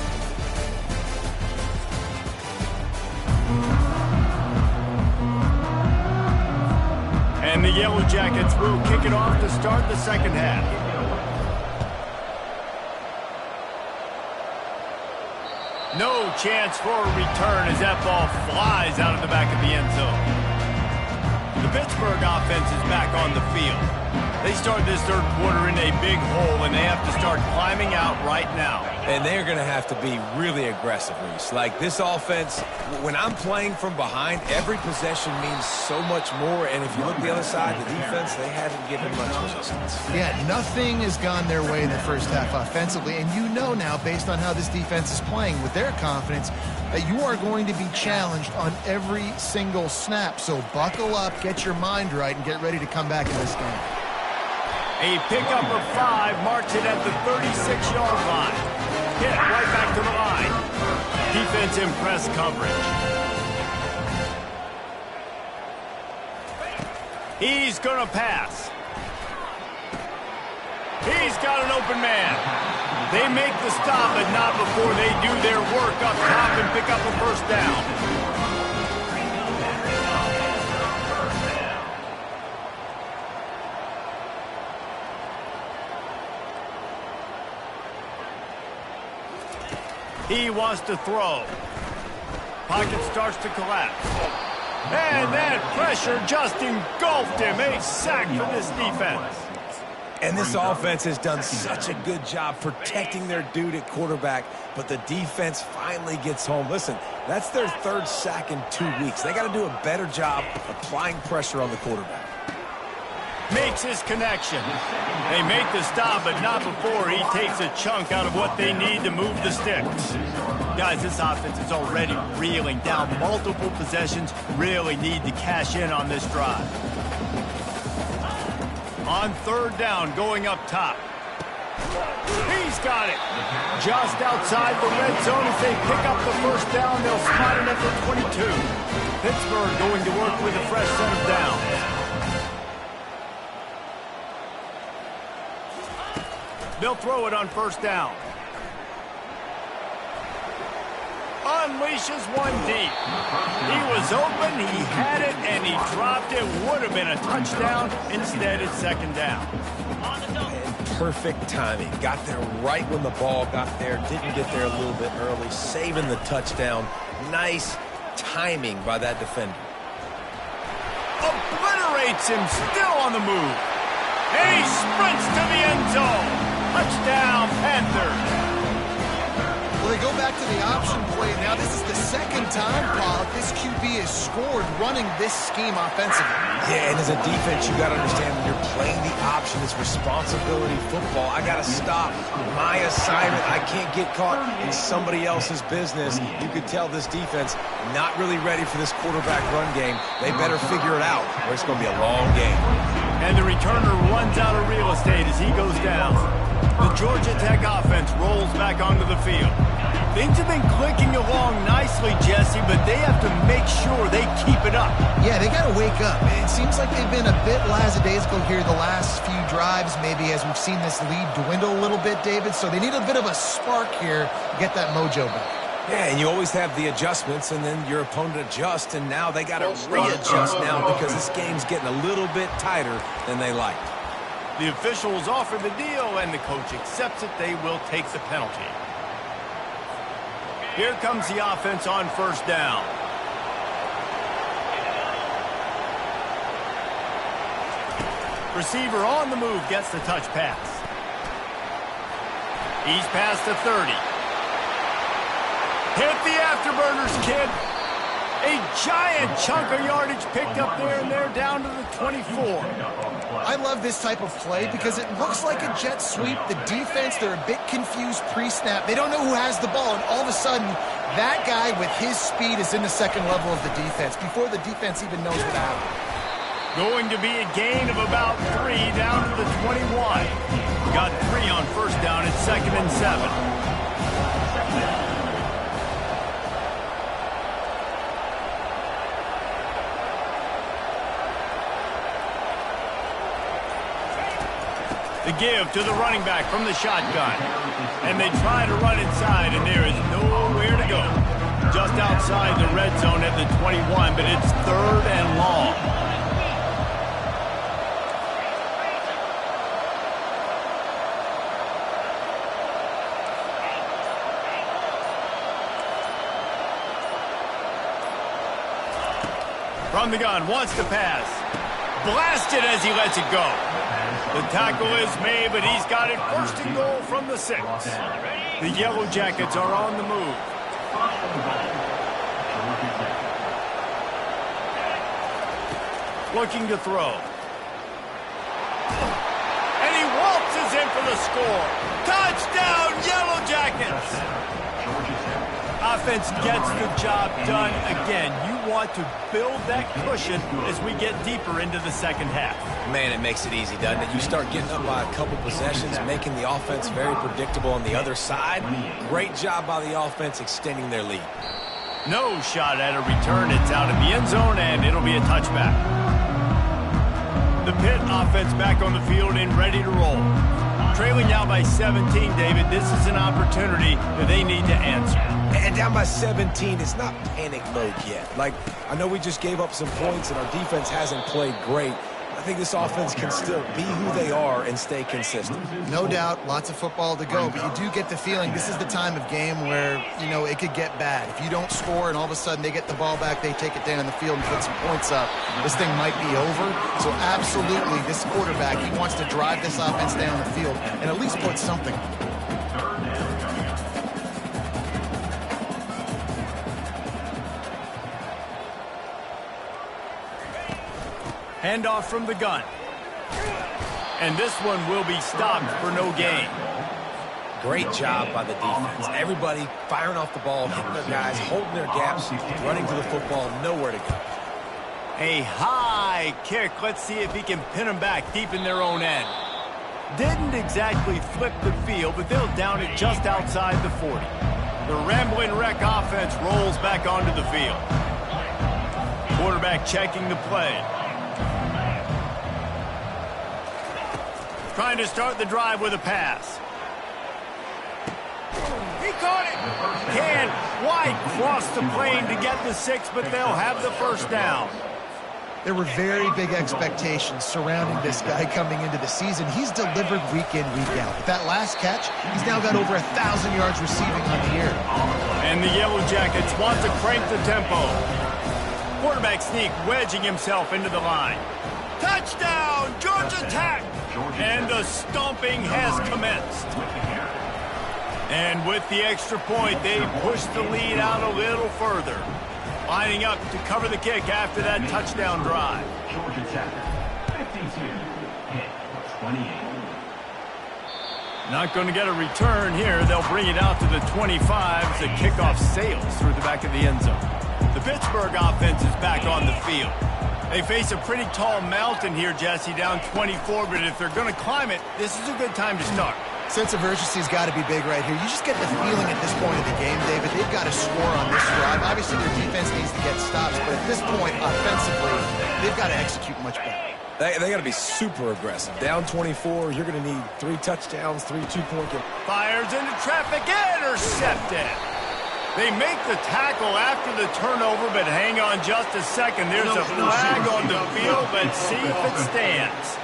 And the Yellow Jackets will kick it off to start the second half. No chance for a return as that ball flies out of the back of the end zone. The Pittsburgh offense is back on the field. They start this 3rd quarter in a big hole, and they have to start climbing out right now. And they're going to have to be really aggressive, Reese. Like this offense, when I'm playing from behind, every possession means so much more. And if you look the other side, the defense, they haven't given much resistance. Yeah, nothing has gone their way in the first half offensively. And you know now, based on how this defense is playing with their confidence, that you are going to be challenged on every single snap. So buckle up, get your mind right, and get ready to come back in this game. A pickup of 5 marks it at the 36-yard line. Hit right back to the line. Defense in press coverage. He's going to pass. He's got an open man. They make the stop, but not before they do their work up top and pick up a first down. He wants to throw. Pocket starts to collapse. And that pressure just engulfed him. A sack for this defense. And this offense has done such a good job protecting their dude at quarterback, but the defense finally gets home. Listen, that's their 3rd sack in 2 weeks. They got to do a better job applying pressure on the quarterback. Makes his connection. They make the stop, but not before he takes a chunk out of what they need to move the sticks. Guys, this offense is already reeling down multiple possessions. Really need to cash in on this drive. On 3rd down, going up top. He's got it. Just outside the red zone as they pick up the first down. They'll spot it at the 22. Pittsburgh going to work with a fresh set of downs. They'll throw it on 1st down. Unleashes one deep. He was open, he had it, and he dropped it. Would have been a touchdown. Instead, it's 2nd down. perfect timing. Got there right when the ball got there. Didn't get there a little bit early. Saving the touchdown. Nice timing by that defender. Obliterates him, still on the move. And he sprints to the end zone. Touchdown, Panthers. Well, they go back to the option play. Now this is the second time, Paul, this QB has scored running this scheme offensively. Yeah, and as a defense, you got to understand when you're playing the option, it's responsibility football. I got to stop my assignment. I can't get caught in somebody else's business. You could tell this defense not really ready for this quarterback run game. They better figure it out, or it's going to be a long game. And the returner runs out of real estate as he goes down. The Georgia Tech offense rolls back onto the field. Things have been clicking along nicely, Jesse, but they have to make sure they keep it up. Yeah, they got to wake up. It seems like they've been a bit lackadaisical here the last few drives, maybe as we've seen this lead dwindle a little bit, David. So they need a bit of a spark here to get that mojo back. Yeah, and you always have the adjustments, and then your opponent adjusts, and now they got to readjust now because this game's getting a little bit tighter than they liked. The officials offer the deal, and the coach accepts it. They will take the penalty. Here comes the offense on first down. Receiver on the move gets the touch pass. He's past the 30. Hit the afterburners, kid. A giant chunk of yardage picked up there, and they're down to the 24. I love this type of play because it looks like a jet sweep. The defense, they're a bit confused pre-snap. They don't know who has the ball, and all of a sudden, that guy with his speed is in the second level of the defense before the defense even knows what happened. Going to be a gain of about 3 down to the 21. Got 3 on first down at 2nd and 7. The give to the running back from the shotgun. And they try to run inside, and there is nowhere to go. Just outside the red zone at the 21, but it's 3rd and long. From the gun, wants to pass. Blasted as he lets it go. The tackle is made, but he's got it 1st and goal from the 6. The Yellow Jackets are on the move. Looking to throw. And he waltzes in for the score. Touchdown, Yellow Jackets! Offense gets the job done again. You want to build that cushion as we get deeper into the second half. Man, it makes it easy, doesn't it? You start getting up by a couple possessions, making the offense very predictable on the other side. Great job by the offense extending their lead. No shot at a return. It's out of the end zone, and it'll be a touchback. The Pitt offense back on the field and ready to roll. Trailing now by 17, David. This is an opportunity that they need to answer. And down by 17, it's not panic mode yet. Like, I know we just gave up some points and our defense hasn't played great. I think this offense can still be who they are and stay consistent. No doubt, lots of football to go, but you do get the feeling this is the time of game where, you know, it could get bad. If you don't score and all of a sudden they get the ball back, they take it down in the field and put some points up, this thing might be over. So absolutely, this quarterback, he wants to drive this offense down the field and at least put something on it. Handoff from the gun. And this one will be stopped for no gain. Great job by the defense. Everybody firing off the ball, hitting their guys, holding their gaps, running to the football, nowhere to go. A high kick. Let's see if he can pin them back deep in their own end. Didn't exactly flip the field, but they'll down it just outside the 40. The Ramblin' Wreck offense rolls back onto the field. Quarterback checking the play. Trying to start the drive with a pass. He caught it. Can't quite cross the plane to get the 6, but they'll have the first down. There were very big expectations surrounding this guy coming into the season. He's delivered week in, week out. With that last catch, he's now got over 1,000 yards receiving on the year. And the Yellow Jackets want to crank the tempo. Quarterback sneak wedging himself into the line. Touchdown, Georgia Tech! And the stomping has commenced. And with the extra point, they push the lead out a little further. Lining up to cover the kick after that touchdown drive. Georgia Tech, 52, hit 28. Not going to get a return here. They'll bring it out to the 25 as the kickoff sails through the back of the end zone. The Pittsburgh offense is back on the field. They face a pretty tall mountain here, Jesse, down 24, but if they're going to climb it, this is a good time to start. Sense of urgency's got to be big right here. You just get the feeling at this point of the game, David, they've got to score on this drive. Obviously, their defense needs to get stops, but at this point, offensively, they've got to execute much better. They got to be super aggressive. Down 24, you're going to need 3 touchdowns, 3 two-point games. Fires into traffic, intercepted. They make the tackle after the turnover, but hang on just a second. There's a flag on the field. Let's see if it stands.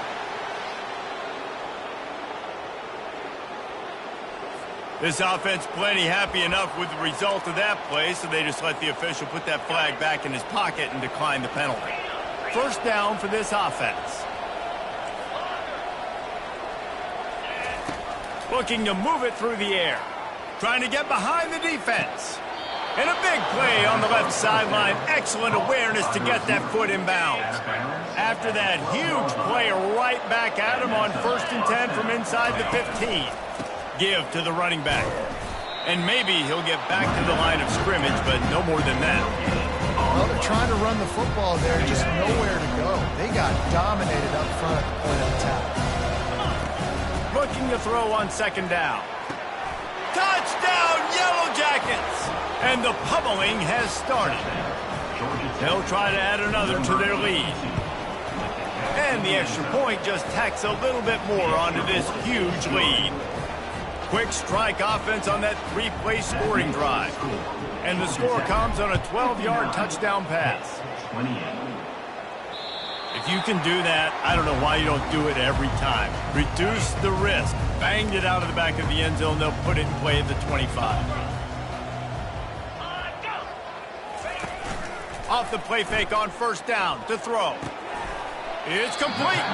This offense plenty happy enough with the result of that play, so they just let the official put that flag back in his pocket and decline the penalty. First down for this offense. Looking to move it through the air. Trying to get behind the defense. And a big play on the left sideline. Excellent awareness to get that foot in bounds. After that huge play right back at him on 1st and 10 from inside the 15. Give to the running back. And maybe he'll get back to the line of scrimmage, but no more than that. Well, they're trying to run the football there, just nowhere to go. They got dominated up front at the point of attack. Looking to throw on 2nd down. Touchdown, Yellow Jackets! And the pummeling has started. They'll try to add another to their lead. And the extra point just tacks a little bit more onto this huge lead. Quick strike offense on that 3-play scoring drive. And the score comes on a 12-yard touchdown pass. If you can do that, I don't know why you don't do it every time. Reduce the risk. Banged it out of the back of the end zone. They'll put it in play at the 25. Off the play fake on 1st down to throw. It's complete.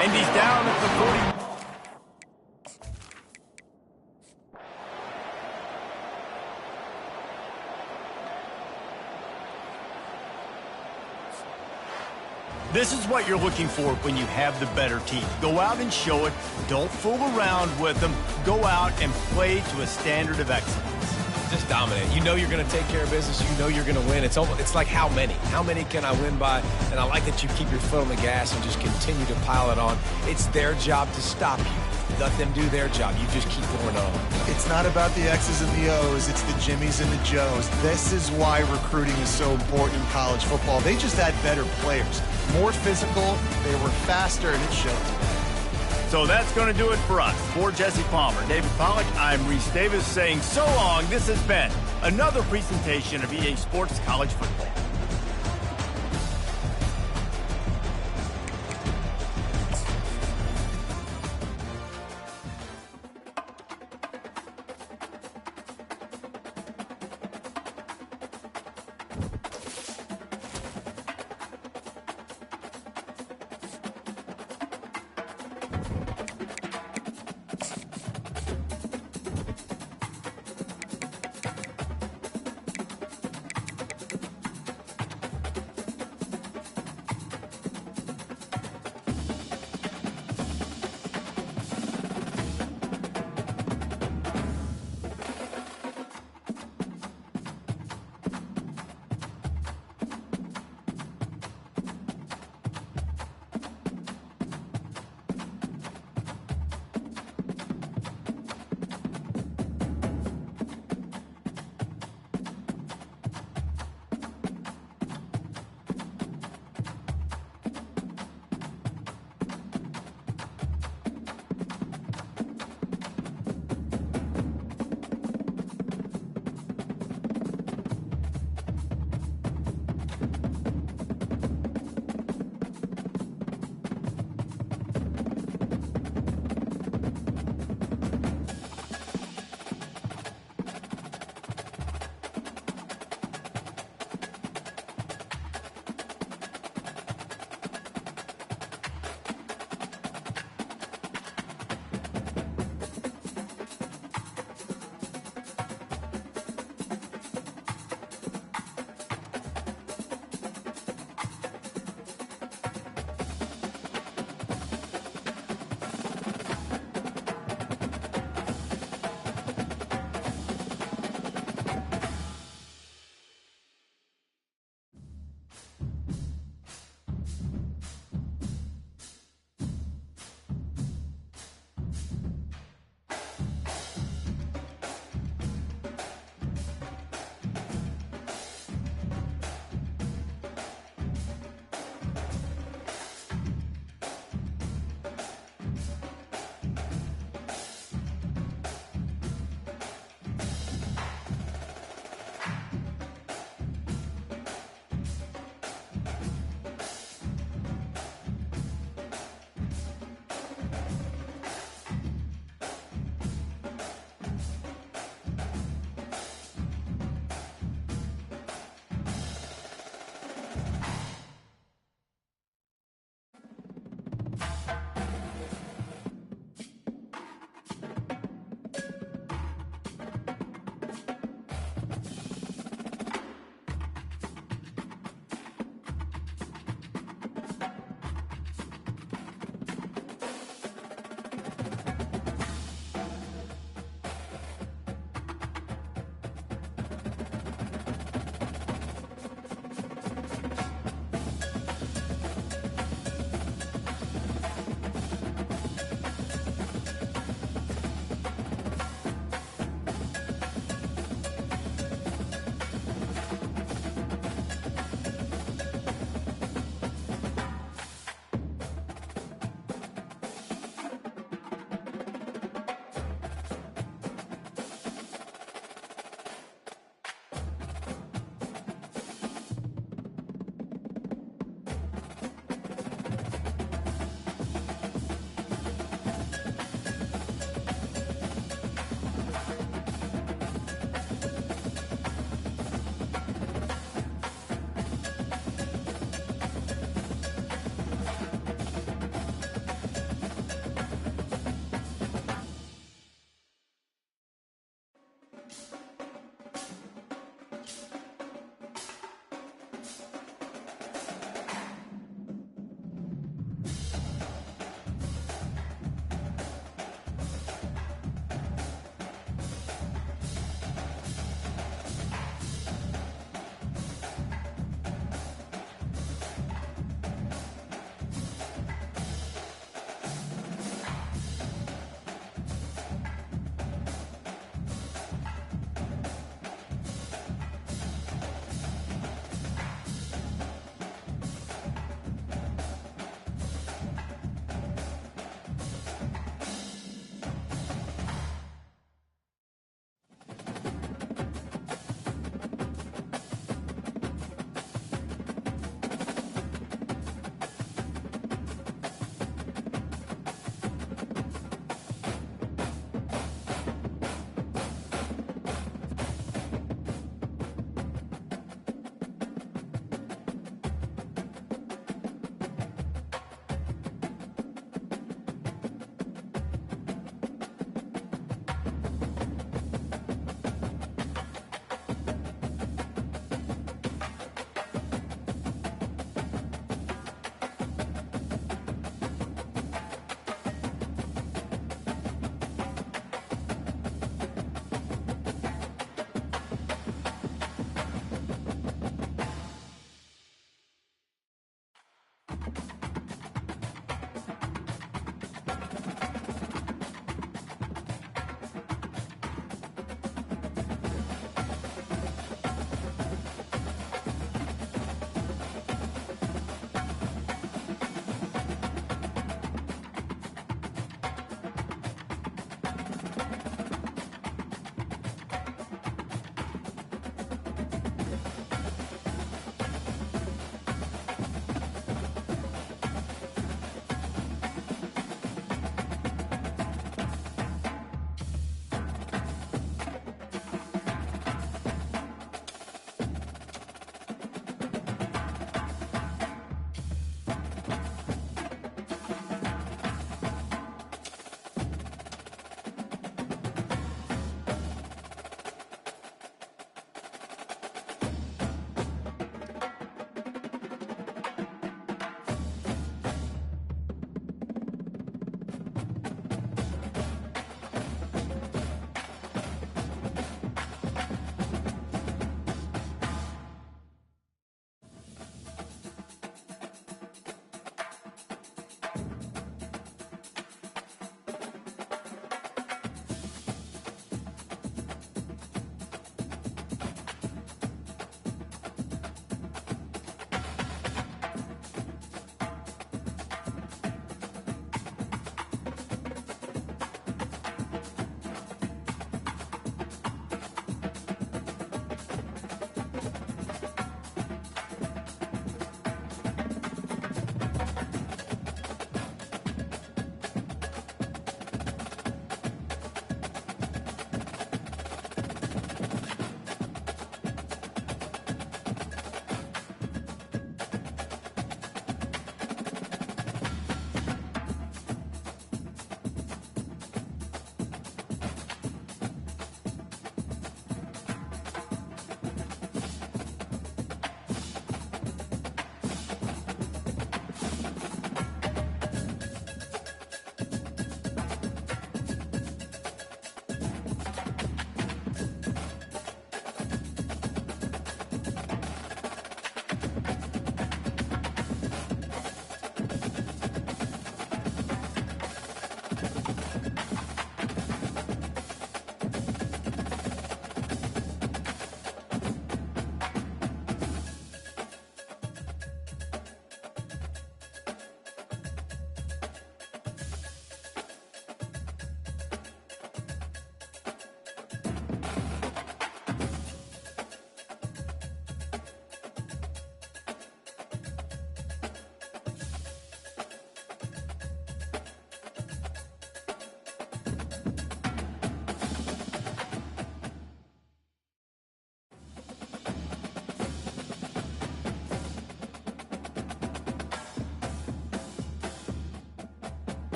And he's down at the 40. This is what you're looking for when you have the better team. Go out and show it. Don't fool around with them. Go out and play to a standard of excellence. Just dominate. You know you're going to take care of business. You know you're going to win. It's like how many? How many can I win by? And I like that you keep your foot on the gas and just continue to pile it on. It's their job to stop you. Let them do their job. You just keep going on. It's not about the X's and the O's. It's the Jimmies and the Joes. This is why recruiting is so important in college football. They just had better players. More physical, they were faster, and it shows. So that's going to do it for us. For Jesse Palmer, David Pollack, I'm Reese Davis saying so long. This has been another presentation of EA Sports College Football.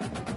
it.